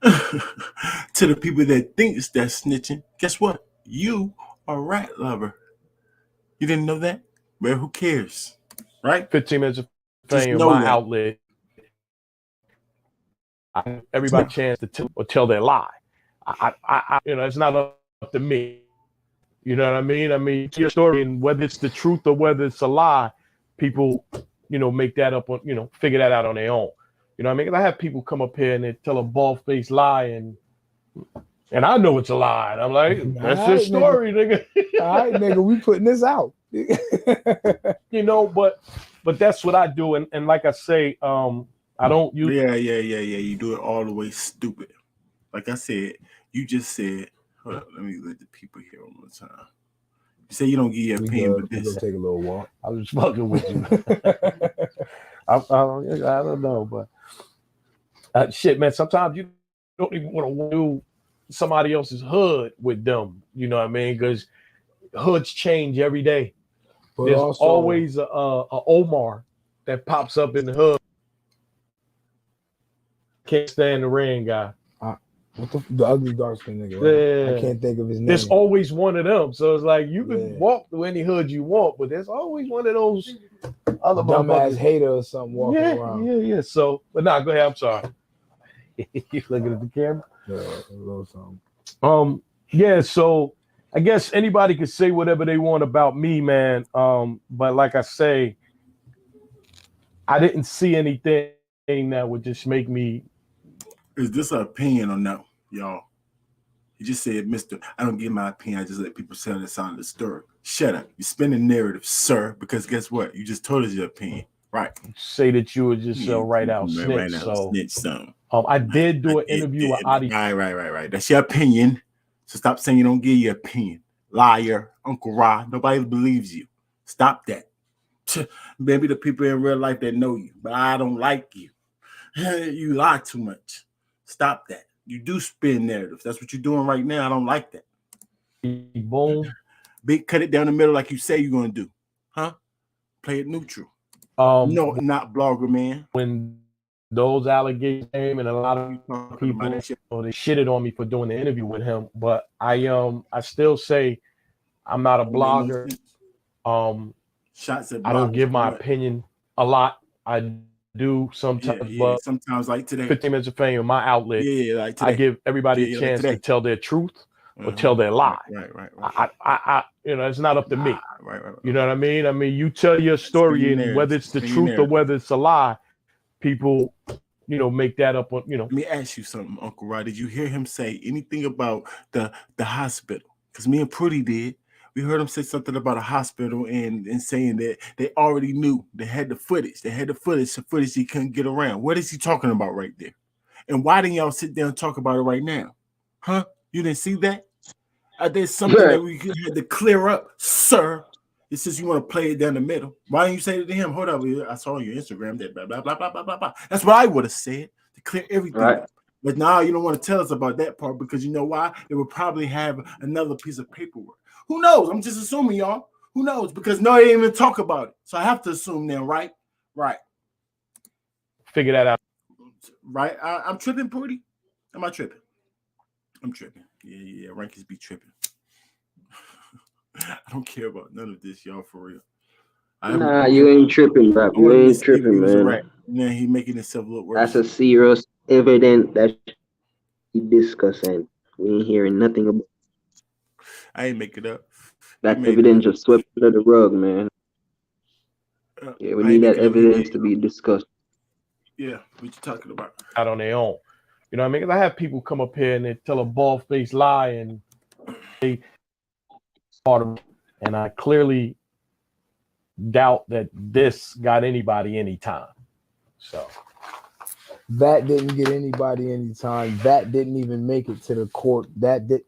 To the people that thinks that's snitching, guess what? You are a rat lover. You didn't know that? Well, who cares? Right? 15 minutes of Just fame in know my that. outlet, I give everybody a chance to tell their lie. You know, it's not up to me. You know what I mean? I mean, your story, and whether it's the truth or whether it's a lie, people, you know, make that up on, you know, figure that out on their own. You know what I mean? 'Cause I have people come up here and they tell a bald-faced lie, and I know it's a lie. And I'm like, that's your story, nigga. All right, nigga, we putting this out. You know, but that's what I do, and like I say, I don't use. Yeah. You do it all the way stupid. Like I said, you just said, hold up, let me let the people hear one more time. You say you don't give your opinion, but We're this. gonna take a little walk. I was fucking with you. I don't know, but shit, man. Sometimes you don't even want to do somebody else's hood with them. You know what I mean? Because hoods change every day. But There's also, always a Omar that pops up in the hood. Can't stand the rain guy. what the ugly dark skin nigga? Right? Yeah. I can't think of his name. There's always one of them. So it's like you can Yeah. walk through any hood you want, but there's always one of those other dumbass motherfuckers. hater or something walking around. Yeah. So, but nah, go ahead. I'm sorry. You looking at the camera? Yeah, a little something. Yeah. So I guess anybody could say whatever they want about me, man. But like I say, I didn't see anything that would just make me. Is this an opinion or no, y'all? You just said, Mister, I don't give my opinion. I just let people tell the side of the story. Shut up. You spin the narrative, sir, because guess what? You just told us your opinion. Right. Say that you were just right out snitch. Right out so snitch some. I did do an interview with Adi. Right. That's your opinion. So stop saying you don't give your opinion. Liar, Uncle Ra. Nobody believes you. Stop that. Maybe the people in real life that know you, but I don't like you. You lie too much. Stop that. You do spin narratives. That's what you're doing right now. I don't like that. Boom. Big cut it down the middle like you say you're gonna do. Huh? Play it neutral. No, not blogger, man. When those allegations came, and a lot of people, they shitted on me for doing the interview with him, but I still say I'm not a blogger. Shots at I don't give my opinion a lot. I do sometimes, but sometimes like today. 15 minutes of fame in my outlet. Like today. I give everybody a chance to tell their truth or tell their lie. Right. I you know, it's not up to me. Right. You know what I mean? I mean, you tell your story, and whether it's the truth or whether it's a lie, people, you know, make that up on, you know. Let me ask you something, Uncle Rod. Did you hear him say anything about the hospital? Because me and Pretty did. We heard him say something about a hospital and saying that they already knew. They had the footage. The footage he couldn't get around. What is he talking about right there? And why didn't y'all sit down and talk about it right now? Huh? You didn't see that? There's something that we had to clear up, sir. It says you want to play it down the middle. Why didn't you say it to him? Hold up, I saw on your Instagram that blah, blah, blah, blah, blah, blah, blah. That's what I would have said to clear everything up. But now you don't want to tell us about that part because you know why? They would probably have another piece of paperwork. Who knows? I'm just assuming, y'all. Who knows? Because no, they didn't even talk about it. So I have to assume now, right? Right. Figure that out. Right. I'm tripping, Pretty. Am I tripping? I'm tripping. Yeah. Rankings be tripping. I don't care about none of this, y'all, for real. Nah, you ain't tripping, bro. You ain't tripping, man. Yeah, he making himself look worse. That's a serious evidence that he discussing. We ain't hearing nothing about. I ain't make it up. That evidence just swept under the rug, man. Yeah, we need that evidence to be discussed. Yeah, what you talking about? Out on their own. You know what I mean? Because I have people come up here and they tell a bald-faced lie, and part of it, and I clearly doubt that this got anybody any time. So that didn't get anybody any time. That didn't even make it to the court. That did.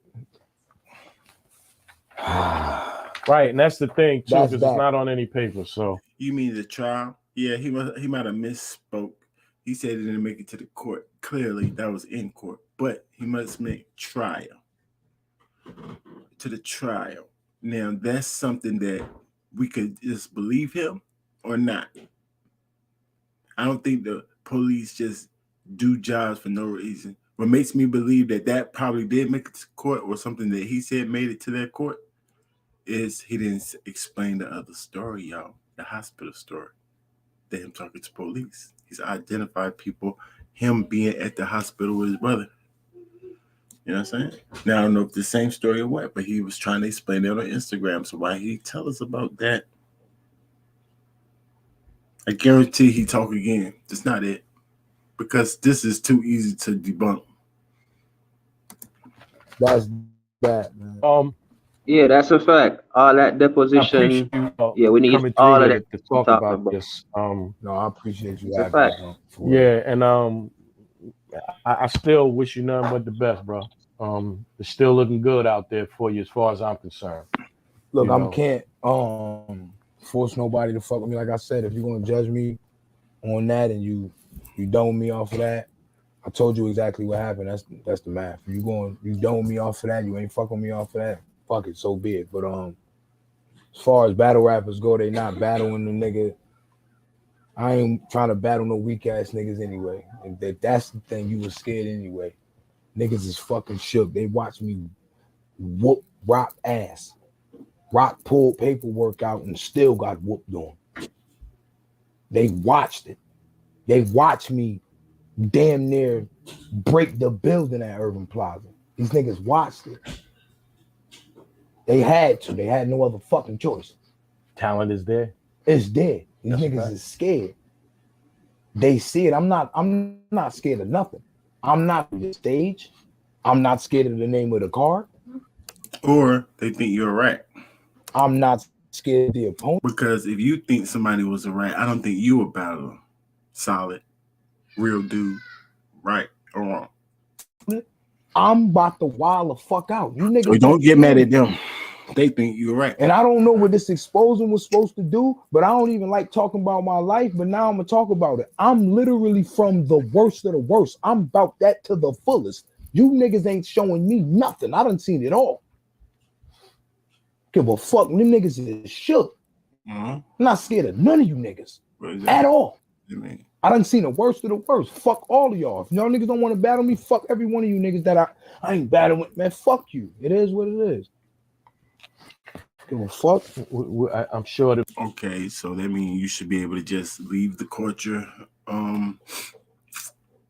right, and that's the thing too, That's because bad. it's not on any paper. So You mean the trial? Yeah, he might have misspoke. He said he didn't make it to the court. Clearly, that was in court, but he must make trial. To the trial. Now that's something that we could just believe him or not. I don't think the police just do jobs for no reason. What makes me believe that that probably did make it to court or something that he said made it to that court is he didn't explain the other story, y'all. The hospital story. That him talking to police. He's identified people, him being at the hospital with his brother. You know what I'm saying? Now I don't know if the same story or what, but he was trying to explain it on Instagram. So why he tell us about that? I guarantee he talk again. That's not it. Because this is too easy to debunk. That's bad, man. Yeah, that's a fact. All that I deposition. appreciate you Yeah, we need coming all through of here that to talk talk about about. this. No, I appreciate you It's a having fact. me. For real. Yeah, and I still wish you nothing but the best, bro. It's still looking good out there for you as far as I'm concerned. Look, You I know. can't force nobody to fuck with me. Like I said, if you're gonna judge me on that and you dome me off of that, I told you exactly what happened. That's the math. You dome me off of that, you ain't fucking me off of that. Fuck it, so be it. But as far as battle rappers go, they not battling the nigga. I ain't trying to battle no weak ass niggas anyway. And that's the thing, you was scared anyway. Niggas is fucking shook. They watch me whoop Rock ass. Rock pulled paperwork out and still got whooped on. They watched it. They watched me damn near break the building at Urban Plaza. These niggas watched it. They had to. They had no other fucking choice. Talent is there. It's there. These That's niggas right. is scared. They see it. I'm not scared of nothing. I'm not the stage. I'm not scared of the name of the card. Or they think you're a rat. I'm not scared of the opponent. Because if you think somebody was a rat, I don't think you a battler. Solid, real dude, right or wrong. I'm about to wild the fuck out. You niggas So don't get mad at them. They think you're right. And I don't know what this exposing was supposed to do, but I don't even like talking about my life. But now I'm gonna talk about it. I'm literally from the worst of the worst. I'm about that to the fullest. You niggas ain't showing me nothing. I done seen it all. Give a fuck. Them niggas is shook. I'm not scared of none of you niggas at all. I done seen the worst of the worst. Fuck all of y'all. If y'all niggas don't want to battle me, fuck every one of you niggas that I ain't battling with. Man, fuck you. It is what it is. Give a fuck. I'm sure that. Okay, so that means you should be able to just leave the culture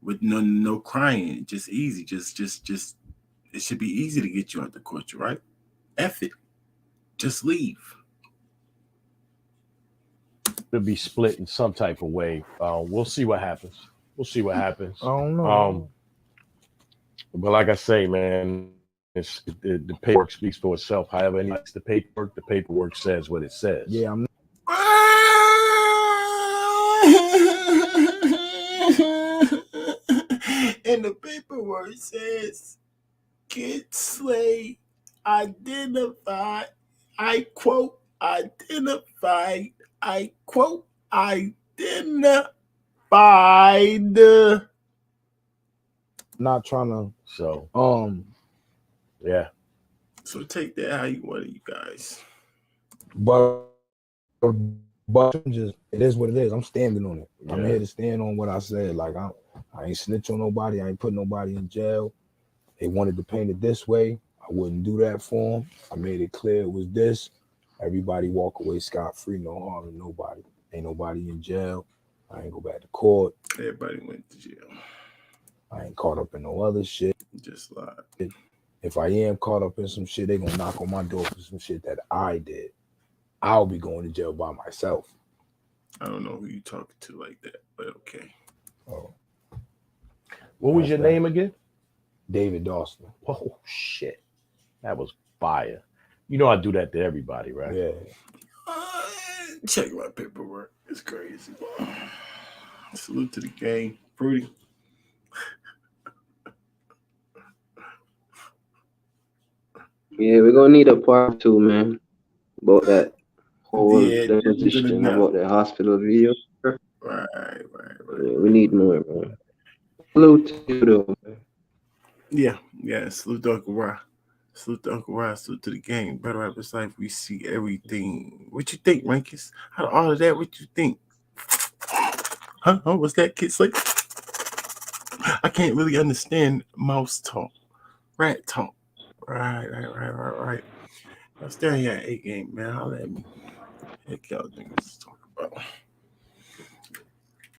with no crying. Just easy. Just it should be easy to get you out the culture, right? F it. Just leave. To be split in some type of way. We'll see what happens. I don't know. But like I say, man, the paperwork speaks for itself. However, he likes the paperwork says what it says. Yeah, I'm. And the paperwork says, "Kid Slade identified." I quote, identified. I quote, identified. Not trying to. So, yeah. So take that how you want it, you guys. But just it is what it is. I'm standing on it. I'm here to stand on what I said. Like I ain't snitch on nobody. I ain't put nobody in jail. They wanted to paint it this way. I wouldn't do that for them. I made it clear it was this. Everybody walk away scot-free, no harm to nobody. Ain't nobody in jail. I ain't go back to court. Everybody went to jail. I ain't caught up in no other shit. Just lied. If I am caught up in some shit, they gonna knock on my door for some shit that I did. I'll be going to jail by myself. I don't know who you talking to like that, but okay. Oh. What was your name again? David Dawson. Oh shit, that was fire. You know I do that to everybody, right? Yeah. Check my paperwork. It's crazy. Salute to the gang. Fruity. Yeah, we're gonna need a part two, man, about that whole Yeah, definitely good deposition enough. about the hospital video. Right. Yeah, we need more, man. Salute to you, though. Yeah. Salute to Uncle Ra. Salute to Uncle Ra. Salute to the gang. Better Rappers Life. We see everything. What you think, Rankins? Out of all of that, what you think? Huh? What's that, Kid Slade? I can't really understand mouse talk, rat talk. Right. Now stay here at 8 game, man. Holla at me. Heck y'all niggas talk about.